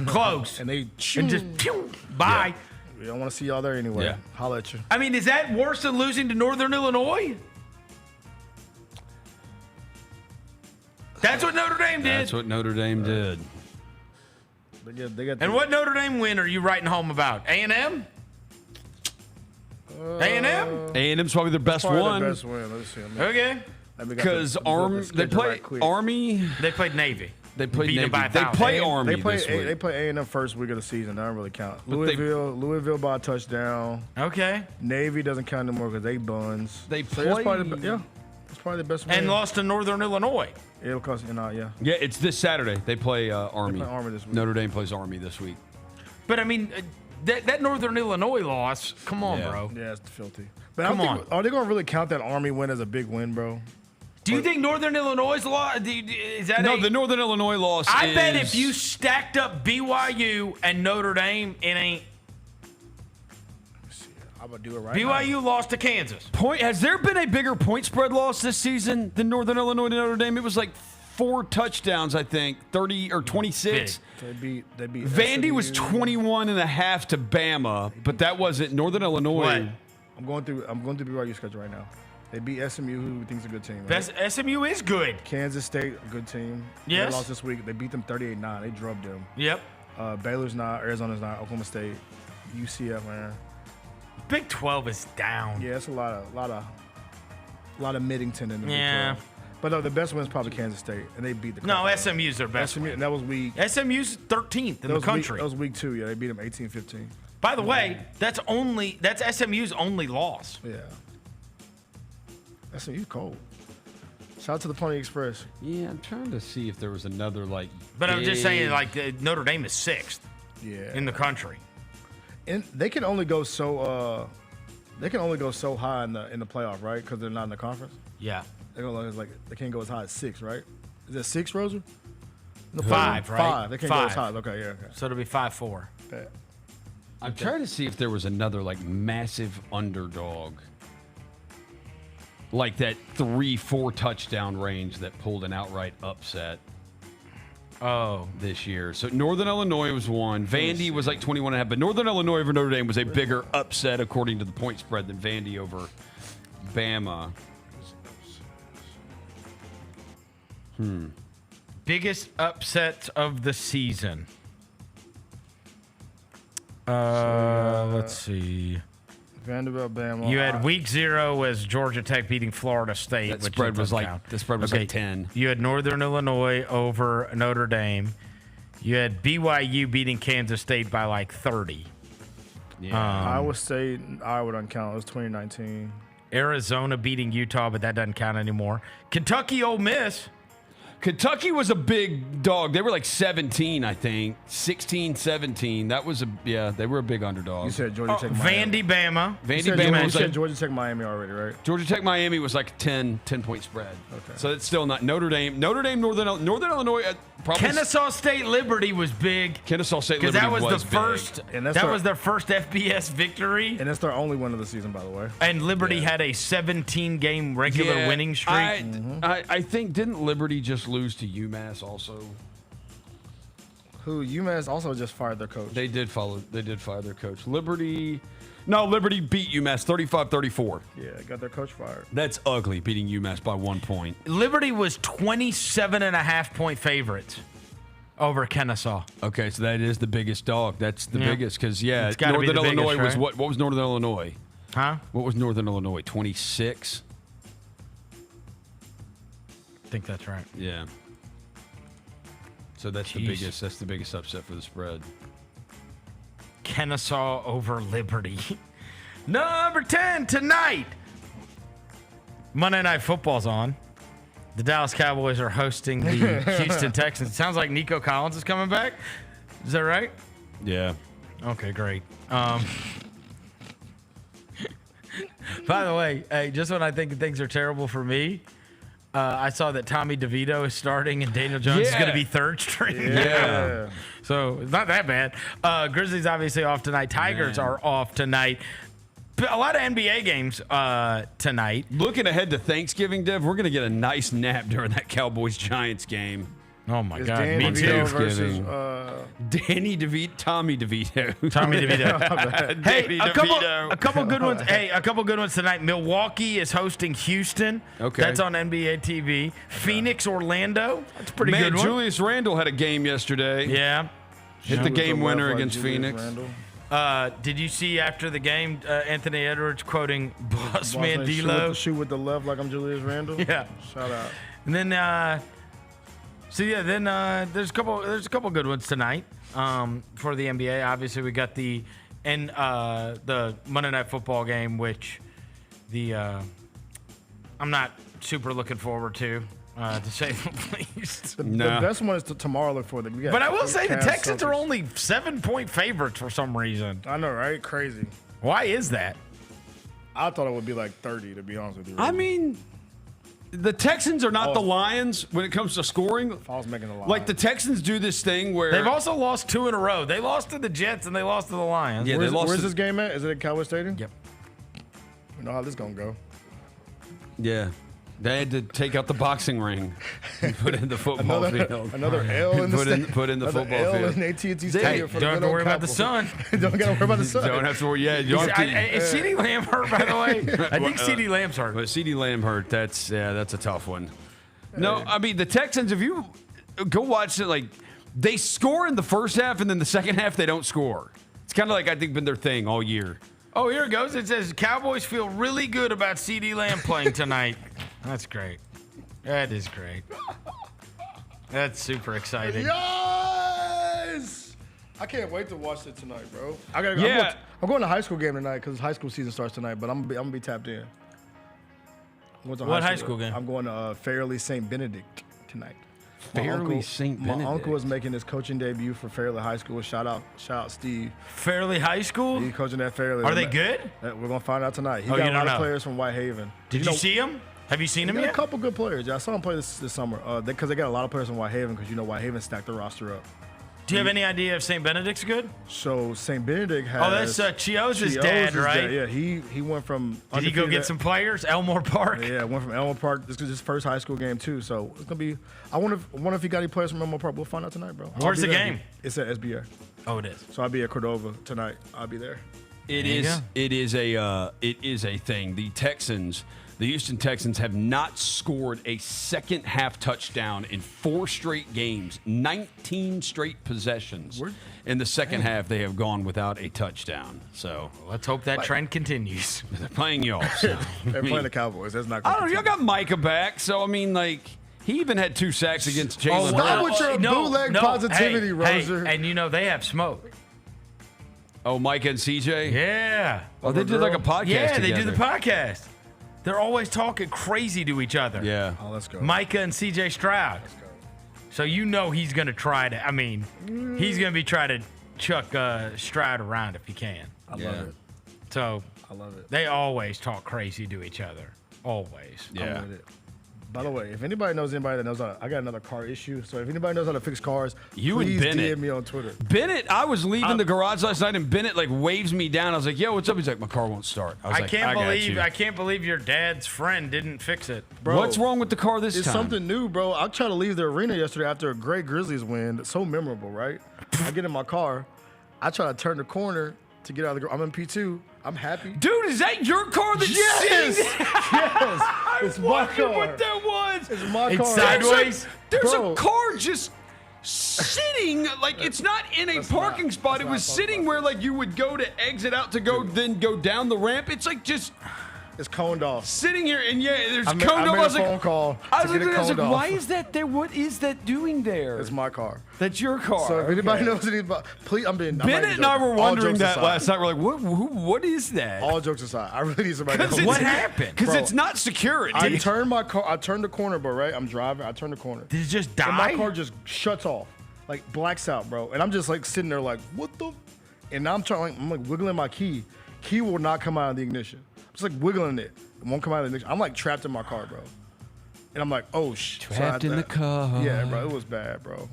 close, and they just bye. Yeah. We don't want to see y'all there anyway. Yeah. Holla at you. I mean, is that worse than losing to Northern Illinois? That's what Notre Dame did. That's what Notre Dame did. They got And what Notre Dame win are you writing home about? A&M? A&M? A&M's probably their best probably one. their best win. Let's see. Okay. Because they play Army. They played Navy. They played Beat them Navy. by They 1,000. play Army They play this week. they play A&M first week of the season. That don't really count. But Louisville by a touchdown. Okay. Navy doesn't count anymore because they buns. They So play. it's probably the best win. And lost to Northern Illinois. It'll cost yeah. Yeah, it's this Saturday. They play Army. They play Army this week. Notre Dame plays Army this week. But I mean, that Northern Illinois loss, come on, Yeah. bro. Yeah, it's filthy. But Come on. Are they gonna really count that Army win as a big win, bro? Do you think Northern Illinois' loss, is that No, the Northern Illinois loss I bet is- if you stacked up BYU and Notre Dame, it ain't. I'm gonna do it right BYU lost to Kansas. Has there been a bigger point spread loss this season than Northern Illinois to Notre Dame? It was like 4 touchdowns, I think, 30 or 26. They beat Vandy was SMU. 21.5 to Bama, but that wasn't Northern Illinois. What? I'm going through BYU schedule right now. They beat SMU, who we think's a good team. Right? SMU is good. Kansas State, a good team. Yes. They lost this week. They beat them 38-9. They drubbed them. Yep. Baylor's not. Arizona's not. Oklahoma State, UCF, man. Big 12 is down. Yeah, it's a lot of Middington in the Yeah. Big 12. But no, the best one is probably Kansas State, and they beat the. No, crap out of them. SMU's their best. SMU, and that was week. SMU's 13th in the country. That was week 2. Yeah, they beat them 18-15. By the way, that's SMU's only loss. Yeah. SMU's cold. Shout out to the Pony Express. Yeah, I'm trying to see if there was another But I'm just saying, big- Notre Dame is 6th. Yeah. In the country. And they can only go so. They can only go so high in the playoff, right? Because they're not in the conference. Yeah. They can't go as high as 6, right? Is it 6, Roser? No, 5, right? 5. They can't go as 5. high. Okay, yeah. Okay. So it'll be 5-4. I'm trying to see if there was another massive underdog, like that 3-4 touchdown range that pulled an outright upset. This year. So Northern Illinois was one. Vandy was like 21.5, but Northern Illinois over Notre Dame was a bigger upset according to the point spread than Vandy over Bama. Biggest upset of the season. Let's see. Vanderbilt, Bama. You had week 0 was Georgia Tech beating Florida State. That which spread was doesn't like count. the spread was Okay, like 10. You had Northern Illinois over Notre Dame. You had BYU beating Kansas State by like 30. Yeah. Iowa State, Iowa doesn't count. It was 2019. Arizona beating Utah, but that doesn't count anymore. Kentucky, Ole Miss. Kentucky was a big dog. They were like 17, I think. 16, 17. That was they were a big underdog. You said Georgia Tech, Miami. Vandy, Bama. Vandy, You said Georgia Tech, Miami already, right? Georgia Tech, Miami was like a 10-point spread. Okay. So it's still not Notre Dame, Northern Illinois. Probably Kennesaw State Liberty was big. Kennesaw State Because Liberty that was big. the first. And That was their first FBS victory. And that's their only win of the season, by the way. And Liberty had a 17-game regular winning streak. I think didn't Liberty just lose to UMass also? Who UMass also just fired their coach. They did fire their coach. Liberty beat UMass 35-34. Yeah, got their coach fired. That's ugly, beating UMass by 1 point. Liberty was 27.5-point favorites over Kennesaw. Okay, so that is the biggest dog. That's the biggest because It's gotta be Northern the biggest, Illinois was right? what was Northern Illinois? Huh? What was Northern Illinois? 26. I think that's right. Yeah. So that's the biggest. That's the biggest upset for the spread. Kennesaw over Liberty. Number 10 tonight. Monday Night Football's on. The Dallas Cowboys are hosting the Houston Texans. Sounds like Nico Collins is coming back. Is that right? Yeah. Okay, great. By the way, hey, just when I think things are terrible for me, I saw that Tommy DeVito is starting and Daniel Jones is going to be third string. Yeah. So it's not that bad. Grizzlies obviously off tonight. Tigers are off tonight. A lot of NBA games tonight. Looking ahead to Thanksgiving, Dev, we're going to get a nice nap during that Cowboys-Giants game. Oh my It's God! Danny Me DeVito too. versus Danny DeVito, Tommy DeVito. Tommy DeVito. Hey, Danny a DeVito. couple good ones. Hey, a couple good ones tonight. Milwaukee is hosting Houston. Okay. That's on NBA TV. Phoenix, Orlando. That's a pretty Man, good one. Julius Randle had a game yesterday. Yeah. Hit the game winner against Phoenix. Did you see after the game Anthony Edwards quoting Boss Man D-Lo? Shoot with the left like I'm Julius Randle. Yeah. Shout out. And then, there's a couple good ones tonight for the NBA. Obviously, we got the Monday Night Football game, which I'm not super looking forward to say the least. The best one is tomorrow. Look for them. But I will say the Texans are only 7-point favorites for some reason. I know, right? Crazy. Why is that? I thought it would be like 30, to be honest with you. I mean, the Texans are not the Lions when it comes to scoring. If I was making the line. Like the Texans do this thing where They've also lost 2 in a row. They lost to the Jets and they lost to the Lions. Yeah, where's this game at? Is it at Cowboys Stadium? Yep. We know how this gonna go. Yeah. They had to take out the boxing ring and put in the football field. Another L in the put in the another football L field. in AT&T Stadium for the Don't have good to old worry about the Cowboys. sun. Don't gotta worry about the sun. Don't have to worry. Yeah, you don't have to. Is CeeDee Lamb hurt, by the way? I think CeeDee Lamb's hurt. But CeeDee Lamb hurt. That's a tough one. No, I mean the Texans. If you go watch it, like they score in the first half and then the second half they don't score. It's kind of like I think been their thing all year. Oh, here it goes. It says Cowboys feel really good about CeeDee Lamb playing tonight. That's great. That is great. That's super exciting. Yes! I can't wait to watch it tonight, bro. I gotta go. Yeah. I'm going to high school game tonight because high school season starts tonight. But I'm gonna be tapped in. What high school game? I'm going to Fairleigh St. Benedict tonight. Fairleigh St. Benedict. My uncle is making his coaching debut for Fairleigh High School. Shout out Steve. Fairleigh High School? He's coaching at Fairleigh. Are they good? We're gonna find out tonight. He Oh, got you a don't lot of know. players from Whitehaven. Did you see him? Have you seen him Got yet? a couple good players. Yeah, I saw him play this summer. Because they got a lot of players from Whitehaven. Because Whitehaven stacked the roster up. Do you have any idea if St. Benedict's good? So St. Benedict has. Oh, that's Chio's dad, right? Yeah, he went from. Did he go get some players? Elmore Park? Yeah, went from Elmore Park. This is his first high school game too. So it's gonna be. I wonder if he got any players from Elmore Park. We'll find out tonight, bro. Where's the game? It's at SBA. Oh, it is. So I'll be at Cordova tonight. I'll be there. It is a thing. The Houston Texans have not scored a second half touchdown in 4 straight games, 19 straight possessions. In the second half, they have gone without a touchdown. So let's hope that trend continues. They're playing y'all. So, They're playing the Cowboys. That's not. I don't know. Y'all got Micah back, so I mean, like he even had 2 sacks against Jalen. Stop with your bootleg positivity, Roser. Hey, and they have smoke. Oh, Micah and CJ. Yeah. Oh, they did like a podcast. Yeah, they do together. the podcast. They're always talking crazy to each other. Yeah. Oh, let's go. Micah and CJ Stroud. So he's going to try to. I mean, he's going to be trying to chuck Stroud around if he can. I love it. So I love it. they always talk crazy to each other. Always. Yeah. I'm with it. By the way, if anybody knows I got another car issue. So if anybody knows how to fix cars, please DM me on Twitter. Bennett, I was leaving the garage last night, and Bennett like waves me down. I was like, "Yo, what's up?" He's like, "My car won't start." I was like, I can't believe your dad's friend didn't fix it, Bro, what's wrong with the car this It's time? something new, bro. I tried to leave the arena yesterday after a great Grizzlies win. So memorable, right? I get in my car. I try to turn the corner to get out of the. I'm in P2. I'm happy. Dude, is that your car that's Yes! sitting? Yes! It's my car. What that was? It's my It's car. sideways? There's Bro. a car just sitting, like it's not in a parking spot. It was sitting where like you would go to exit out to go then go down the ramp. It's like just It's coned off. sitting here, and yeah, there's I made coned off. I a was like, phone call I to was get it looking, I was like, coned off. why is that there? What is that doing there? It's my car. That's your car. So if anybody Okay. knows anything about, please, I'm not Bennett even and I joking. were All wondering jokes that aside. last night. We're like, what is that? All jokes aside, I really need somebody to help me. What happened? Because Bro, it's not security. I turned my car. I turned the corner, bro. Right, I'm driving. I turned the corner. Did it just And my die? car just shuts off, like blacks out, bro. And I'm just like sitting there, like, what the? And now I'm like wiggling my key. Key will not come out of the ignition. I'm just like wiggling it. It won't come out of the ignition. I'm like trapped in my car, bro. And I'm like, oh shit. Trapped in the car. Yeah, bro. It was bad, bro.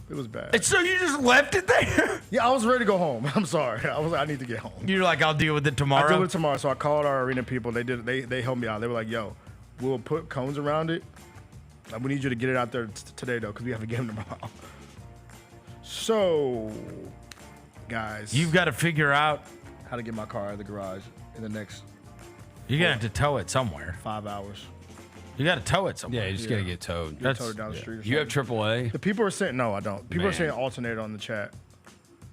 It was bad. And so you just left it there? Yeah, I was ready to go home. I'm sorry. I was like, I need to get home. You're like, I'll deal with it tomorrow. I deal with it tomorrow. So I called our arena people. They helped me out. They were like, yo, we'll put cones around it. We need you to get it out there today, though, because we have a game tomorrow. So, guys. You've got to figure out how to get my car out of the garage in the next You're going to have to tow it somewhere. 5 hours. You got to tow it somewhere. Yeah, you just got to get towed. Get towed down the street or You have something. AAA? The people are saying, no, I don't. People are Man. saying alternator on the chat.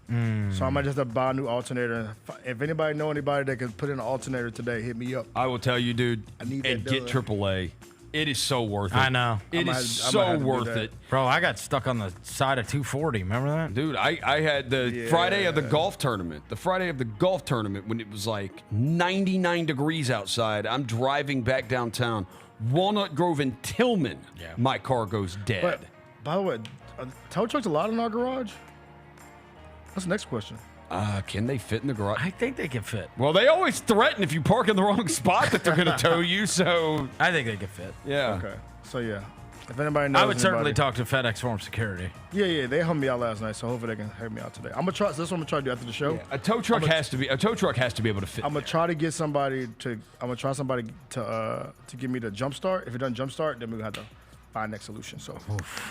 So I might just have to buy a new alternator. If anybody know anybody that can put in an alternator today, hit me up. I will tell you, dude, I need and that get done. AAA. It is so worth it. I know. It is so worth it. Bro, I got stuck on the side of 240. Remember that? Dude, I had the Friday of the golf tournament. The Friday of the golf tournament when it was like 99 degrees outside. I'm driving back downtown. Walnut Grove and Tillman. Yeah. My car goes dead. But, by the way, tow trucks allowed in our garage? That's the next question. Can they fit in the garage? I think they can fit. Well, they always threaten if you park in the wrong spot that they're going to tow you, so... I think they can fit. Yeah. Okay. So, yeah. If anybody knows I would certainly anybody- talk to FedEx Forum Security. Yeah, they helped me out last night, so hopefully they can help me out today. I'm gonna try. So that's what I'm gonna try to do after the show. A tow truck has to be able to fit. I'm gonna try to get somebody to. I'm gonna try somebody to give me the jump start. If it doesn't jump start, then we're gonna have to find next solution. So,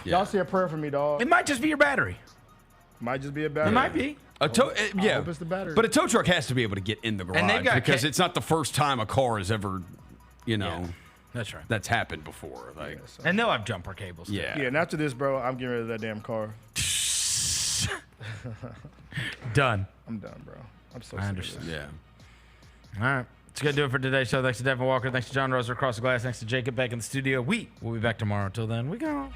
y'all say a prayer for me, dog. It might just be your battery. Might just be a battery. It might be. A tow, yeah, hope it's the battery. but a tow truck has to be able to get in the garage And they've got because it's not the first time a car has ever, That's right. that's happened before. Like, And they'll have jumper cables. too. yeah, Yeah, and after this, bro, I'm getting rid of that damn car. Done. I'm done, bro. I'm so. I sick of understand. this. yeah. All right. It's going to do it for today's show. Thanks to Devin Walker. Thanks to John Roser across the glass. Thanks to Jacob back in the studio. We will be back tomorrow. Until then, we go.